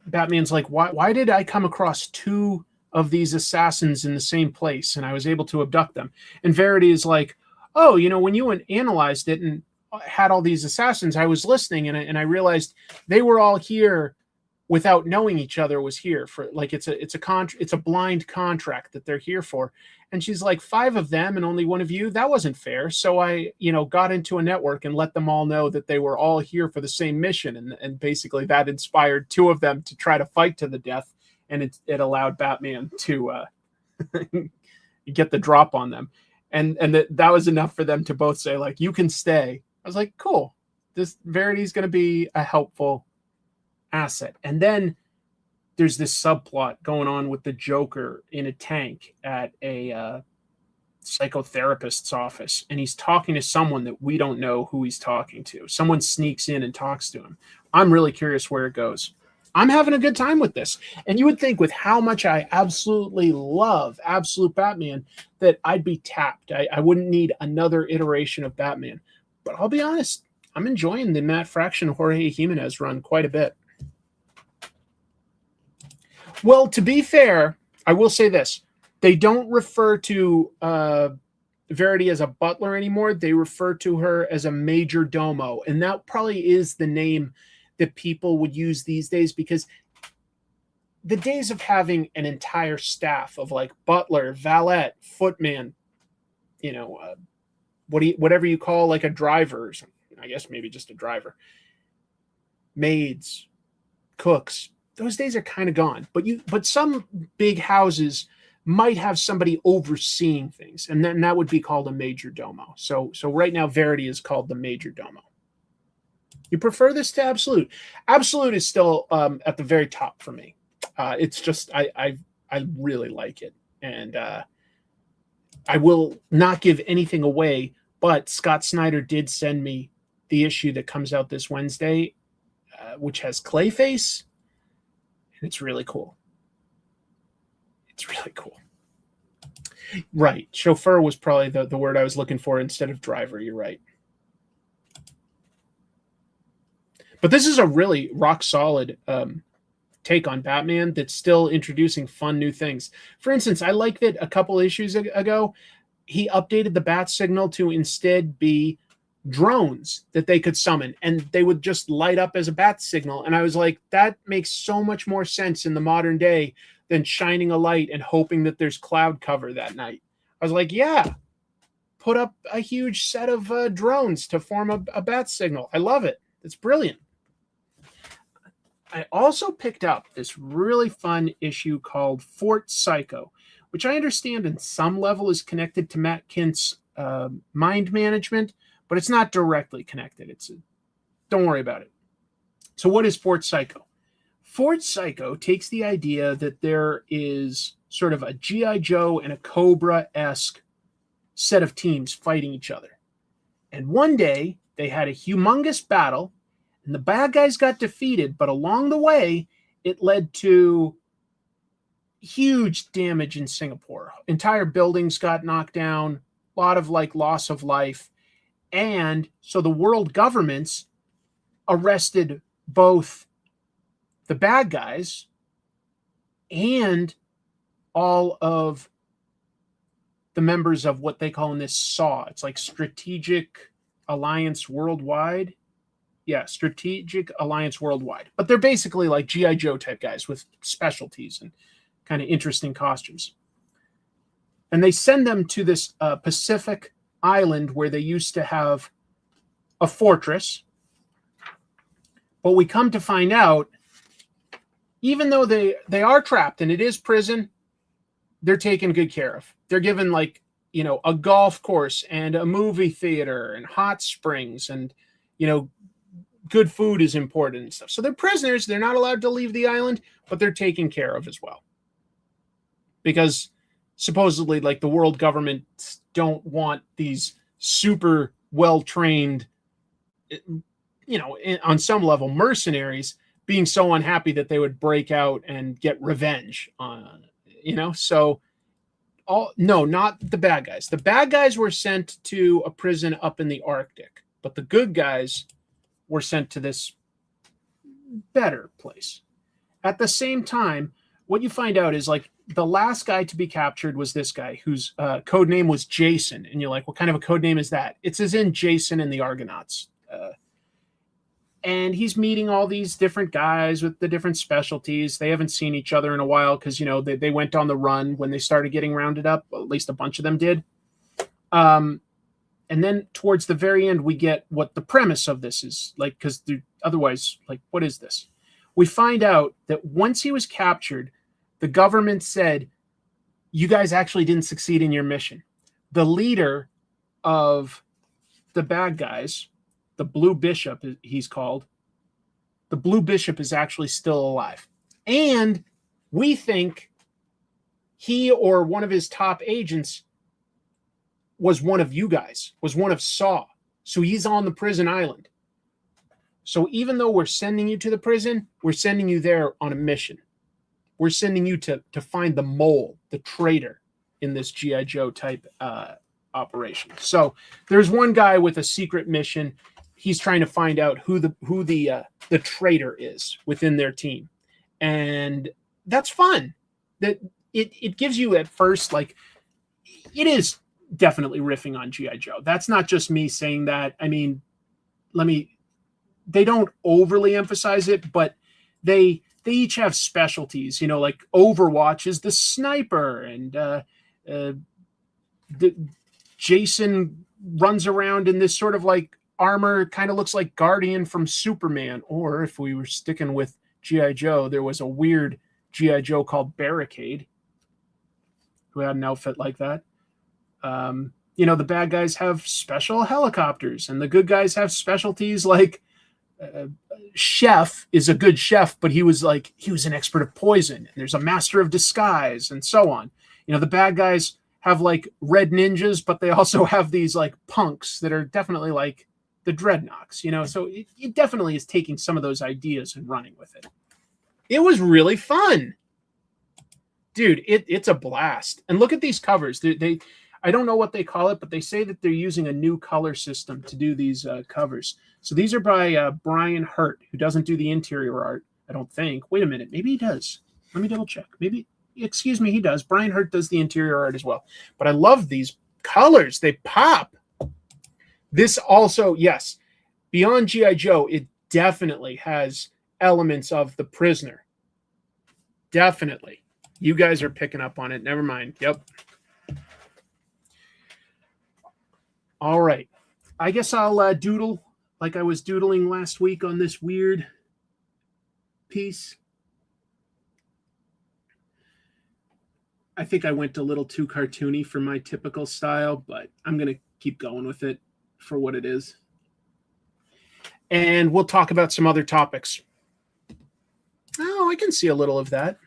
Batman's like, why did I come across two of these assassins in the same place and I was able to abduct them? And Verity is like, oh, when you analyzed it and had all these assassins, I was listening and I realized they were all here without knowing each other was here for, like, it's a blind contract that they're here for. And she's like, 5 of them and only 1 of you, that wasn't fair. So I, got into a network and let them all know that they were all here for the same mission. And basically that inspired 2 of them to try to fight to the death. And it allowed Batman to get the drop on them. And that was enough for them to both say, like, you can stay. I was like, cool. This Verity's going to be a helpful asset. And then there's this subplot going on with the Joker in a tank at a psychotherapist's office, and he's talking to someone that we don't know who he's talking to. Someone sneaks in and talks to him. I'm really curious where it goes. I'm having a good time with this. And you would think, with how much I absolutely love Absolute Batman, that I'd be tapped. I wouldn't need another iteration of Batman. But I'll be honest, I'm enjoying the Matt Fraction Jorge Jimenez run quite a bit. Well, to be fair, I will say this. They don't refer to Verity as a butler anymore. They refer to her as a major domo. And that probably is the name that people would use these days, because the days of having an entire staff of, like, butler, valet, footman, whatever you call, like, a driver, or something, I guess maybe just a driver, maids, cooks, those days are kind of gone. But some big houses might have somebody overseeing things, and then that would be called a major domo. So right now Verity is called the major domo. You prefer this to Absolute? Absolute is still at the very top for me. It's just I really like it, and I will not give anything away. But Scott Snyder did send me the issue that comes out this Wednesday, which has Clayface, and it's really cool. It's really cool. Right. Chauffeur was probably the word I was looking for instead of driver. You're right. But this is a really rock solid take on Batman that's still introducing fun new things. For instance, I like that a couple issues ago, he updated the bat signal to instead be drones that they could summon, and they would just light up as a bat signal. And I was like, that makes so much more sense in the modern day than shining a light and hoping that there's cloud cover that night. I was like, yeah, put up a huge set of drones to form a bat signal. I love it. It's brilliant. I also picked up this really fun issue called Fort Psycho, which I understand in some level is connected to Matt Kint's mind management, but it's not directly connected. Don't worry about it. So what is Fort Psycho? Fort Psycho takes the idea that there is sort of a G.I. Joe and a Cobra-esque set of teams fighting each other. And one day they had a humongous battle, and the bad guys got defeated, but along the way, it led to huge damage in Singapore. Entire buildings got knocked down, a lot of loss of life. And so the world governments arrested both the bad guys and all of the members of what they call in this SAW. It's like Strategic Alliance Worldwide. Yeah, Strategic Alliance Worldwide. But they're basically like G.I. Joe type guys with specialties and kind of interesting costumes. And they send them to this Pacific island where they used to have a fortress. But we come to find out, even though they are trapped and it is prison, they're taken good care of. They're given a golf course and a movie theater and hot springs, and good food is important and stuff. So they're prisoners. They're not allowed to leave the island, but they're taken care of as well. Because supposedly, the world governments don't want these super well-trained, on some level, mercenaries being so unhappy that they would break out and get revenge on, so no, not the bad guys. The bad guys were sent to a prison up in the Arctic, but the good guys were sent to this better place. At the same time, what you find out is like the last guy to be captured was this guy whose code name was Jason. And you're like, what kind of a code name is that? It's as in Jason and the Argonauts. And he's meeting all these different guys with the different specialties. They haven't seen each other in a while because, they went on the run when they started getting rounded up. Well, at least a bunch of them did. And then towards the very end, we get what the premise of this is. Like, because otherwise, like, what is this? We find out that once he was captured, the government said, you guys actually didn't succeed in your mission. The leader of the bad guys, the Blue Bishop, he's called. The Blue Bishop is actually still alive. And we think he or one of his top agents was one of you guys, was one of Saw. So he's on the prison island. So even though we're sending you to the prison, we're sending you there on a mission. We're sending you to find the mole, the traitor in this G.I. Joe type operation. So there's one guy with a secret mission. He's trying to find out who the traitor is within their team. And that's fun. That it gives you at first, like, it is definitely riffing on G.I. Joe. That's not just me saying that. I mean, they don't overly emphasize it, but they each have specialties, like Overwatch is the sniper, and Jason runs around in this sort of like armor, kind of looks like Guardian from Superman. Or if we were sticking with G.I. Joe, there was a weird G.I. Joe called Barricade who had an outfit like that. The bad guys have special helicopters, and the good guys have specialties like chef is a good chef, but he was an expert of poison. And there's a master of disguise, and so on. The bad guys have like red ninjas, but they also have these like punks that are definitely like the dreadnoughts, so it definitely is taking some of those ideas and running with it. It was really fun, dude. It's a blast. And look at these covers. They I don't know what they call it, but they say that they're using a new color system to do these covers. So these are by Brian Hurt, who doesn't do the interior art, I don't think. Wait a minute, maybe he does. Let me double check. Excuse me, he does. Brian Hurt does the interior art as well. But I love these colors. They pop. This also, yes, beyond G.I. Joe, it definitely has elements of The Prisoner. Definitely. You guys are picking up on it. Never mind. Yep. All right. I guess I'll doodle like I was doodling last week on this weird piece. I think I went a little too cartoony for my typical style, but I'm going to keep going with it for what it is. And we'll talk about some other topics. Oh, I can see a little of that.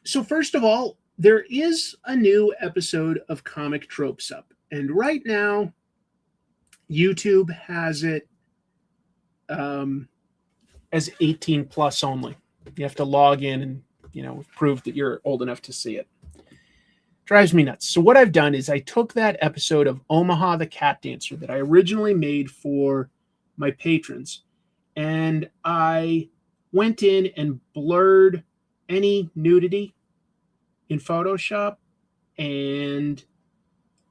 So first of all, there is a new episode of Comic Tropes up. And right now, YouTube has it as 18 plus only. You have to log in and, prove that you're old enough to see it. Drives me nuts. So what I've done is I took that episode of Omaha the Cat Dancer that I originally made for my patrons, and I went in and blurred any nudity in Photoshop, and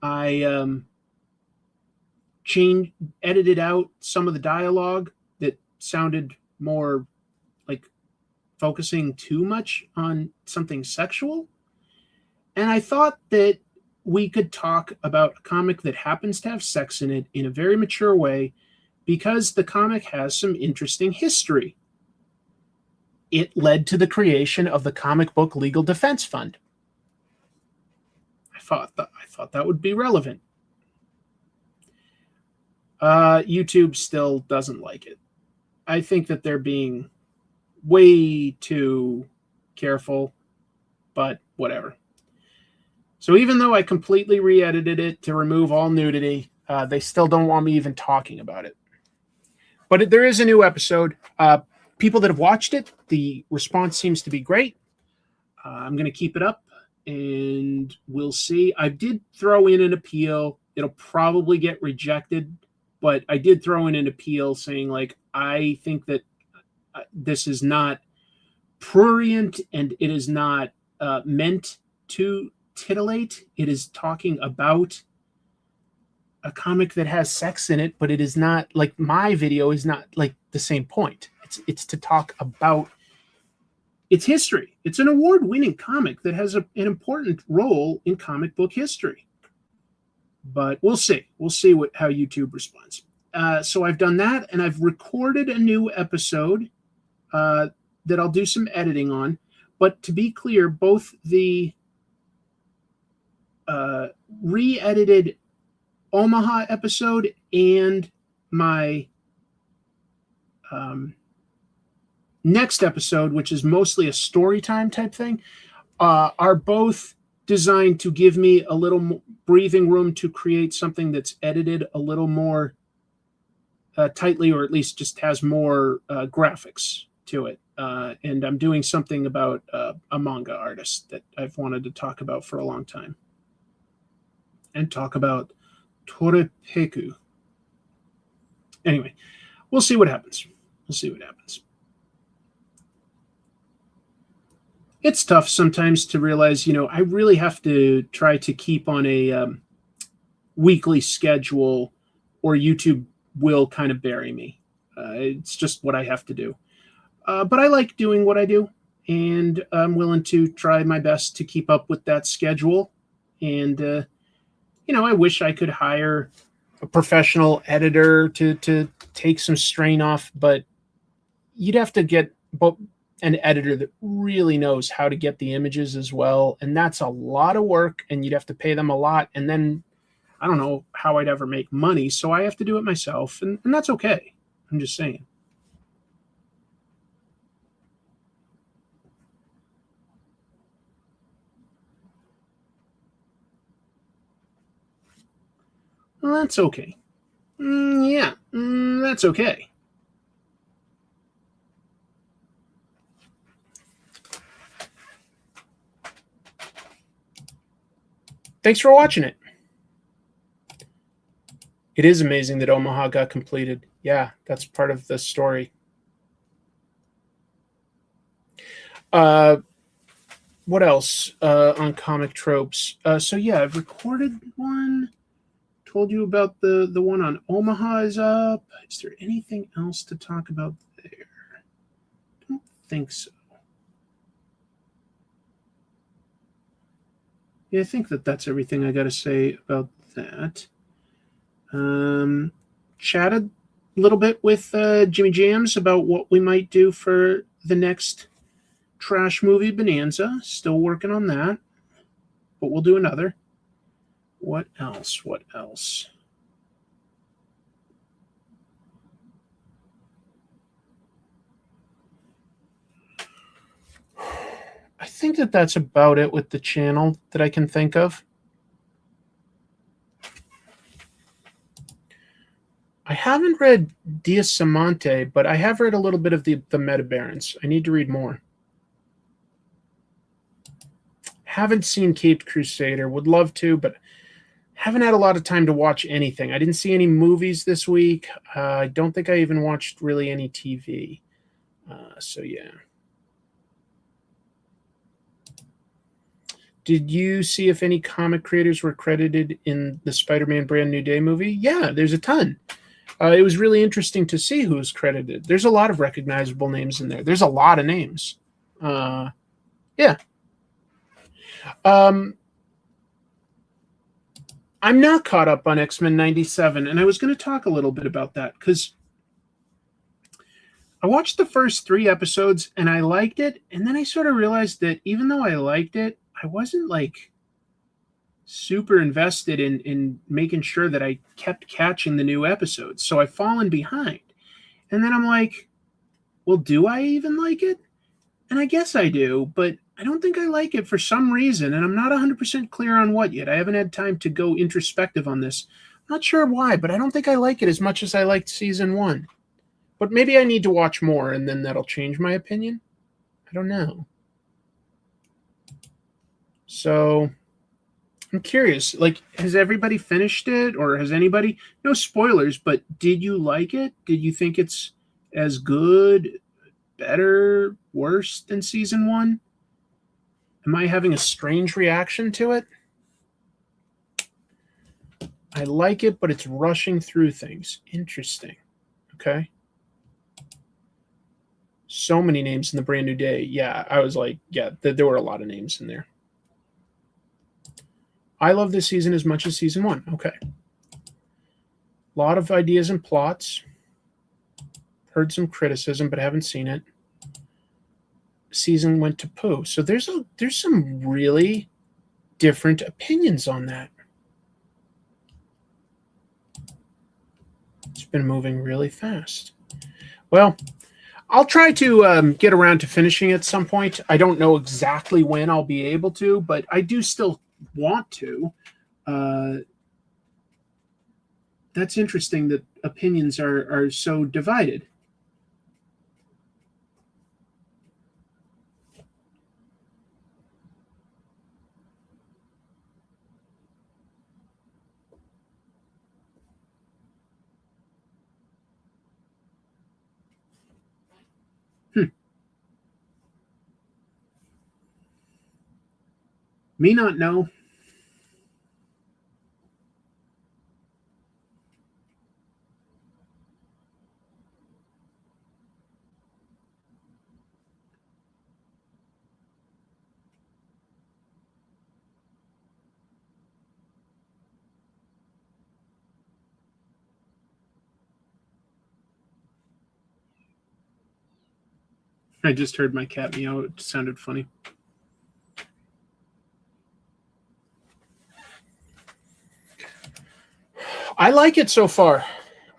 I edited out some of the dialogue that sounded more like focusing too much on something sexual. And I thought that we could talk about a comic that happens to have sex in it in a very mature way, because the comic has some interesting history. It led to the creation of the Comic Book Legal Defense Fund. I thought that would be relevant. YouTube still doesn't like it. I think that they're being way too careful, but whatever. So even though I completely re-edited it to remove all nudity, they still don't want me even talking about it. But there is a new episode. People that have watched it, the response seems to be great. I'm going to keep it up, and we'll see. I did throw in an appeal. It'll probably get rejected, but I did throw in an appeal saying, like, I think that this is not prurient, and it is not meant to titillate. It is talking about a comic that has sex in it, but it is not like my video is not like the same point. It's to talk about its history. It's an award-winning comic that has an important role in comic book history. But we'll see. We'll see how YouTube responds. So I've done that, and I've recorded a new episode that I'll do some editing on. But to be clear, both the re-edited Omaha episode and my next episode, which is mostly a story time type thing, are both designed to give me a little breathing room to create something that's edited a little more tightly, or at least just has more graphics to it. And I'm doing something about a manga artist that I've wanted to talk about for a long time. And talk about Torepeku. Anyway, we'll see what happens. We'll see what happens. It's tough sometimes to realize, I really have to try to keep on a weekly schedule, or YouTube will kind of bury me. It's just what I have to do. But I like doing what I do, and I'm willing to try my best to keep up with that schedule. And, I wish I could hire a professional editor to take some strain off, but you'd have to get an editor that really knows how to get the images as well. And that's a lot of work, and you'd have to pay them a lot. And then I don't know how I'd ever make money. So I have to do it myself, and that's okay. I'm just saying. Well, that's okay. That's okay. Thanks for watching it. It is amazing that Omaha got completed. Yeah, that's part of the story. What else on Comic Tropes? So yeah, I've recorded one. Told you about the one on Omaha is up. Is there anything else to talk about there? I don't think so. Yeah, I think that's everything I got to say about that. Chatted a little bit with Jimmy Jams about what we might do for the next trash movie bonanza. Still working on that, but we'll do another. What else? What else? I think that's about it with the channel that I can think of. I haven't read Diamante, but I have read a little bit of the Meta Barons. I need to read more. Haven't seen Caped Crusader. Would love to, but haven't had a lot of time to watch anything. I didn't see any movies this week. I don't think I even watched really any TV. So yeah. Did you see if any comic creators were credited in the Spider-Man Brand New Day movie? Yeah, there's a ton. It was really interesting to see who was credited. There's a lot of recognizable names in there. There's a lot of names. Yeah. I'm not caught up on X-Men 97, and I was going to talk a little bit about that because I watched the first 3 episodes and I liked it, and then I sort of realized that even though I liked it, I wasn't like super invested in making sure that I kept catching the new episodes. So I've fallen behind. And then I'm like, well, do I even like it? And I guess I do, but I don't think I like it for some reason, and I'm not 100% clear on what yet. I haven't had time to go introspective on this. I'm not sure why, but I don't think I like it as much as I liked season 1. But maybe I need to watch more, and then that'll change my opinion. I don't know. So I'm curious, like, has everybody finished it, or has anybody, no spoilers, but did you like it? Did you think it's as good, better, worse than season 1? Am I having a strange reaction to it? I like it, but it's rushing through things. Interesting. Okay. So many names in the Brand New Day. Yeah, I was like, yeah, there were a lot of names in there. I love this season as much as season 1. Okay. A lot of ideas and plots. Heard some criticism, but haven't seen it. Season went to poo. So there's some really different opinions on that. It's been moving really fast. Well, I'll try to get around to finishing at some point. I don't know exactly when I'll be able to, but I do still want to. That's interesting that opinions are so divided. Me not know. I just heard my cat meow. It sounded funny. I like it so far.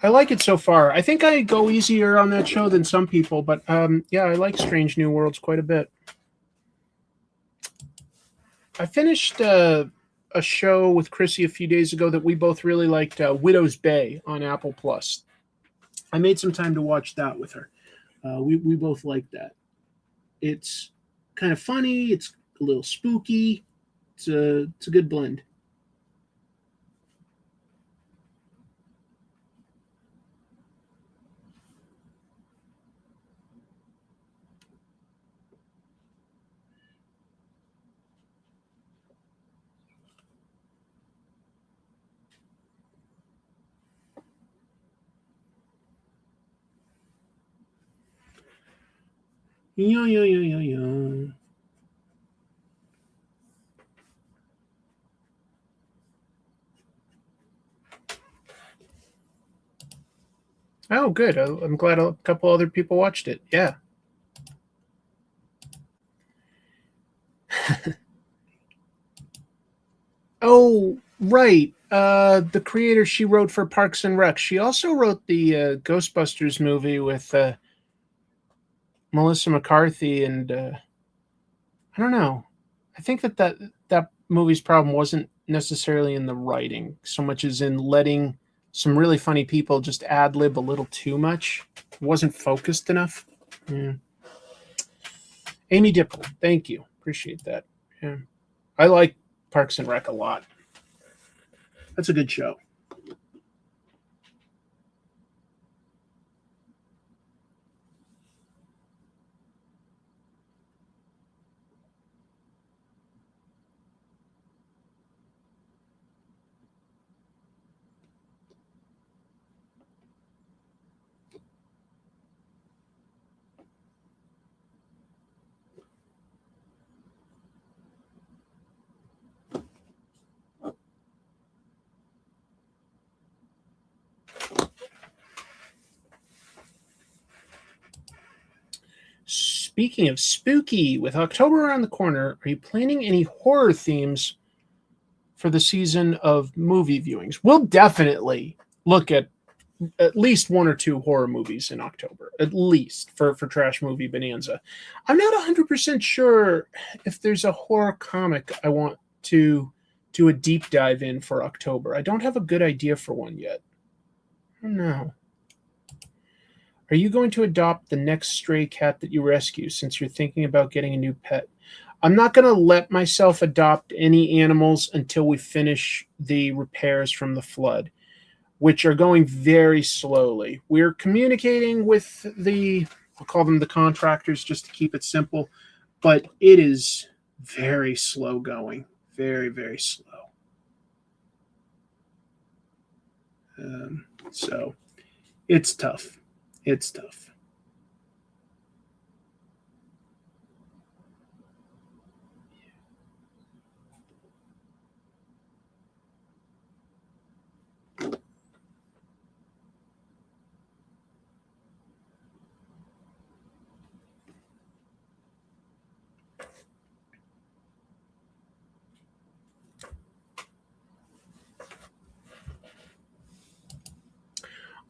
I think I go easier on that show than some people, but yeah, I like Strange New Worlds quite a bit. I finished a show with Chrissy a few days ago that we both really liked, Widow's Bay on Apple Plus. I made some time to watch that with her. We both liked that. It's kind of funny. It's a little spooky. It's a good blend. Yeah. Oh, good. I'm glad a couple other people watched it. Yeah. Oh, right. The creator, she wrote for Parks and Rec. She also wrote the Ghostbusters movie with Melissa McCarthy, and I don't know. I think that movie's problem wasn't necessarily in the writing so much as in letting some really funny people just ad-lib a little too much. It wasn't focused enough. Yeah. Amy Dipple, thank you. Appreciate that. Yeah. I like Parks and Rec a lot. That's a good show. Speaking of spooky, with October around the corner, are you planning any horror themes for the season of movie viewings? We'll definitely look at least 1 or 2 horror movies in October, at least for Trash Movie Bonanza. I'm not 100% sure if there's a horror comic I want to do a deep dive in for October. I don't have a good idea for one yet. I don't know. Are you going to adopt the next stray cat that you rescue since you're thinking about getting a new pet? I'm not going to let myself adopt any animals until we finish the repairs from the flood, which are going very slowly. We're communicating with I'll call them the contractors just to keep it simple, but it is very slow going. Very, very slow. So it's tough. It's tough.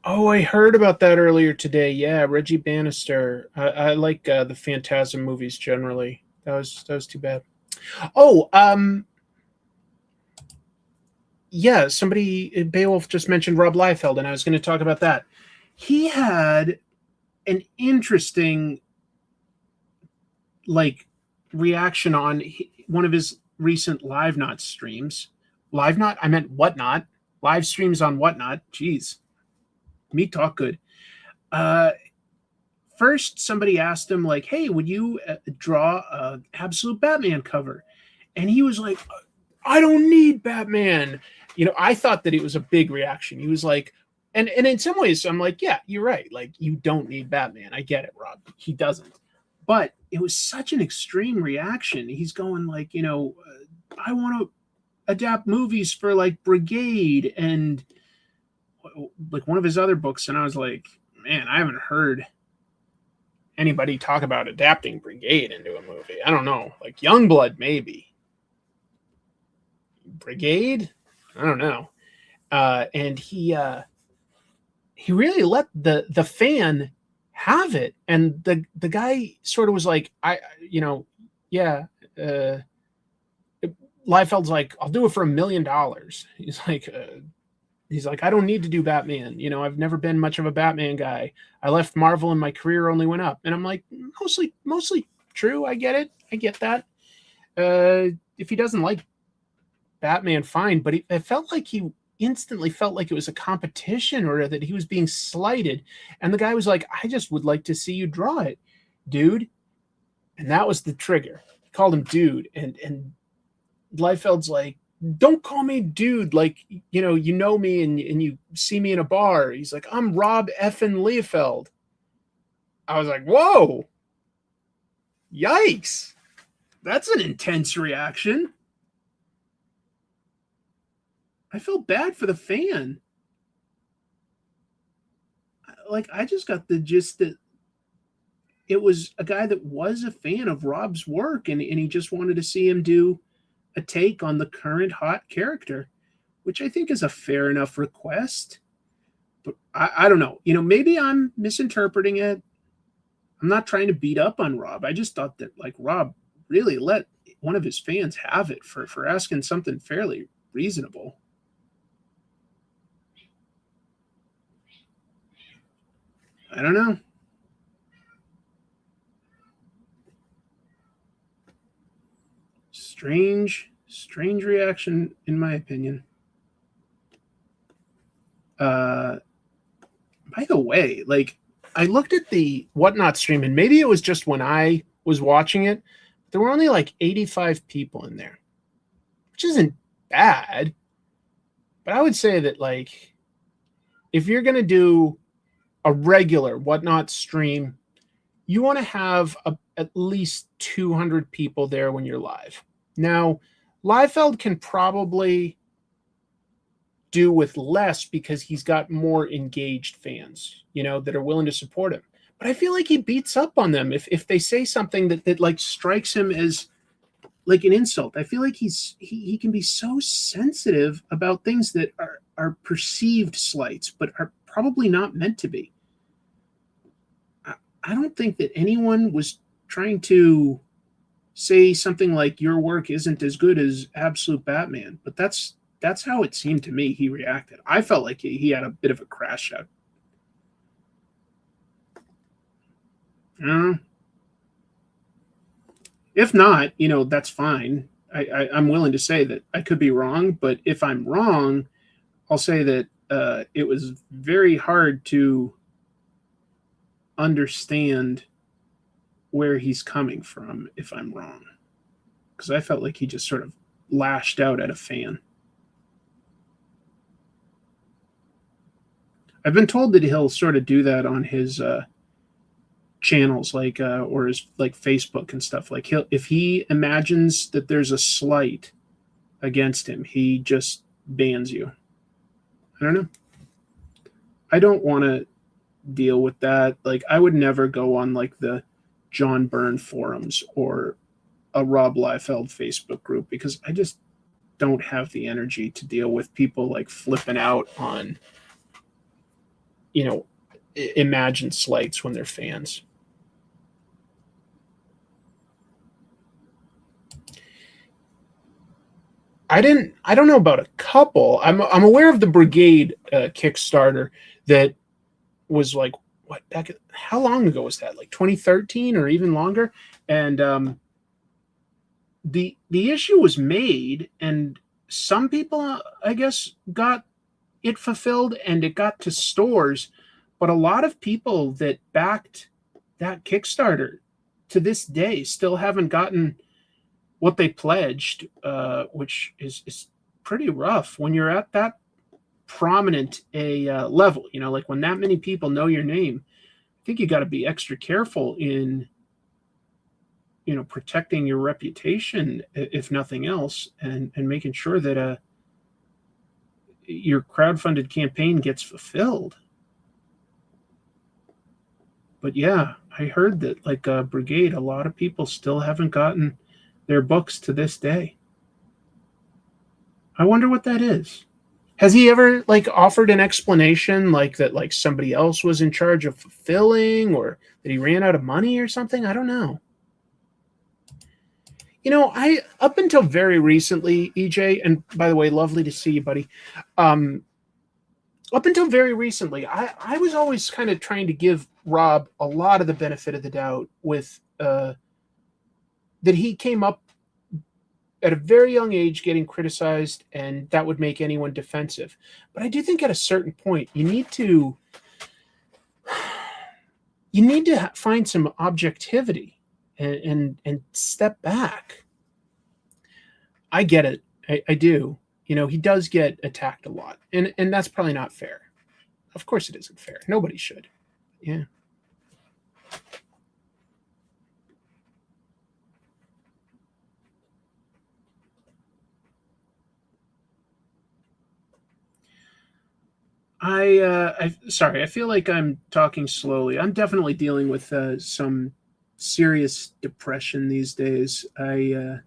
Oh, I heard about that earlier today. Yeah, Reggie Bannister. I like the Phantasm movies generally. That was too bad. Oh, yeah, somebody, Beowulf just mentioned Rob Liefeld, and I was going to talk about that. He had an interesting, reaction on one of his recent Live Not streams. Live Not? I meant Whatnot. Live streams on Whatnot. Jeez. Me talk good. First, somebody asked him, like, hey, would you draw an Absolute Batman cover? And he was like, I don't need Batman. I thought that it was a big reaction. He was like, and in some ways, I'm like, yeah, you're right. Like, you don't need Batman. I get it, Rob. He doesn't. But it was such an extreme reaction. He's going like, I want to adapt movies for like Brigade and like one of his other books. And I was like, man, I haven't heard anybody talk about adapting Brigade into a movie. I don't know. Like Youngblood, maybe. Brigade? I don't know. And he really let the fan have it. And the guy sort of was like, Liefeld's like, I'll do it for $1 million. He's like, I don't need to do Batman. I've never been much of a Batman guy. I left Marvel and my career only went up. And I'm like, mostly true. I get it. I get that. If he doesn't like Batman, fine. But it felt like he instantly felt like it was a competition or that he was being slighted. And the guy was like, I just would like to see you draw it, dude. And that was the trigger. He called him dude. And Liefeld's like, don't call me dude. Like, you know me and you see me in a bar. He's like, I'm Rob effing Liefeld. I was like, whoa. Yikes. That's an intense reaction. I felt bad for the fan. Like, I just got the gist that it was a guy that was a fan of Rob's work and he just wanted to see him do a take on the current hot character, which I think is a fair enough request. But I don't know. Maybe I'm misinterpreting it. I'm not trying to beat up on Rob. I just thought that, like, Rob really let one of his fans have it for asking something fairly reasonable. I don't know. Strange reaction, in my opinion. By the way, like, I looked at the Whatnot stream, and maybe it was just when I was watching it, there were only like 85 people in there, which isn't bad. But I would say that, like, if you're going to do a regular Whatnot stream, you want to have at least 200 people there when you're live. Now, Liefeld can probably do with less because he's got more engaged fans, that are willing to support him. But I feel like he beats up on them if they say something that like strikes him as like an insult. I feel like he can be so sensitive about things that are perceived slights, but are probably not meant to be. I don't think that anyone was trying to say something like your work isn't as good as Absolute Batman, but that's how it seemed to me he reacted. I felt like he had a bit of a crash out. If not, that's fine. I'm willing to say that I could be wrong, but if I'm wrong, I'll say that it was very hard to understand where he's coming from if I'm wrong. Because I felt like he just sort of lashed out at a fan. I've been told that he'll sort of do that on his channels, like or his like Facebook and stuff. Like if he imagines that there's a slight against him, he just bans you. I don't know. I don't want to deal with that. Like I would never go on like the John Byrne forums or a Rob Liefeld Facebook group because I just don't have the energy to deal with people like flipping out on, imagined slights when they're fans. I don't know about a couple. I'm aware of the Brigade Kickstarter that was like, how long ago was that? Like 2013 or even longer? And the issue was made, and some people, I guess, got it fulfilled and it got to stores, but a lot of people that backed that Kickstarter to this day still haven't gotten what they pledged, which is pretty rough when you're at that prominent a level. Like when that many people know your name, I think you got to be extra careful in protecting your reputation, if nothing else, and making sure that your crowdfunded campaign gets fulfilled. But yeah, I heard that like Brigade, a lot of people still haven't gotten their books to this day. I wonder what that is. Has he ever like offered an explanation like that, like somebody else was in charge of fulfilling, or that he ran out of money or something? I don't know. I up until very recently, EJ, and by the way, lovely to see you, buddy. Up until very recently, I was always kind of trying to give Rob a lot of the benefit of the doubt with that he came up at a very young age getting criticized, and that would make anyone defensive. But I do think at a certain point, you need to find some objectivity and step back. I get it. I do. He does get attacked a lot, and that's probably not fair. Of course it isn't fair. Nobody should. Yeah. Sorry, I feel like I'm talking slowly. I'm definitely dealing with some serious depression these days. I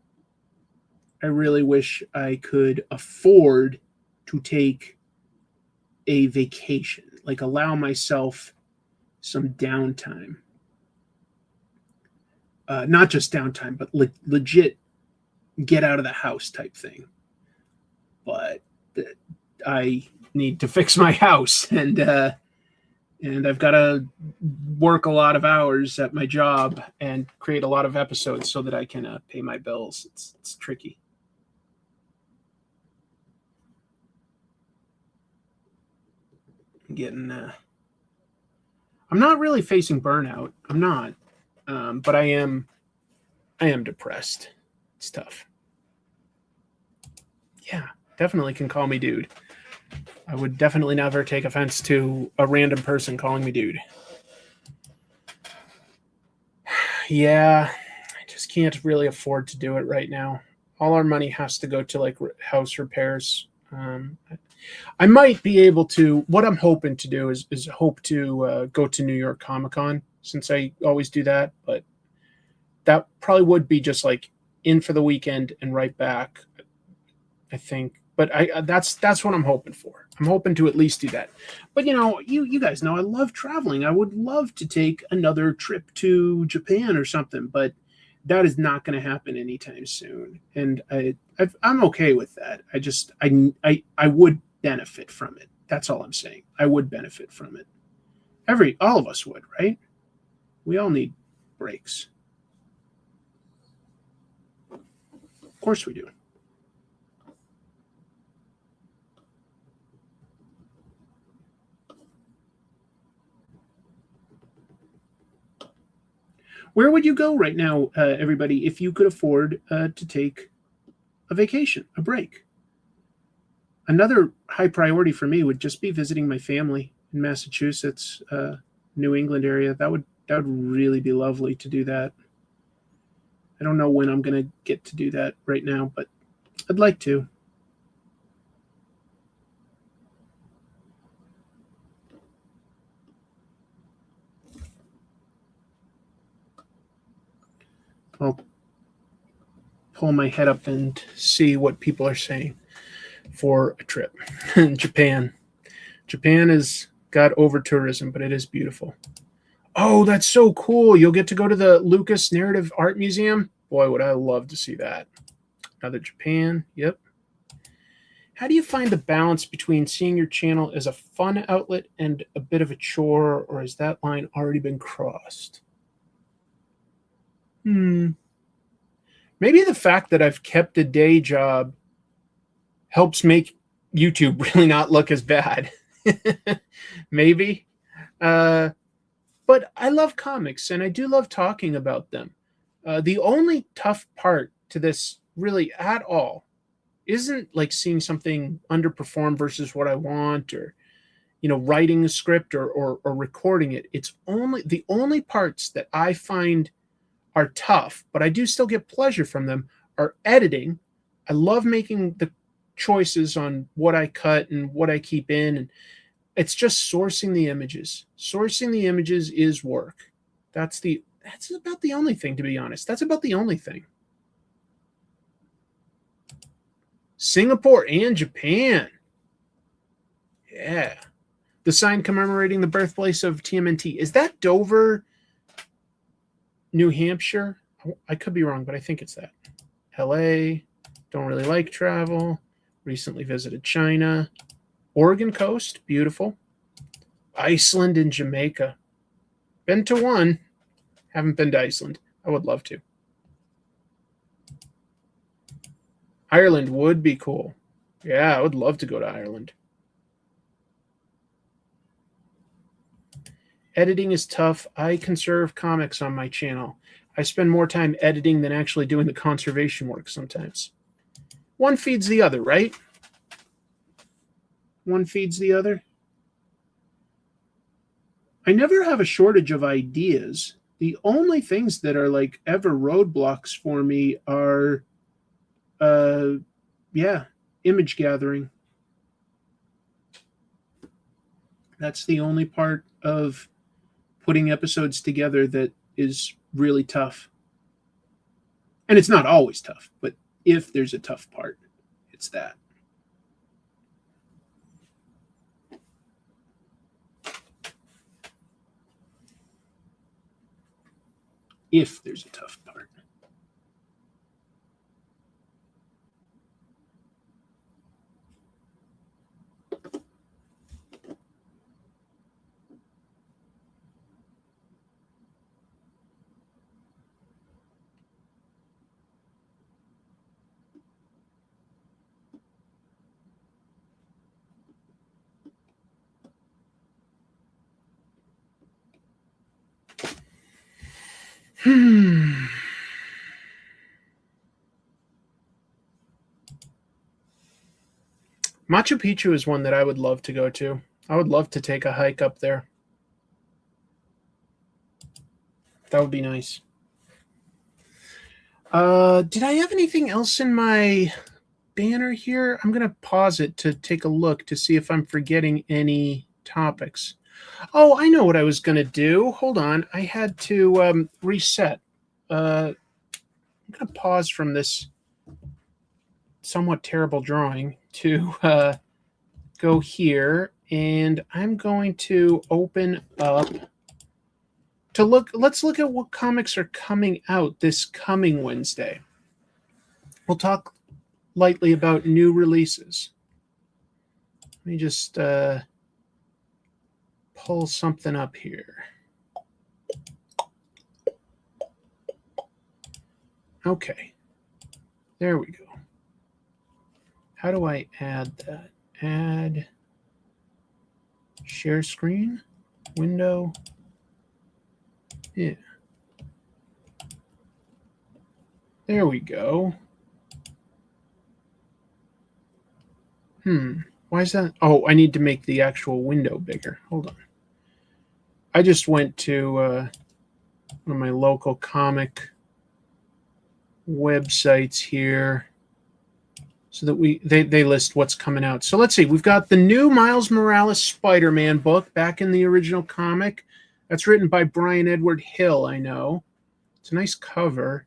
really wish I could afford to take a vacation, like allow myself some downtime. Not just downtime, but legit get out of the house type thing. But I need to fix my house, and I've got to work a lot of hours at my job and create a lot of episodes so that I can pay my bills. It's tricky. I'm not really facing burnout. I'm not, but I am depressed. It's tough. Yeah, definitely can call me dude. I would definitely never take offense to a random person calling me dude. Yeah, I just can't really afford to do it right now. All our money has to go to like house repairs. I might be able to. What I'm hoping to do is hope to go to New York Comic Con, since I always do that. But that probably would be just like in for the weekend and right back, I think. But that's what I'm hoping for. I'm hoping to at least do that. But you guys know I love traveling. I would love to take another trip to Japan or something, but that is not going to happen anytime soon. And I'm okay with that. I would benefit from it. That's all I'm saying. I would benefit from it. All of us would, right? We all need breaks. Of course we do. Where would you go right now, everybody, if you could afford to take a vacation, a break? Another high priority for me would just be visiting my family in Massachusetts, New England area. That would really be lovely to do that. I don't know when I'm going to get to do that right now, but I'd like to. I'll pull my head up and see what people are saying for a trip. Japan. Japan has got over tourism, but it is beautiful. Oh, that's so cool. You'll get to go to the Lucas Narrative Art Museum. Boy, would I love to see that. Another Japan. Yep. How do you find the balance between seeing your channel as a fun outlet and a bit of a chore, or has that line already been crossed? Maybe the fact that I've kept a day job helps make YouTube really not look as bad. Maybe. But I love comics, and I do love talking about them. The only tough part to this really at all isn't like seeing something underperform versus what I want, or, you know, writing a script or recording it. It's only the only parts that I find are tough, but I do still get pleasure from them, are editing. I love making the choices on what I cut and what I keep in, and it's just sourcing the images. Sourcing the images is work. That's about the only thing, to be honest. That's about the only thing. Singapore and Japan. Yeah. The sign commemorating the birthplace of TMNT. Is that Dover, New Hampshire? I could be wrong, but I think it's that. LA. Don't really like travel. Recently visited China. Oregon coast. Beautiful. Iceland and Jamaica. Been to one. Haven't been to Iceland. I would love to. Ireland would be cool. Yeah, I would love to go to Ireland. Editing is tough. I conserve comics on my channel. I spend more time editing than actually doing the conservation work sometimes. One feeds the other, right? One feeds the other. I never have a shortage of ideas. The only things that are like ever roadblocks for me are, image gathering. That's the only part of putting episodes together that is really tough. And it's not always tough, but if there's a tough part, it's that. If there's a tough part. Machu Picchu is one that I would love to go to. I would love to take a hike up there. That would be nice. Did I have anything else in my banner here? I'm going to pause it to take a look to see if I'm forgetting any topics. Oh, I know what I was going to do. Hold on. I had to reset. I'm going to pause from this somewhat terrible drawing to go here, and I'm going to open up to look. Let's look at what comics are coming out this coming Wednesday. We'll talk lightly about new releases. Let me just pull something up here. Okay. There we go. How do I add that? Add share screen, window. Yeah. There we go. Why is that? Oh, I need to make the actual window bigger. Hold on. I just went to one of my local comic websites here so that they list what's coming out. So let's see. We've got the new Miles Morales Spider-Man book back in the original comic. That's written by Brian Edward Hill, I know. It's a nice cover.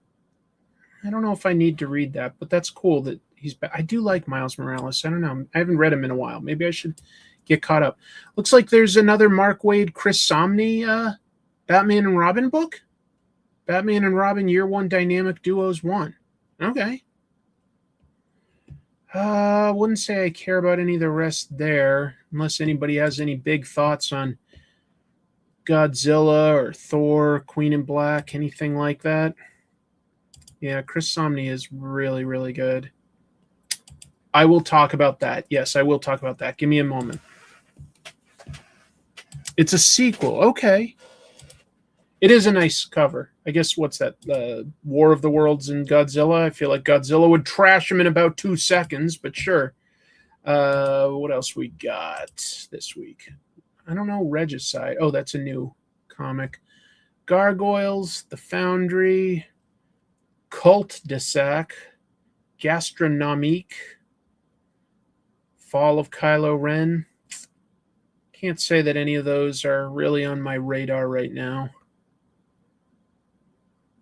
I don't know if I need to read that, but that's cool that he's back. I do like Miles Morales. I don't know. I haven't read him in a while. Maybe I should get caught up. Looks like there's another Mark Waid, Chris Samnee Batman and Robin book. Batman and Robin Year One Dynamic Duos 1. Okay. Wouldn't say I care about any of the rest there, unless anybody has any big thoughts on Godzilla or Thor, Queen in Black, anything like that. Yeah, Chris Samnee is really, really good. I will talk about that. Yes, I will talk about that. Give me a moment. It's a sequel. Okay. It is a nice cover. I guess, what's that? War of the Worlds and Godzilla. I feel like Godzilla would trash him in about 2 seconds, but sure. What else we got this week? I don't know. Regicide. Oh, that's a new comic. Gargoyles, The Foundry, Cult de Sac, Gastronomique, Fall of Kylo Ren. Can't say that any of those are really on my radar right now.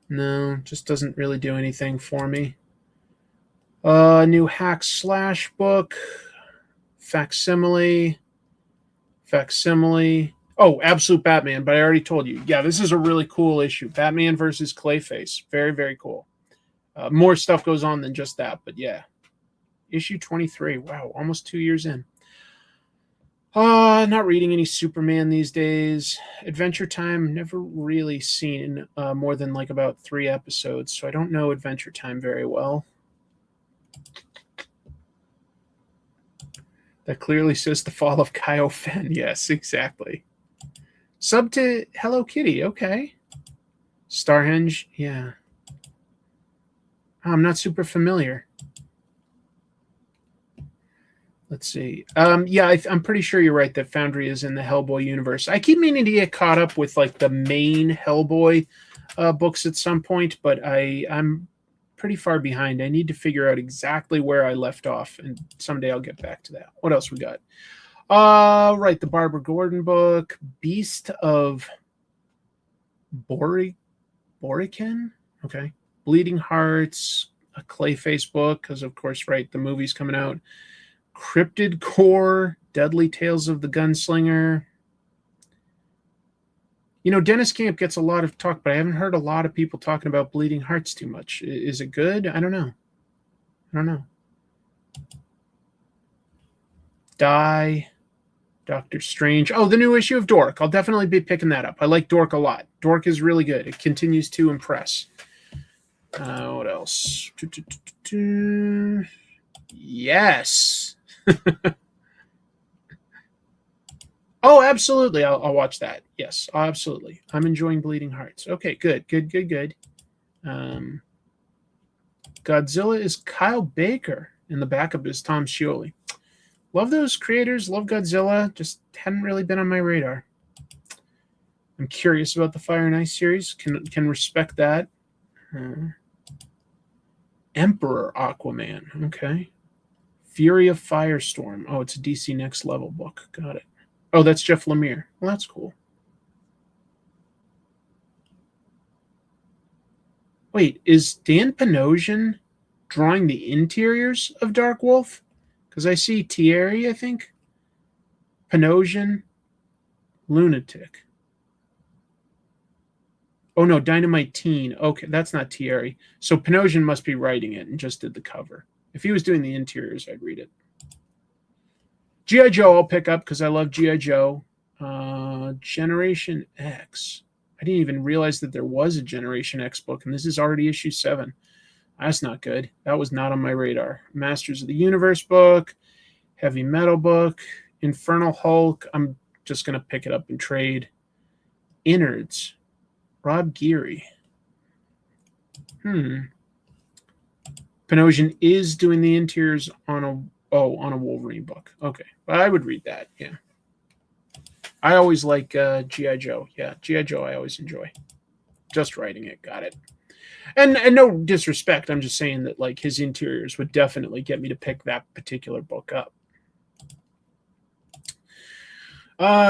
No, just doesn't really do anything for me. New Hack Slash book, Facsimile. Oh, Absolute Batman, but I already told you. Yeah, this is a really cool issue. Batman versus Clayface. Very, very cool. More stuff goes on than just that, but yeah. Issue 23. Wow, almost 2 years in. Not reading any Superman these days. Adventure Time, never really seen more than like about 3 episodes, so I don't know Adventure Time very well. That clearly says The Fall of Kyle Fenn. Yes, exactly. Sub to Hello Kitty. Okay. Starhenge. Yeah. I'm not super familiar. Let's see. Yeah, I'm pretty sure you're right that Foundry is in the Hellboy universe. I keep meaning to get caught up with like the main Hellboy books at some point, but I'm pretty far behind. I need to figure out exactly where I left off, and someday I'll get back to that. What else we got? Right, the Barbara Gordon book, Beast of Boriken. Okay. Bleeding Hearts, a Clayface book, because of course, right, the movie's coming out. Cryptid Core, Deadly Tales of the Gunslinger. You know, Dennis Camp gets a lot of talk, but I haven't heard a lot of people talking about Bleeding Hearts too much. Is it good? I don't know. Die, Doctor Strange. Oh, the new issue of Dork. I'll definitely be picking that up. I like Dork a lot. Dork is really good. It continues to impress. What else? Yes. Oh, absolutely. I'll watch that. Yes, absolutely. I'm enjoying Bleeding Hearts. Okay, good. Godzilla is Kyle Baker, and the backup is Tom Scioli. Love those creators. Love Godzilla. Just hadn't really been on my radar. I'm curious about the Fire and Ice series. Can respect that. Emperor Aquaman. Okay. Fury of Firestorm. Oh, it's a DC Next Level book. Got it. Oh, that's Jeff Lemire. Well, that's cool. Wait, is Dan Panosian drawing the interiors of Dark Wolf? Because I see Thierry, I think. Panosian, Lunatic. Oh, no, Dynamite Teen. Okay, that's not Thierry. So Panosian must be writing it and just did the cover. If he was doing the interiors, I'd read it. G.I. Joe I'll pick up because I love G.I. Joe. Generation X. I didn't even realize that there was a Generation X book, and this is already issue 7. That's not good. That was not on my radar. Masters of the Universe book, Heavy Metal book, Infernal Hulk. I'm just going to pick it up and trade. Innards, Rob Geary. Panosian is doing the interiors on a Wolverine book. Okay, I would read that. Yeah, I always like G.I. Joe. Yeah, G.I. Joe I always enjoy. Just writing it, got it. And no disrespect, I'm just saying that like his interiors would definitely get me to pick that particular book up.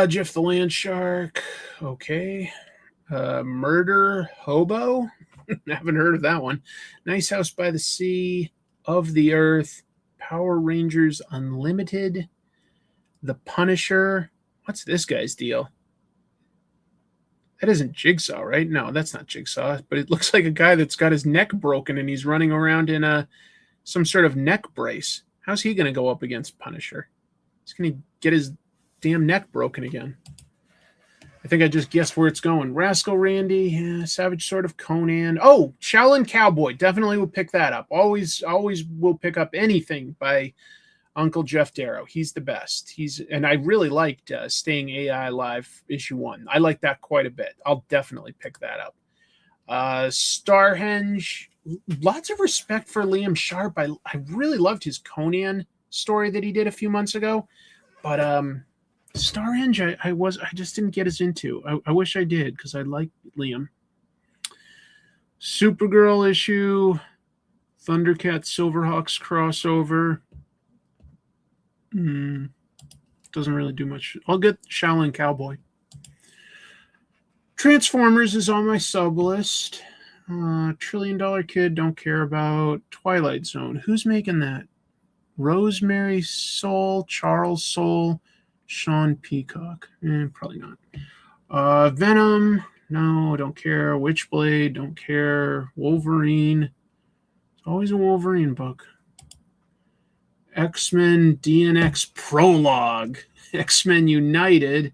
Jeff the Land Shark. Okay. Murder Hobo. Haven't heard of that one. Nice House by the Sea, Of the Earth, Power Rangers Unlimited, The Punisher. What's this guy's deal? That isn't Jigsaw, right? No, that's not Jigsaw, but it looks like a guy that's got his neck broken and he's running around in some sort of neck brace. How's he going to go up against Punisher? He's going to get his damn neck broken again. I think I just guessed where it's going. Rascal Randy, yeah, Savage Sword of Conan. Oh, Shaolin Cowboy. Definitely will pick that up. Always will pick up anything by Uncle Jeff Darrow. He's the best. And I really liked Staying AI Live issue 1. I like that quite a bit. I'll definitely pick that up. Starhenge. Lots of respect for Liam Sharp. I really loved his Conan story that he did a few months ago. But Starhenge, I just didn't get as into. I wish I did because I like Liam. Supergirl issue, Thundercat Silverhawks crossover. Doesn't really do much. I'll get Shaolin Cowboy. Transformers is on my sub list. $1 Trillion Kid, don't care about. Twilight Zone. Who's making that? Rosemary Soul, Charles Soul, Sean Peacock. Probably not. Venom, no, don't care. Witchblade, don't care. Wolverine. It's always a Wolverine book. X-Men DNX Prologue, X-Men United,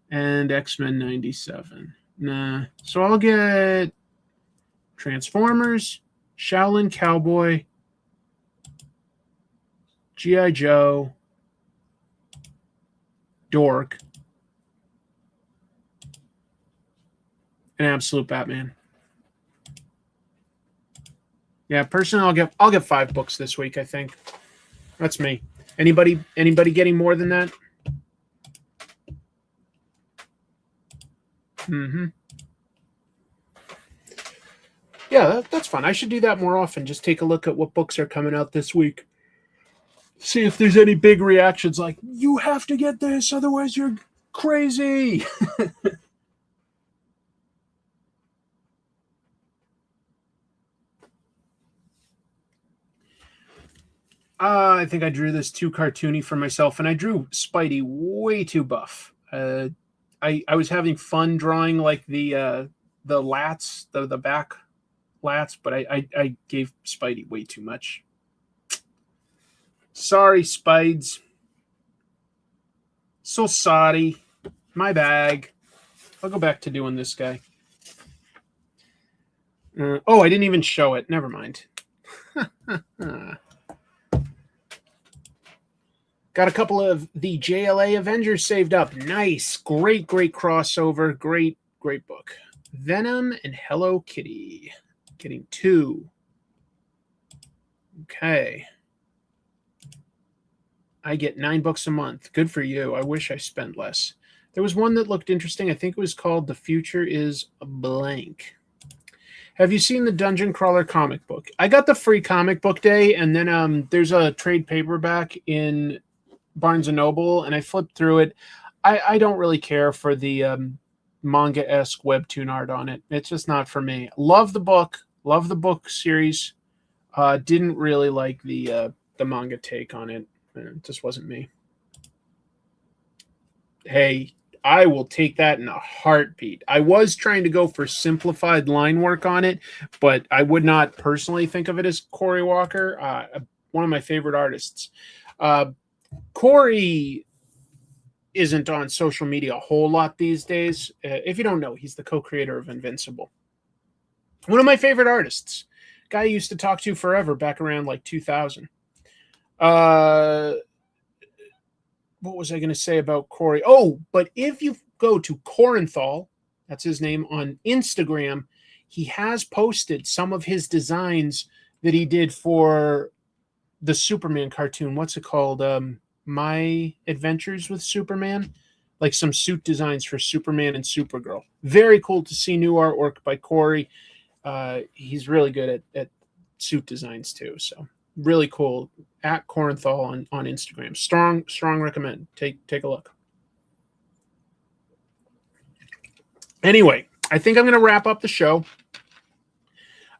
and X-Men 97. Nah. So I'll get Transformers, Shaolin Cowboy, G.I. Joe, Dork, and Absolute Batman. Yeah, personally, I'll get 5 books this week, I think. That's me. Anybody getting more than that? Yeah, that's fun. I should do that more often. Just take a look at what books are coming out this week. See if there's any big reactions like, you have to get this, otherwise you're crazy. I think I drew this too cartoony for myself, and I drew Spidey way too buff. I was having fun drawing like the lats, the back lats, but I gave Spidey way too much. Sorry, Spides. So sorry. My bag. I'll go back to doing this guy. I didn't even show it. Never mind. Got a couple of the JLA Avengers saved up. Nice. Great crossover. Great book. Venom and Hello Kitty. Getting 2. Okay. I get 9 books a month. Good for you. I wish I spent less. There was one that looked interesting. I think it was called The Future is Blank. Have you seen the Dungeon Crawler comic book? I got the free comic book day, and then there's a trade paperback in Barnes & Noble, and I flipped through it. I don't really care for the manga-esque webtoon art on it. It's just not for me. Love the book series. Didn't really like the manga take on it. It just wasn't me. Hey, I will take that in a heartbeat. I was trying to go for simplified line work on it, but I would not personally think of it as Cory Walker, one of my favorite artists. Cory isn't on social media a whole lot these days. If you don't know, he's the co-creator of Invincible. One of my favorite artists. Guy I used to talk to forever back around like 2000. What was I going to say about Corey? Oh, but if you go to Corinthal, that's his name, on Instagram, he has posted some of his designs that he did for the Superman cartoon. What's it called? My Adventures with Superman. Like some suit designs for Superman and Supergirl. Very cool to see new artwork by Corey. He's really good at suit designs too. So really cool. At Corinthal on Instagram. Strong recommend. Take a look. Anyway, I think I'm going to wrap up the show.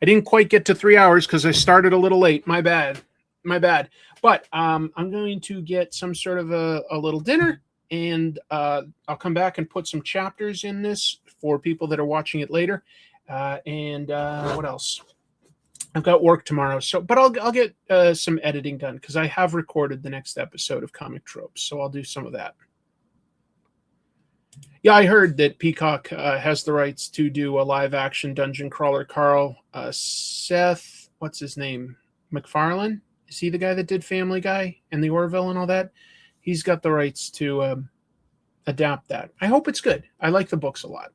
I didn't quite get to 3 hours because I started a little late. My bad. But I'm going to get some sort of a little dinner, and I'll come back and put some chapters in this for people that are watching it later. And what else? I've got work tomorrow, but I'll get some editing done because I have recorded the next episode of Comic Tropes, so I'll do some of that. Yeah, I heard that Peacock has the rights to do a live-action dungeon crawler. Carl, Seth, what's his name? McFarlane? Is he the guy that did Family Guy and the Orville and all that? He's got the rights to adapt that. I hope it's good. I like the books a lot.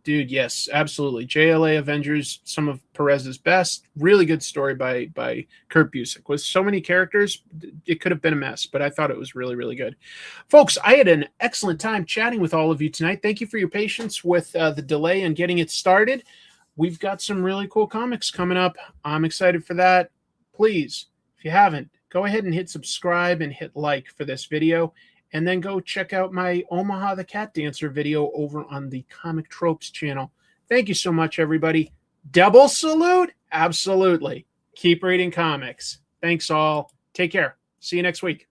Dude, yes, absolutely. JLA Avengers, some of Perez's best. Really good story by Kurt Busiek. With so many characters, it could have been a mess, but I thought it was really, really good. Folks, I had an excellent time chatting with all of you tonight. Thank you for your patience with the delay in getting it started. We've got some really cool comics coming up. I'm excited for that. Please, if you haven't, go ahead and hit subscribe and hit like for this video. And then go check out my Omaha the Cat Dancer video over on the Comic Tropes channel. Thank you so much, everybody. Double salute? Absolutely. Keep reading comics. Thanks all. Take care. See you next week.